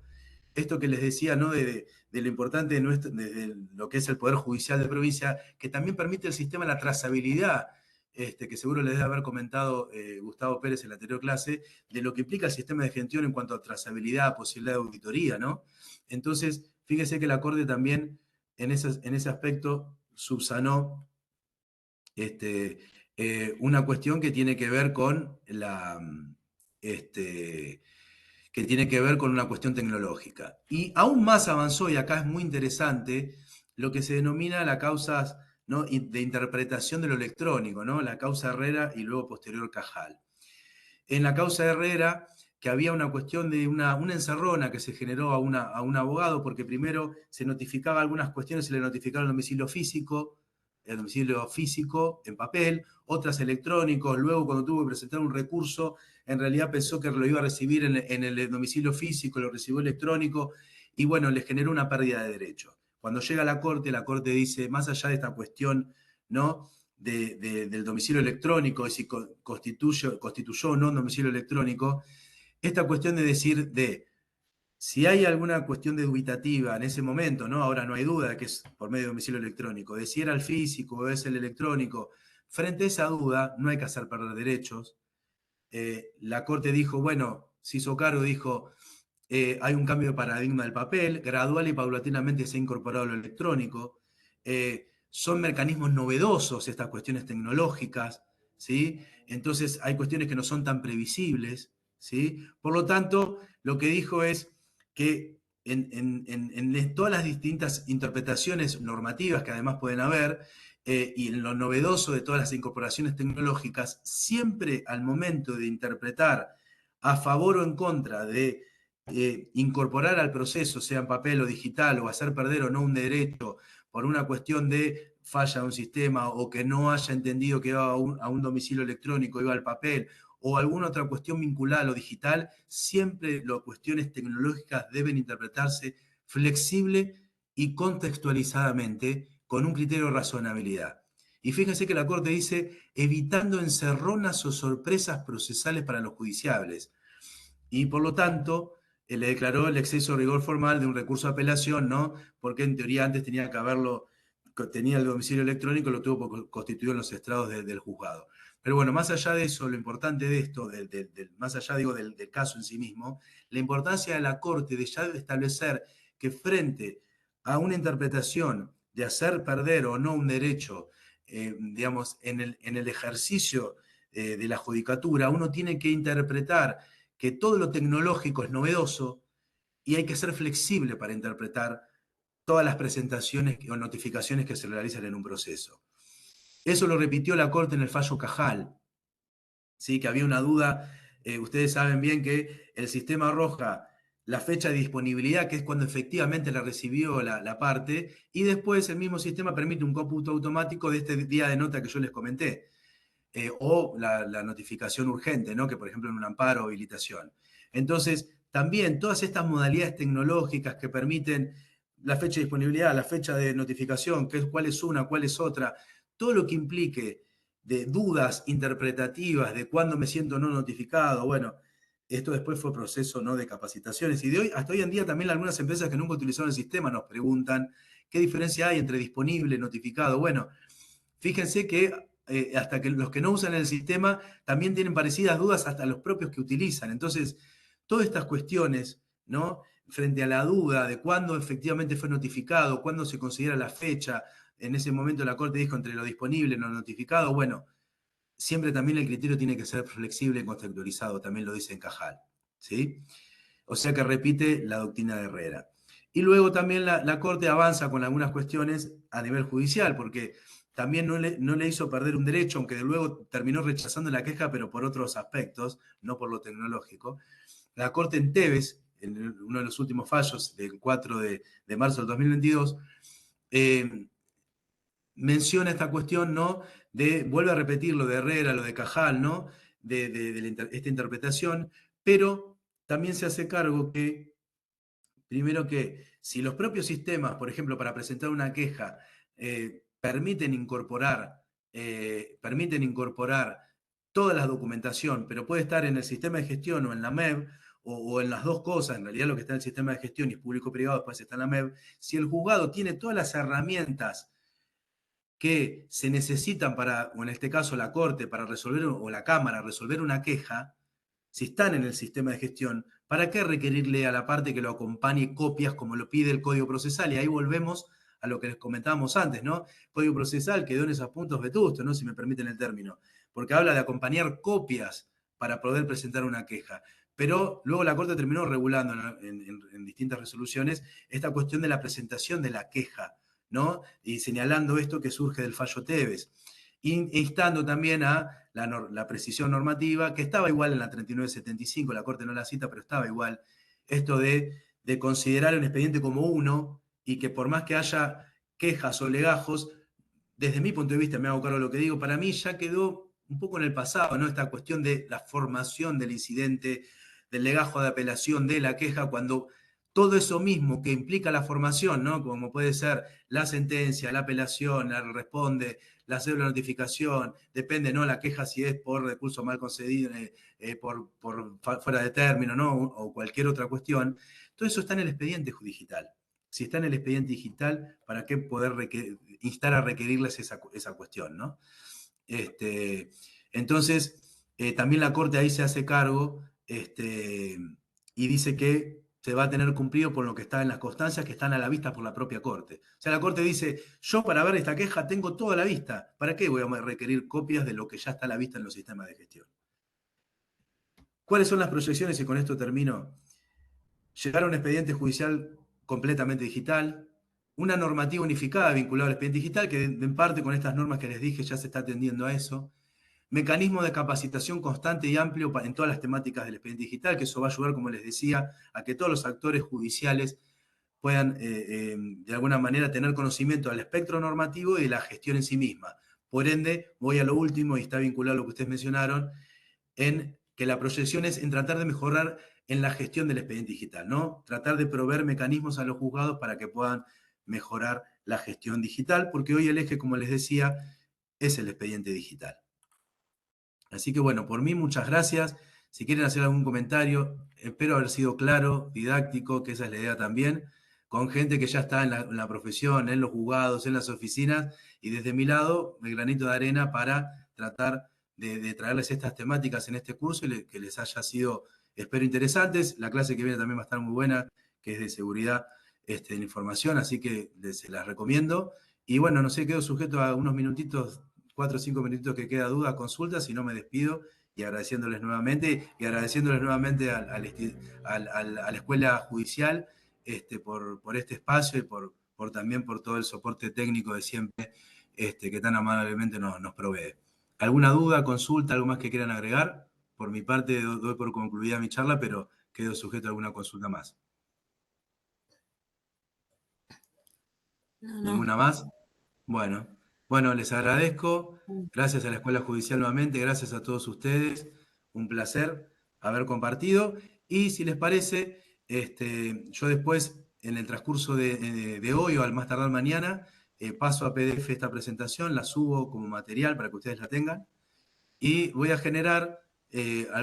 Esto que les decía, ¿no? de lo importante de lo que es el Poder Judicial de provincia, que también permite el sistema la trazabilidad, que seguro les debe haber comentado Gustavo Pérez en la anterior clase, de lo que implica el sistema de gestión en cuanto a trazabilidad, posibilidad de auditoría, ¿no? Entonces, fíjese que la Corte también en ese aspecto subsanó una cuestión que tiene que ver con que tiene que ver con una cuestión tecnológica. Y aún más avanzó, y acá es muy interesante, lo que se denomina la causa, ¿no? de interpretación de lo electrónico, ¿no? La causa Herrera y luego posterior Cajal. En la causa Herrera, que había una cuestión de una encerrona que se generó a un abogado, porque primero se notificaba algunas cuestiones, se le notificaba el domicilio físico en papel, otras electrónicos, luego cuando tuvo que presentar un recurso, en realidad pensó que lo iba a recibir en el domicilio físico, lo recibió electrónico, y bueno, le generó una pérdida de derechos. Cuando llega a la Corte dice, más allá de esta cuestión, ¿no? del domicilio electrónico, de si constituyó o no un domicilio electrónico, esta cuestión de decir si hay alguna cuestión dubitativa en ese momento, ¿no? Ahora no hay duda de que es por medio de domicilio electrónico, de si era el físico o es el electrónico, frente a esa duda no hay que hacer perder derechos. La Corte dijo, bueno, se hizo cargo, dijo, hay un cambio de paradigma del papel, gradual y paulatinamente se ha incorporado lo electrónico, son mecanismos novedosos estas cuestiones tecnológicas, ¿sí? Entonces hay cuestiones que no son tan previsibles, ¿sí? Por lo tanto, lo que dijo es que en todas las distintas interpretaciones normativas que además pueden haber, y en lo novedoso de todas las incorporaciones tecnológicas, siempre al momento de interpretar a favor o en contra de incorporar al proceso, sea en papel o digital, o hacer perder o no un derecho por una cuestión de falla de un sistema o que no haya entendido que iba a un domicilio electrónico, iba al papel, o alguna otra cuestión vinculada a lo digital, siempre las cuestiones tecnológicas deben interpretarse flexible y contextualizadamente con un criterio de razonabilidad. Y fíjense que la Corte dice, evitando encerronas o sorpresas procesales para los judiciables. Y por lo tanto, le declaró el exceso de rigor formal de un recurso de apelación, ¿no? Porque en teoría antes tenía que haberlo, tenía el domicilio electrónico, lo tuvo constituido en los estrados del juzgado. Pero bueno, más allá de eso, lo importante de esto, más allá digo, del caso en sí mismo, la importancia de la Corte de ya establecer que frente a una interpretación de hacer perder o no un derecho, digamos, en el ejercicio de la judicatura, uno tiene que interpretar que todo lo tecnológico es novedoso y hay que ser flexible para interpretar todas las presentaciones o notificaciones que se realizan en un proceso. Eso lo repitió la Corte en el fallo Cajal, ¿sí? Que había una duda, ustedes saben bien que el sistema arroja la fecha de disponibilidad, que es cuando efectivamente la recibió la parte, y después el mismo sistema permite un cómputo automático de este día de nota que yo les comenté. O la notificación urgente, ¿no? Que por ejemplo en un amparo o habilitación. Entonces, también todas estas modalidades tecnológicas que permiten la fecha de disponibilidad, la fecha de notificación, cuál es una, cuál es otra, todo lo que implique de dudas interpretativas de cuándo me siento no notificado, bueno, esto después fue proceso, ¿no?, de capacitaciones. Y de hoy, hasta hoy en día también algunas empresas que nunca utilizaron el sistema nos preguntan qué diferencia hay entre disponible y notificado. Bueno, fíjense que hasta que los que no usan el sistema también tienen parecidas dudas hasta los propios que utilizan. Entonces, todas estas cuestiones, ¿no? Frente a la duda de cuándo efectivamente fue notificado, cuándo se considera la fecha, en ese momento la Corte dijo entre lo disponible y lo notificado, bueno, siempre también el criterio tiene que ser flexible y contextualizado, también lo dice en Cajal, ¿sí? O sea que repite la doctrina de Herrera. Y luego también la Corte avanza con algunas cuestiones a nivel judicial, porque también no le hizo perder un derecho, aunque luego terminó rechazando la queja, pero por otros aspectos, no por lo tecnológico. La Corte en Tebes, en uno de los últimos fallos del 4 de marzo del 2022, menciona esta cuestión, ¿no? Vuelve a repetir lo de Herrera, lo de Cajal, ¿no? Esta interpretación, pero también se hace cargo que, primero que si los propios sistemas, por ejemplo, para presentar una queja, permiten incorporar toda la documentación, pero puede estar en el sistema de gestión o en la MEB, o en las dos cosas, en realidad lo que está en el sistema de gestión y es público-privado, después está en la MEB, si el juzgado tiene todas las herramientas que se necesitan para, o en este caso la Corte, para resolver, o la Cámara, resolver una queja, si están en el sistema de gestión, ¿para qué requerirle a la parte que lo acompañe copias como lo pide el Código Procesal? Y ahí volvemos a lo que les comentábamos antes, ¿no? Código Procesal quedó en esos puntos vetustos, ¿no? Si me permiten el término, porque habla de acompañar copias para poder presentar una queja. Pero luego la Corte terminó regulando en distintas resoluciones esta cuestión de la presentación de la queja, ¿no? Y señalando esto que surge del fallo Tebes, instando también a la precisión normativa, que estaba igual en la 3975, la Corte no la cita, pero estaba igual, esto de considerar un expediente como uno y que por más que haya quejas o legajos, desde mi punto de vista, me hago cargo de lo que digo, para mí ya quedó un poco en el pasado, ¿no? Esta cuestión de la formación del incidente, del legajo de apelación, de la queja, cuando todo eso mismo que implica la formación, ¿no? Como puede ser la sentencia, la apelación, la responde, la cédula de notificación, depende, ¿no? La queja si es por recurso mal concedido, fuera de término, ¿no? O cualquier otra cuestión. Todo eso está en el expediente digital. Si está en el expediente digital, ¿para qué poder instar a requerirles esa cuestión, ¿no? Entonces, también la Corte ahí se hace cargo y dice que se va a tener cumplido por lo que está en las constancias que están a la vista por la propia Corte. O sea, la Corte dice, yo para ver esta queja tengo toda la vista. ¿Para qué voy a requerir copias de lo que ya está a la vista en los sistemas de gestión? ¿Cuáles son las proyecciones? Y con esto termino. Llegar a un expediente judicial completamente digital, una normativa unificada vinculada al expediente digital, que en parte con estas normas que les dije ya se está atendiendo a eso, mecanismo de capacitación constante y amplio en todas las temáticas del expediente digital, que eso va a ayudar, como les decía, a que todos los actores judiciales puedan de alguna manera tener conocimiento del espectro normativo y de la gestión en sí misma. Por ende, voy a lo último, y está vinculado a lo que ustedes mencionaron, en que la proyección es en tratar de mejorar en la gestión del expediente digital, ¿no? Tratar de proveer mecanismos a los juzgados para que puedan mejorar la gestión digital, porque hoy el eje, como les decía, es el expediente digital. Así que bueno, por mí muchas gracias. Si quieren hacer algún comentario, espero haber sido claro, didáctico, que esa es la idea también, con gente que ya está en la profesión, en los juzgados, en las oficinas, y desde mi lado, el granito de arena para tratar de traerles estas temáticas en este curso y que les haya sido, espero, interesantes. La clase que viene también va a estar muy buena, que es de seguridad en información, así que se las recomiendo. Y bueno, no sé, quedo sujeto a unos minutitos, 4 o 5 minutitos que queda duda, consulta, si no me despido y agradeciéndoles nuevamente a la Escuela Judicial por este espacio y también por todo el soporte técnico de siempre que tan amablemente nos provee. ¿Alguna duda, consulta, algo más que quieran agregar? Por mi parte doy por concluida mi charla, pero quedo sujeto a alguna consulta más. No, ¿Ninguna más? Bueno, les agradezco. Gracias a la Escuela Judicial nuevamente, gracias a todos ustedes. Un placer haber compartido. Y si les parece, yo después, en el transcurso de hoy o al más tardar mañana, paso a PDF esta presentación, la subo como material para que ustedes la tengan. Y voy a generar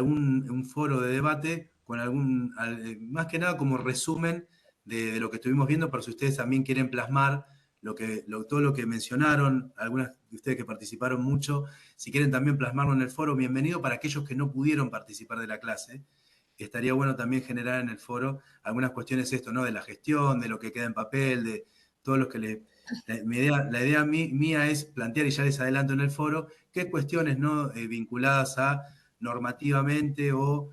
un foro de debate con más que nada como resumen de lo que estuvimos viendo, por si ustedes también quieren plasmar todo lo que mencionaron, algunas de ustedes que participaron mucho, si quieren también plasmarlo en el foro, bienvenido. Para aquellos que no pudieron participar de la clase, estaría bueno también generar en el foro algunas cuestiones ¿no? De la gestión, de lo que queda en papel, de todo lo que la idea mía es plantear, y ya les adelanto en el foro, qué cuestiones ¿no? Vinculadas a normativamente o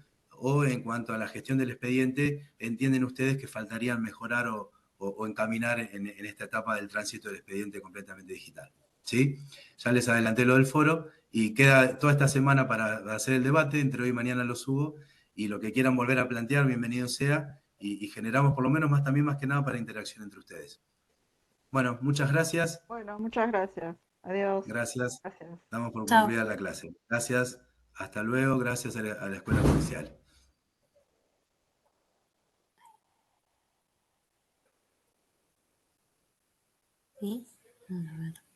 en cuanto a la gestión del expediente entienden ustedes que faltarían mejorar o encaminar en esta etapa del tránsito del expediente completamente digital. ¿Sí? Ya les adelanté lo del foro y queda toda esta semana para hacer el debate, entre hoy y mañana lo subo, y lo que quieran volver a plantear, bienvenido sea, y generamos por lo menos más que nada para interacción entre ustedes. Bueno, muchas gracias. Bueno, muchas gracias. Adiós. Gracias. Gracias. Damos por chao. concluida la clase. Gracias. Hasta luego. Gracias a la Escuela Judicial. ¿Sí? A ver.